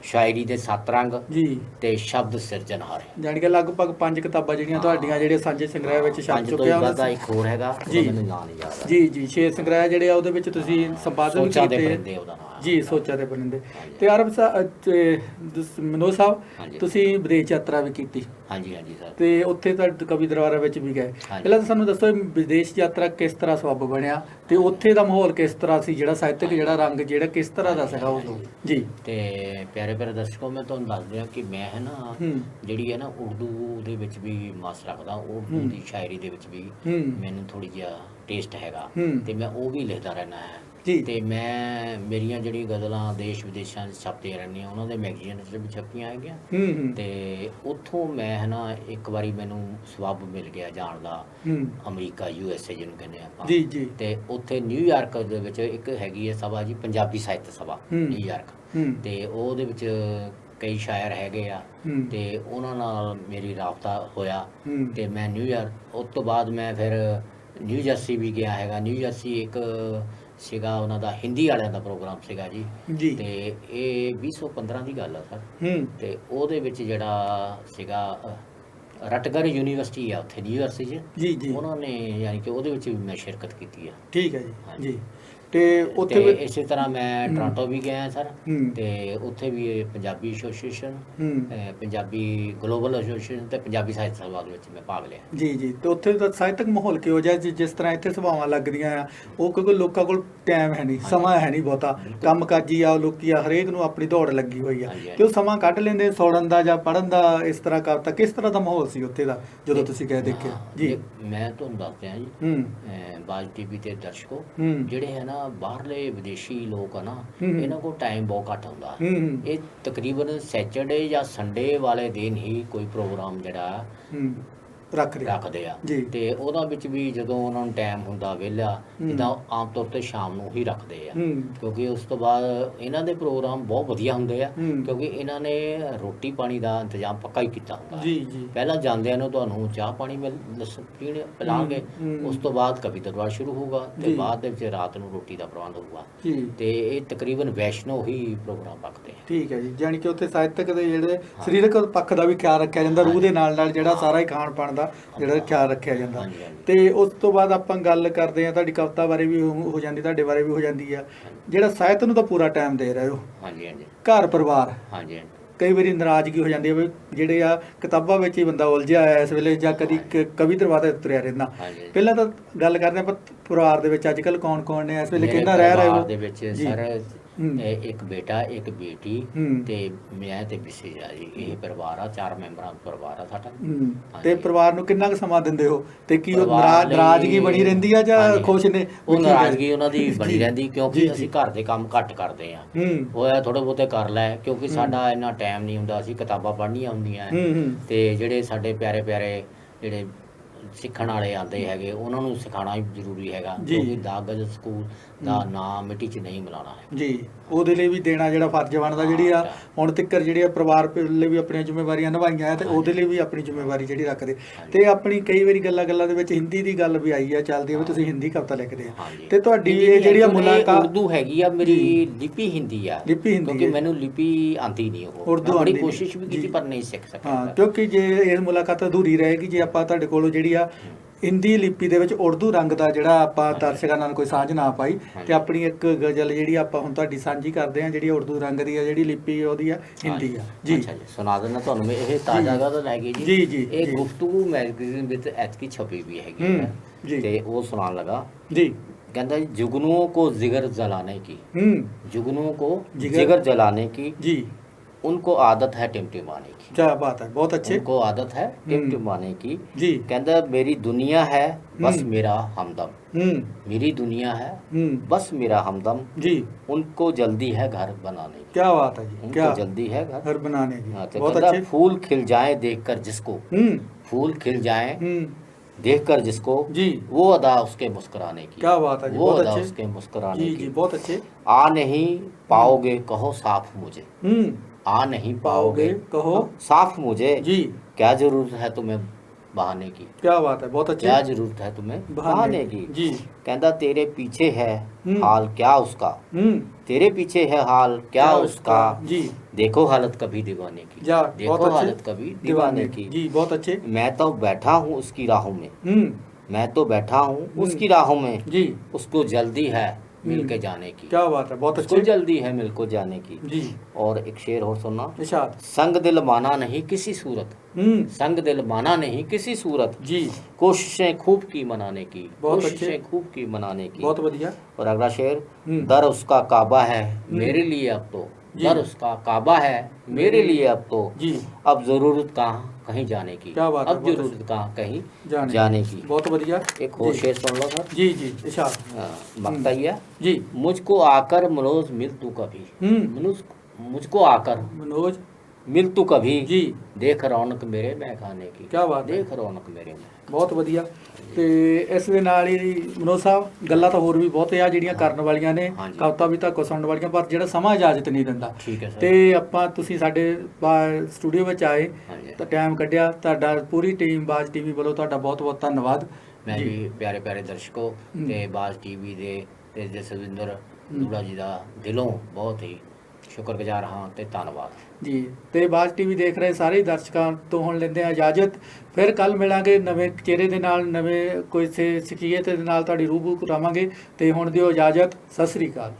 ਸ਼ਾਇਰੀ ਦੇ 7 ਰੰਗ ਜੀ ਤੇ ਸ਼ਬਦ ਸਿਰਜਣਹਾਰ ਜਾਣੀ ਕਿ ਲਗਭਗ 5 ਕਿਤਾਬਾਂ ਜਿਹੜੀਆਂ ਤੁਹਾਡੀਆਂ ਜਿਹੜੇ ਸਾਂਝੇ ਸੰਗ੍ਰਹਿ ਵਿੱਚ ਛਪ ਚੁੱਕੇ ਆ। ਉਹਦਾ ਇੱਕ ਹੋਰ ਹੈਗਾ ਮੈਨੂੰ ਨਾਂ ਨਹੀਂ ਯਾਦ ਜੀ ਜੀ। 6 ਸੰਗ੍ਰਹਿ ਜਿਹੜੇ ਆ ਉਹਦੇ ਵਿੱਚ ਤੁਸੀਂ ਸੰਪਾਦਨ ਕੀਤੇ ਜੀ। ਸੋਚਾਂ ਦੇ ਬਣਨ ਦੇ ਤੇ ਅਰਬ ਮਨੋਜ ਸਾਹਿਬ ਤੁਸੀਂ ਵਿਦੇਸ਼ ਯਾਤਰਾ ਵੀ ਕੀਤੀ ਹਾਂਜੀ ਹਾਂਜੀ ਸਰ। ਤੇ ਉੱਥੇ ਤਾਂ ਕਵੀ ਦਰਬਾਰਾਂ ਵਿੱਚ ਵੀ ਗਏ। ਪਹਿਲਾਂ ਤਾਂ ਸਾਨੂੰ ਦੱਸੋ ਵਿਦੇਸ਼ ਯਾਤਰਾ ਕਿਸ ਤਰ੍ਹਾਂ ਸਬੱਬ ਬਣਿਆ ਤੇ ਉੱਥੇ ਦਾ ਮਾਹੌਲ ਕਿਸ ਤਰ੍ਹਾਂ ਸੀ, ਜਿਹੜਾ ਸਾਹਿਤਕ ਜਿਹੜਾ ਰੰਗ ਜਿਹੜਾ ਕਿਸ ਤਰ੍ਹਾਂ ਦਾ ਸੀਗਾ ਉਦੋਂ ਜੀ। ਤੇ ਪਿਆਰੇ ਪਿਆਰੇ ਦਰਸ਼ਕੋ, ਮੈਂ ਤੁਹਾਨੂੰ ਦੱਸ ਦਿਆਂ ਕਿ ਮੈਂ ਹੈ ਨਾ ਜਿਹੜੀ ਹੈ ਨਾ ਉਰਦੂ ਦੇ ਵਿੱਚ ਵੀ ਮਸ ਰੱਖਦਾ, ਉਰਦੂ ਦੀ ਸ਼ਾਇਰੀ ਦੇ ਵਿੱਚ ਵੀ ਮੈਨੂੰ ਥੋੜੀ ਜਿਹਾ ਟੇਸਟ ਹੈਗਾ ਤੇ ਮੈਂ ਉਹ ਵੀ ਲਿਖਦਾ ਰਹਿਣਾ ਹੈ। ਤੇ ਮੈਂ ਮੇਰੀਆਂ ਜਿਹੜੀ ਗਜ਼ਲਾਂ ਦੇਸ਼ ਵਿਦੇਸ਼ਾਂ 'ਚ ਛਪਦੀਆਂ ਰਹਿੰਦੀਆਂ, ਉਹਨਾਂ ਦੇ ਮੈਗਜ਼ੀਨ 'ਚ ਵੀ ਛਪੀਆਂ ਹੈਗੀਆਂ ਤੇ ਉੱਥੋਂ ਮੈਂ ਹੈ ਨਾ ਇੱਕ ਵਾਰੀ ਮੈਨੂੰ ਸਬੱਬ ਮਿਲ ਗਿਆ ਜਾਣ ਦਾ ਅਮਰੀਕਾ USA ਜਿਹਨੂੰ ਕਹਿੰਦੇ ਆਪਾਂ। ਤੇ ਉੱਥੇ ਨਿਊਯਾਰਕ ਦੇ ਵਿੱਚ ਇੱਕ ਹੈਗੀ ਹੈ ਸਭਾ ਜੀ, ਪੰਜਾਬੀ ਸਾਹਿਤ ਸਭਾ ਨਿਊਯਾਰਕ, ਤੇ ਉਹਦੇ ਵਿੱਚ ਕਈ ਸ਼ਾਇਰ ਹੈਗੇ ਆ ਤੇ ਉਹਨਾਂ ਨਾਲ ਮੇਰੀ ਰਾਬਤਾ ਹੋਇਆ ਤੇ ਮੈਂ ਨਿਊਯਾਰਕ, ਉਸ ਤੋਂ ਬਾਅਦ ਮੈਂ ਫਿਰ ਨਿਊ ਜਰਸੀ ਵੀ ਗਿਆ ਹੈਗਾ। ਨਿਊ ਜਰਸੀ ਇੱਕ ਸੀਗਾ ਉਹਨਾਂ ਦਾ ਹਿੰਦੀ ਵਾਲਿਆਂ ਦਾ ਪ੍ਰੋਗਰਾਮ ਸੀਗਾ ਜੀ ਤੇ ਇਹ 2015 ਦੀ ਗੱਲ ਆ ਸਰ। ਤੇ ਉਹਦੇ ਵਿੱਚ ਜਿਹੜਾ ਸੀਗਾ ਰਟਗਰ ਯੂਨੀਵਰਸਿਟੀ ਆ ਉੱਥੇ ਨਿਊ ਜਰਸੀ 'ਚ, ਉਹਨਾਂ ਨੇ ਯਾਨੀ ਕਿ ਉਹਦੇ ਵਿੱਚ ਵੀ ਮੈਂ ਸ਼ਿਰਕਤ ਕੀਤੀ ਆ। ਠੀਕ ਹੈ ਜੀ। ਤੇ ਉੱਥੇ ਇਸੇ ਤਰ੍ਹਾਂ ਮੈਂ ਟੋਰਾਂਟੋ ਵੀ ਗਿਆ ਸਰ, ਤੇ ਉੱਥੇ ਵੀ Punjabi association, Punjabi global association ਤੇ ਪੰਜਾਬੀ ਸਾਹਿਤ ਸਭਾ ਦੇ ਵਿੱਚ ਮੈਂ ਭਾਗ ਲਿਆ ਜੀ। ਤੇ ਉੱਥੇ ਦਾ ਸਾਹਿਤਕ ਮਾਹੌਲ ਕਿਹੋ ਜਿਹਾ, ਜਿਸ ਤਰ੍ਹਾਂ ਇੱਥੇ ਸਭਾਵਾਂ ਲੱਗਦੀਆਂ ਆ, ਉਹ ਕਿਉਂਕਿ ਲੋਕਾਂ ਕੋਲ ਟਾਈਮ ਹੈ ਨਹੀਂ, ਸਮਾਂ ਹੈ ਨਹੀਂ ਬਹੁਤਾ, ਕੰਮ ਕਾਜੀ ਆ, ਲੋਕੀ ਆ, ਹਰੇਕ ਨੂੰ ਆਪਣੀ ਦੌੜ ਲੱਗੀ ਹੋਈ ਆ, ਤੇ ਉਹ ਸਮਾਂ ਕੱਢ ਲੈਂਦੇ ਸੁਣਨ ਦਾ ਜਾਂ ਪੜ੍ਹਨ ਦਾ, ਇਸ ਤਰ੍ਹਾਂ ਕਰਤਾ। ਕਿਸ ਤਰ੍ਹਾਂ ਦਾ ਮਾਹੌਲ ਸੀ ਉੱਥੇ ਦਾ ਜਦੋਂ ਤੁਸੀਂ ਗਏ ਦੇਖਿਆ ਜੀ? ਮੈਂ ਤੁਹਾਨੂੰ ਦੱਸਦਾ ਜੀ ਬਾਜ TV ਤੇ ਦਰਸ਼ਕੋ, ਜਿਹੜੇ ਹੈ ਨਾ ਬਾਹਰਲੇ ਵਿਦੇਸ਼ੀ ਲੋਕ ਆ ਨਾ, ਇਹਨਾਂ ਕੋਲ ਟਾਈਮ ਬਹੁਤ ਘੱਟ ਹੁੰਦਾ। ਇਹ ਤਕਰੀਬਨ ਸੈਚਰਡੇ ਜਾਂ ਸੰਡੇ ਵਾਲੇ ਦਿਨ ਹੀ ਕੋਈ ਪ੍ਰੋਗਰਾਮ ਜਿਹੜਾ ਰੱਖਦੇ ਆ ਤੇ ਉਹਦਾ ਵਿੱਚ ਵੀ ਜਦੋਂ ਉਹਨਾਂ ਨੂੰ ਟਾਈਮ ਹੁੰਦਾ ਵਿਹਲਾ, ਜਿੱਦਾਂ ਆਮ ਤੌਰ ਤੇ ਸ਼ਾਮ ਨੂੰ ਹੀ ਰੱਖਦੇ ਆ, ਕਿਉਂਕਿ ਉਸ ਤੋਂ ਬਾਅਦ ਇਹਨਾਂ ਦੇ ਪ੍ਰੋਗਰਾਮ ਬਹੁਤ ਵਧੀਆ ਹੁੰਦੇ ਆ, ਕਿਉਂਕਿ ਇਹਨਾਂ ਨੇ ਰੋਟੀ ਪਾਣੀ ਦਾ ਇੰਤਜ਼ਾਮ ਪੱਕਾ ਹੀ ਕੀਤਾ ਹੁੰਦਾ। ਪਹਿਲਾਂ ਜਾਂਦਿਆਂ ਨੂੰ ਤੁਹਾਨੂੰ ਚਾਹ ਪਾਣੀ ਪੀਣ ਪਿਲਾਣਗੇ, ਉਸ ਤੋਂ ਬਾਅਦ ਕਵੀ ਦਰਬਾਰ ਸ਼ੁਰੂ ਹੋਊਗਾ ਤੇ ਬਾਅਦ ਦੇ ਵਿੱਚ ਰਾਤ ਨੂੰ ਰੋਟੀ ਦਾ ਪ੍ਰਬੰਧ ਹੋਊਗਾ ਤੇ ਇਹ ਤਕਰੀਬਨ ਵੈਸ਼ਨੋ ਹੀ ਪ੍ਰੋਗਰਾਮ ਰੱਖਦੇ ਆ। ਠੀਕ ਹੈ ਜੀ, ਜਾਣੀ ਕਿ ਉੱਥੇ ਸਾਹਿਤਕ ਦੇ ਜਿਹੜੇ ਸਰੀਰਕ ਪੱਖ ਦਾ ਵੀ ਖਿਆਲ ਰੱਖਿਆ ਜਾਂਦਾ, ਰੂਹ ਦੇ ਨਾਲ ਨਾਲ ਜਿਹੜਾ ਸਾਰਾ ਹੀ ਖਾਣ ਪਾਣ ਦਾ ਜਿਹੜਾ ਖਿਆਲ ਰੱਖਿਆ ਜਾਂਦਾ। ਤੇ ਉਸ ਤੋਂ ਬਾਅਦ ਆਪਾਂ ਗੱਲ ਕਰਦੇ ਹਾਂ, ਤੁਹਾਡੀ ਕਵਿਤਾ ਬਾਰੇ ਵੀ ਹੋ ਜਾਂਦੀ, ਤੁਹਾਡੇ ਬਾਰੇ ਵੀ ਹੋ ਜਾਂਦੀ ਆ, ਜਿਹੜਾ ਸਾਹਿਤ ਨੂੰ ਤਾਂ ਪੂਰਾ ਟਾਈਮ ਦੇ ਰਹੇ ਹੋ, ਘਰ ਪਰਿਵਾਰ ਕਈ ਵਾਰੀ ਨਾਰਾਜ਼ਗੀ ਹੋ ਜਾਂਦੀ ਹੈ ਵੀ ਜਿਹੜੇ ਆ ਕਿਤਾਬਾਂ ਵਿੱਚ ਹੀ ਬੰਦਾ ਉਲਝਿਆ ਹੋਇਆ ਇਸ ਵੇਲੇ, ਜਾਂ ਕਦੀ ਕਵੀ ਦਰਬਾਰ ਤੇ ਤੁਰਿਆ ਰਹਿੰਦਾ। ਪਹਿਲਾਂ ਤਾਂ ਗੱਲ ਕਰਦੇ ਆਪਾਂ ਪਰਿਵਾਰ ਦੇ ਵਿੱਚ ਅੱਜ ਕੱਲ੍ਹ ਕੌਣ ਕੌਣ ਨੇ ਇਸ ਵੇਲੇ, ਕਿੰਨਾ ਰਹਿ ਰਹੇ ਹੋ? ਦੇ ਵਿੱਚ ਸਰ ਇੱਕ ਬੇਟਾ, ਇੱਕ ਬੇਟੀ ਤੇ ਮੈਂ ਤੇ ਮਿਸਿਸ ਆ ਜੀ। ਇਹ ਪਰਿਵਾਰ ਆ, 4 ਮੈਂਬਰਾਂ ਦਾ ਪਰਿਵਾਰ ਆ ਸਾਡਾ। ਤੇ ਪਰਿਵਾਰ ਨੂੰ ਕਿੰਨਾ ਕੁ ਸਮਾਂ ਦਿੰਦੇ ਹੋ ਤੇ ਕੀ ਉਹ ਨਾਰਾਜ਼ਗੀ ਬਣੀ ਰਹਿੰਦੀ ਆ ਜਾਂ ਖੁਸ਼ ਨੇ? ਉਹ ਨਾਰਾਜ਼ਗੀ ਉਹਨਾਂ ਦੀ ਬਣੀ ਰਹਿੰਦੀ, ਕਿਉਂਕਿ ਅਸੀਂ ਘਰ ਦੇ ਕੰਮ ਘੱਟ ਕਰਦੇ ਆ। ਉਹ ਥੋੜੇ ਬਹੁਤੇ ਕਰ ਲੈ, ਕਿਉਂਕਿ ਸਾਡਾ ਇੰਨਾ ਟਾਈਮ ਨਹੀਂ ਹੁੰਦਾ, ਅਸੀਂ ਕਿਤਾਬਾਂ ਪੜ੍ਹਨੀਆਂ ਹੁੰਦੀਆਂ ਤੇ ਜਿਹੜੇ ਸਾਡੇ ਪਿਆਰੇ ਪਿਆਰੇ ਜਿਹੜੇ ਸਿੱਖਣ ਵਾਲੇ ਆਉਂਦੇ ਹੈਗੇ, ਉਹਨਾਂ ਨੂੰ ਸਿਖਾਉਣਾ ਵੀ ਜ਼ਰੂਰੀ ਹੈਗਾ, ਕਿਉਂਕਿ ਦਾਗਜ ਸਕੂਲ ਦਾ ਨਾਮ ਮਿੱਟੀ 'ਚ ਨਹੀਂ ਮਿਲਾਉਣਾ ਹੈ ਜੀ। ਉਹਦੇ ਲਈ ਵੀ ਦੇਣਾ ਜਿਹੜਾ ਫਰਜ਼ ਬਣਦਾ, ਜਿਹੜੀ ਆ ਹੁਣ ਤੱਕ ਜਿਹੜੀ ਆ ਪਰਿਵਾਰ ਲਈ ਵੀ ਆਪਣੀਆਂ ਜ਼ਿੰਮੇਵਾਰੀਆਂ ਨਿਭਾਈਆਂ ਤੇ ਉਹਦੇ ਲਈ ਵੀ ਆਪਣੀ ਜ਼ਿੰਮੇਵਾਰੀ ਜਿਹੜੀ ਰੱਖਦੇ। ਤੇ ਆਪਣੀ ਕਈ ਵਾਰੀ ਗੱਲਾਂ ਦੇ ਵਿੱਚ ਹਿੰਦੀ ਦੀ ਗੱਲ ਵੀ ਆਈ ਆ, ਚੱਲਦੀ ਆ ਵੀ ਤੁਸੀਂ ਹਿੰਦੀ ਕਵਿਤਾ ਲਿਖਦੇ ਆ, ਤੇ ਤੁਹਾਡੀ ਇਹ ਜਿਹੜੀ ਆ ਮੁਲਾਕਾਤ ਉਰਦੂ ਹੈਗੀ ਆ, ਮੇਰੀ ਲਿਪੀ ਹਿੰਦੀ ਆ, ਕਿਉਂਕਿ ਮੈਨੂੰ ਲਿਪੀ ਆਉਂਦੀ ਨਹੀਂ, ਉਹ ਬੜੀ ਕੋਸ਼ਿਸ਼ ਵੀ ਕੀਤੀ ਪਰ ਨਹੀਂ ਸਿੱਖ ਸਕਿਆ। ਹਾਂ, ਕਿਉਂਕਿ ਜੇ ਇਹ ਮੁਲਾਕਾਤ ਅਧੂਰੀ ਰਹੇਗੀ ਜੇ ਆਪਾਂ ਤੁਹਾਡੇ ਕੋਲੋਂ ਜਿਹੜੀ ਆ ਹਿੰਦੀ ਲਿਪੀ ਦੇ ਵਿੱਚ ਉਰਦੂ ਰੰਗ ਦਾ ਜਿਹੜਾ ਆਪਾਂ ਦਰਸ਼ਕਾਂ ਨਾਲ ਕੋਈ ਸਾਂਝ ਨਾ ਪਾਈ, ਤੇ ਆਪਣੀ ਇੱਕ ਗਜ਼ਲ ਜਿਹੜੀ ਆਪਾਂ ਹੁਣ ਤੁਹਾਡੀ ਸਾਂਝੀ ਕਰਦੇ ਹਾਂ, ਜਿਹੜੀ ਉਰਦੂ ਰੰਗ ਦੀ ਆ, ਜਿਹੜੀ ਲਿਪੀ ਉਹਦੀ ਆ ਹਿੰਦੀ ਆ ਜੀ। ਸੁਣਾ ਦਿੰਦਾ ਤੁਹਾਨੂੰ, ਇਹ ਤਾਜ਼ਾ ਗਜ਼ਲ ਹੈਗੀ ਜੀ। ਇਹ ਗੁਫ਼ਤਗੂ ਮੈਗਜ਼ੀਨ ਵਿੱਚ ਐਤਕੀ ਛਪੀ ਵੀ ਹੈਗੀ ਤੇ ਉਹ ਸੁਣਾਉਣ ਲੱਗਾ ਜੀ। कहता जुगनुओं को जिगर जलाने की, जुगनुओं को जिगर जलाने की जी, उनको आदत है टिमटिमाने की। क्या बात है, बहुत अच्छे। उनको आदत है टिमटिमाने की जी। कहता मेरी दुनिया है बस मेरा हमदम, मेरी दुनिया है बस मेरा हमदम जी। उनको जल्दी है घर बनाने की। क्या बात है जी, उनको क्या जल्दी है घर बनाने की। तो बहुत अच्छे। फूल खिल जाए देखकर जिसको, फूल खिल जाए देखकर जिसको जी, वो अदा उसके मुस्कुराने की। क्या बात है जी, वो बहुत अदा अच्छे। उसके मुस्कुराने जी की। जी, बहुत अच्छे। आ नहीं पाओगे कहो साफ मुझे, आ नहीं पाओगे कहो साफ मुझे जी। क्या जरूरत है तुम्हें बहाने की। क्या बात है, बहुत अच्छे। क्या जरूरत है तुम्हें बहाने की जी। कहता तेरे पीछे है हाल क्या उसका, तेरे पीछे है हाल क्या उसका जी। देखो हालत कभी दीवाने की, देखो हालत कभी दीवाने की जी। बहुत अच्छे। मैं तो बैठा हूँ उसकी राहों में, मैं तो बैठा हूँ उसकी राहों में जी। उसको जल्दी है मिल के जाने की। क्या बात है, बहुत उसको अच्छे जल्दी है मिल को जाने की। जी। और एक शेर और सुनना, इरशाद। संग दिल माना नहीं किसी सूरत, संग दिल माना नहीं किसी सूरत जी, कोशिशें खूब की मनाने की, बहुत कोशिशें खूब की मनाने की। बहुत बढ़िया। और अगला शेर, दर उसका काबा है मेरे लिए अब तो, दर उसका काबा है मेरे लिए अब तो जी, अब जरूरत कहाँ कहीं जाने की, क्या बात है, अब बहुत जरूरत कहाँ कहीं जाने जाने की। बहुत बढ़िया। एक और जी। शेर सुन लो सर। जी जी, इरशाद। मकता ही है, जी। मुझको आकर मनोज मिल तू कभी, मुझको आकर मनोज मिल तू कभी जी, देख रौनक ਮੇਰੇ ਮਹਿਖਾਨੇ की, क्या बात है, ਦੇਖ ਰੌਣਕ ਮੇਰੇ में। ਬਹੁਤ ਵਧੀਆ। ਤੇ ਇਸ ਦੇ ਨਾਲ ਹੀ ਮਨੋਜ ਸਾਹਿਬ ਗੱਲਾਂ ਤਾਂ ਹੋਰ ਵੀ ਬਹੁਤ ਆ ਜਿਹੜੀਆਂ ਕਰਨ ਵਾਲੀਆਂ ਨੇ, ਹਾਂਜੀ। ਕਵਿਤਾ ਵੀ ਤਾਂ ਸੁਣਨ ਵਾਲੀਆਂ, ਪਰ ਜਿਹੜਾ ਸਮਾਂ ਇਜਾਜ਼ਤ ਨਹੀਂ ਦਿੰਦਾ। ਠੀਕ ਹੈ ਸਰ। ਤੇ ਆਪਾਂ ਤੁਸੀਂ ਸਾਡੇ ਸਟੂਡੀਓ ਵਿੱਚ ਆਏ ਹਾਂਜੀ। ਤਾਂ ਟਾਈਮ ਕੱਢਿਆ, ਤੁਹਾਡਾ ਪੂਰੀ ਟੀਮ ਬਾਜ ਟੀਵੀ ਵੱਲੋਂ ਤੁਹਾਡਾ ਬਹੁਤ ਬਹੁਤ ਧੰਨਵਾਦ। ਮੈਂ ਜੀ। ਵੀ ਪਿਆਰੇ ਪਿਆਰੇ ਦਰਸ਼ਕੋ ਤੇ ਬਾਜ਼ ਟੀਵੀ ਦੇ ਤੇ ਜਸਵਿੰਦਰ ਦੂੜਾ ਜੀ ਦਾ ਦਿਲੋਂ ਬਹੁਤ ਹੀ ਸ਼ੁਕਰਗੁਜ਼ਾਰ ਹਾਂ ਤੇ ਧੰਨਵਾਦ ਜੀ। ਤੇ ਬਾਜ ਟੀਵੀ ਦੇਖ ਰਹੇ ਸਾਰੇ ਦਰਸ਼ਕਾਂ ਤੋਂ ਹੁਣ ਲੈਂਦੇ ਆ ਇਜਾਜ਼ਤ। ਫਿਰ ਕੱਲ ਮਿਲਾਂਗੇ ਨਵੇਂ ਚਿਹਰੇ ਦੇ ਨਾਲ, ਨਵੇਂ ਕੋਈ ਸ਼ਖਸੀਅਤ ਦੇ ਨਾਲ ਤੁਹਾਡੀ ਰੂਬਰੂ ਕਰਾਵਾਂਗੇ। ਤੇ ਹੁਣ ਦਿਓ ਇਜਾਜ਼ਤ, ਸਤਿ ਸ੍ਰੀ ਅਕਾਲ।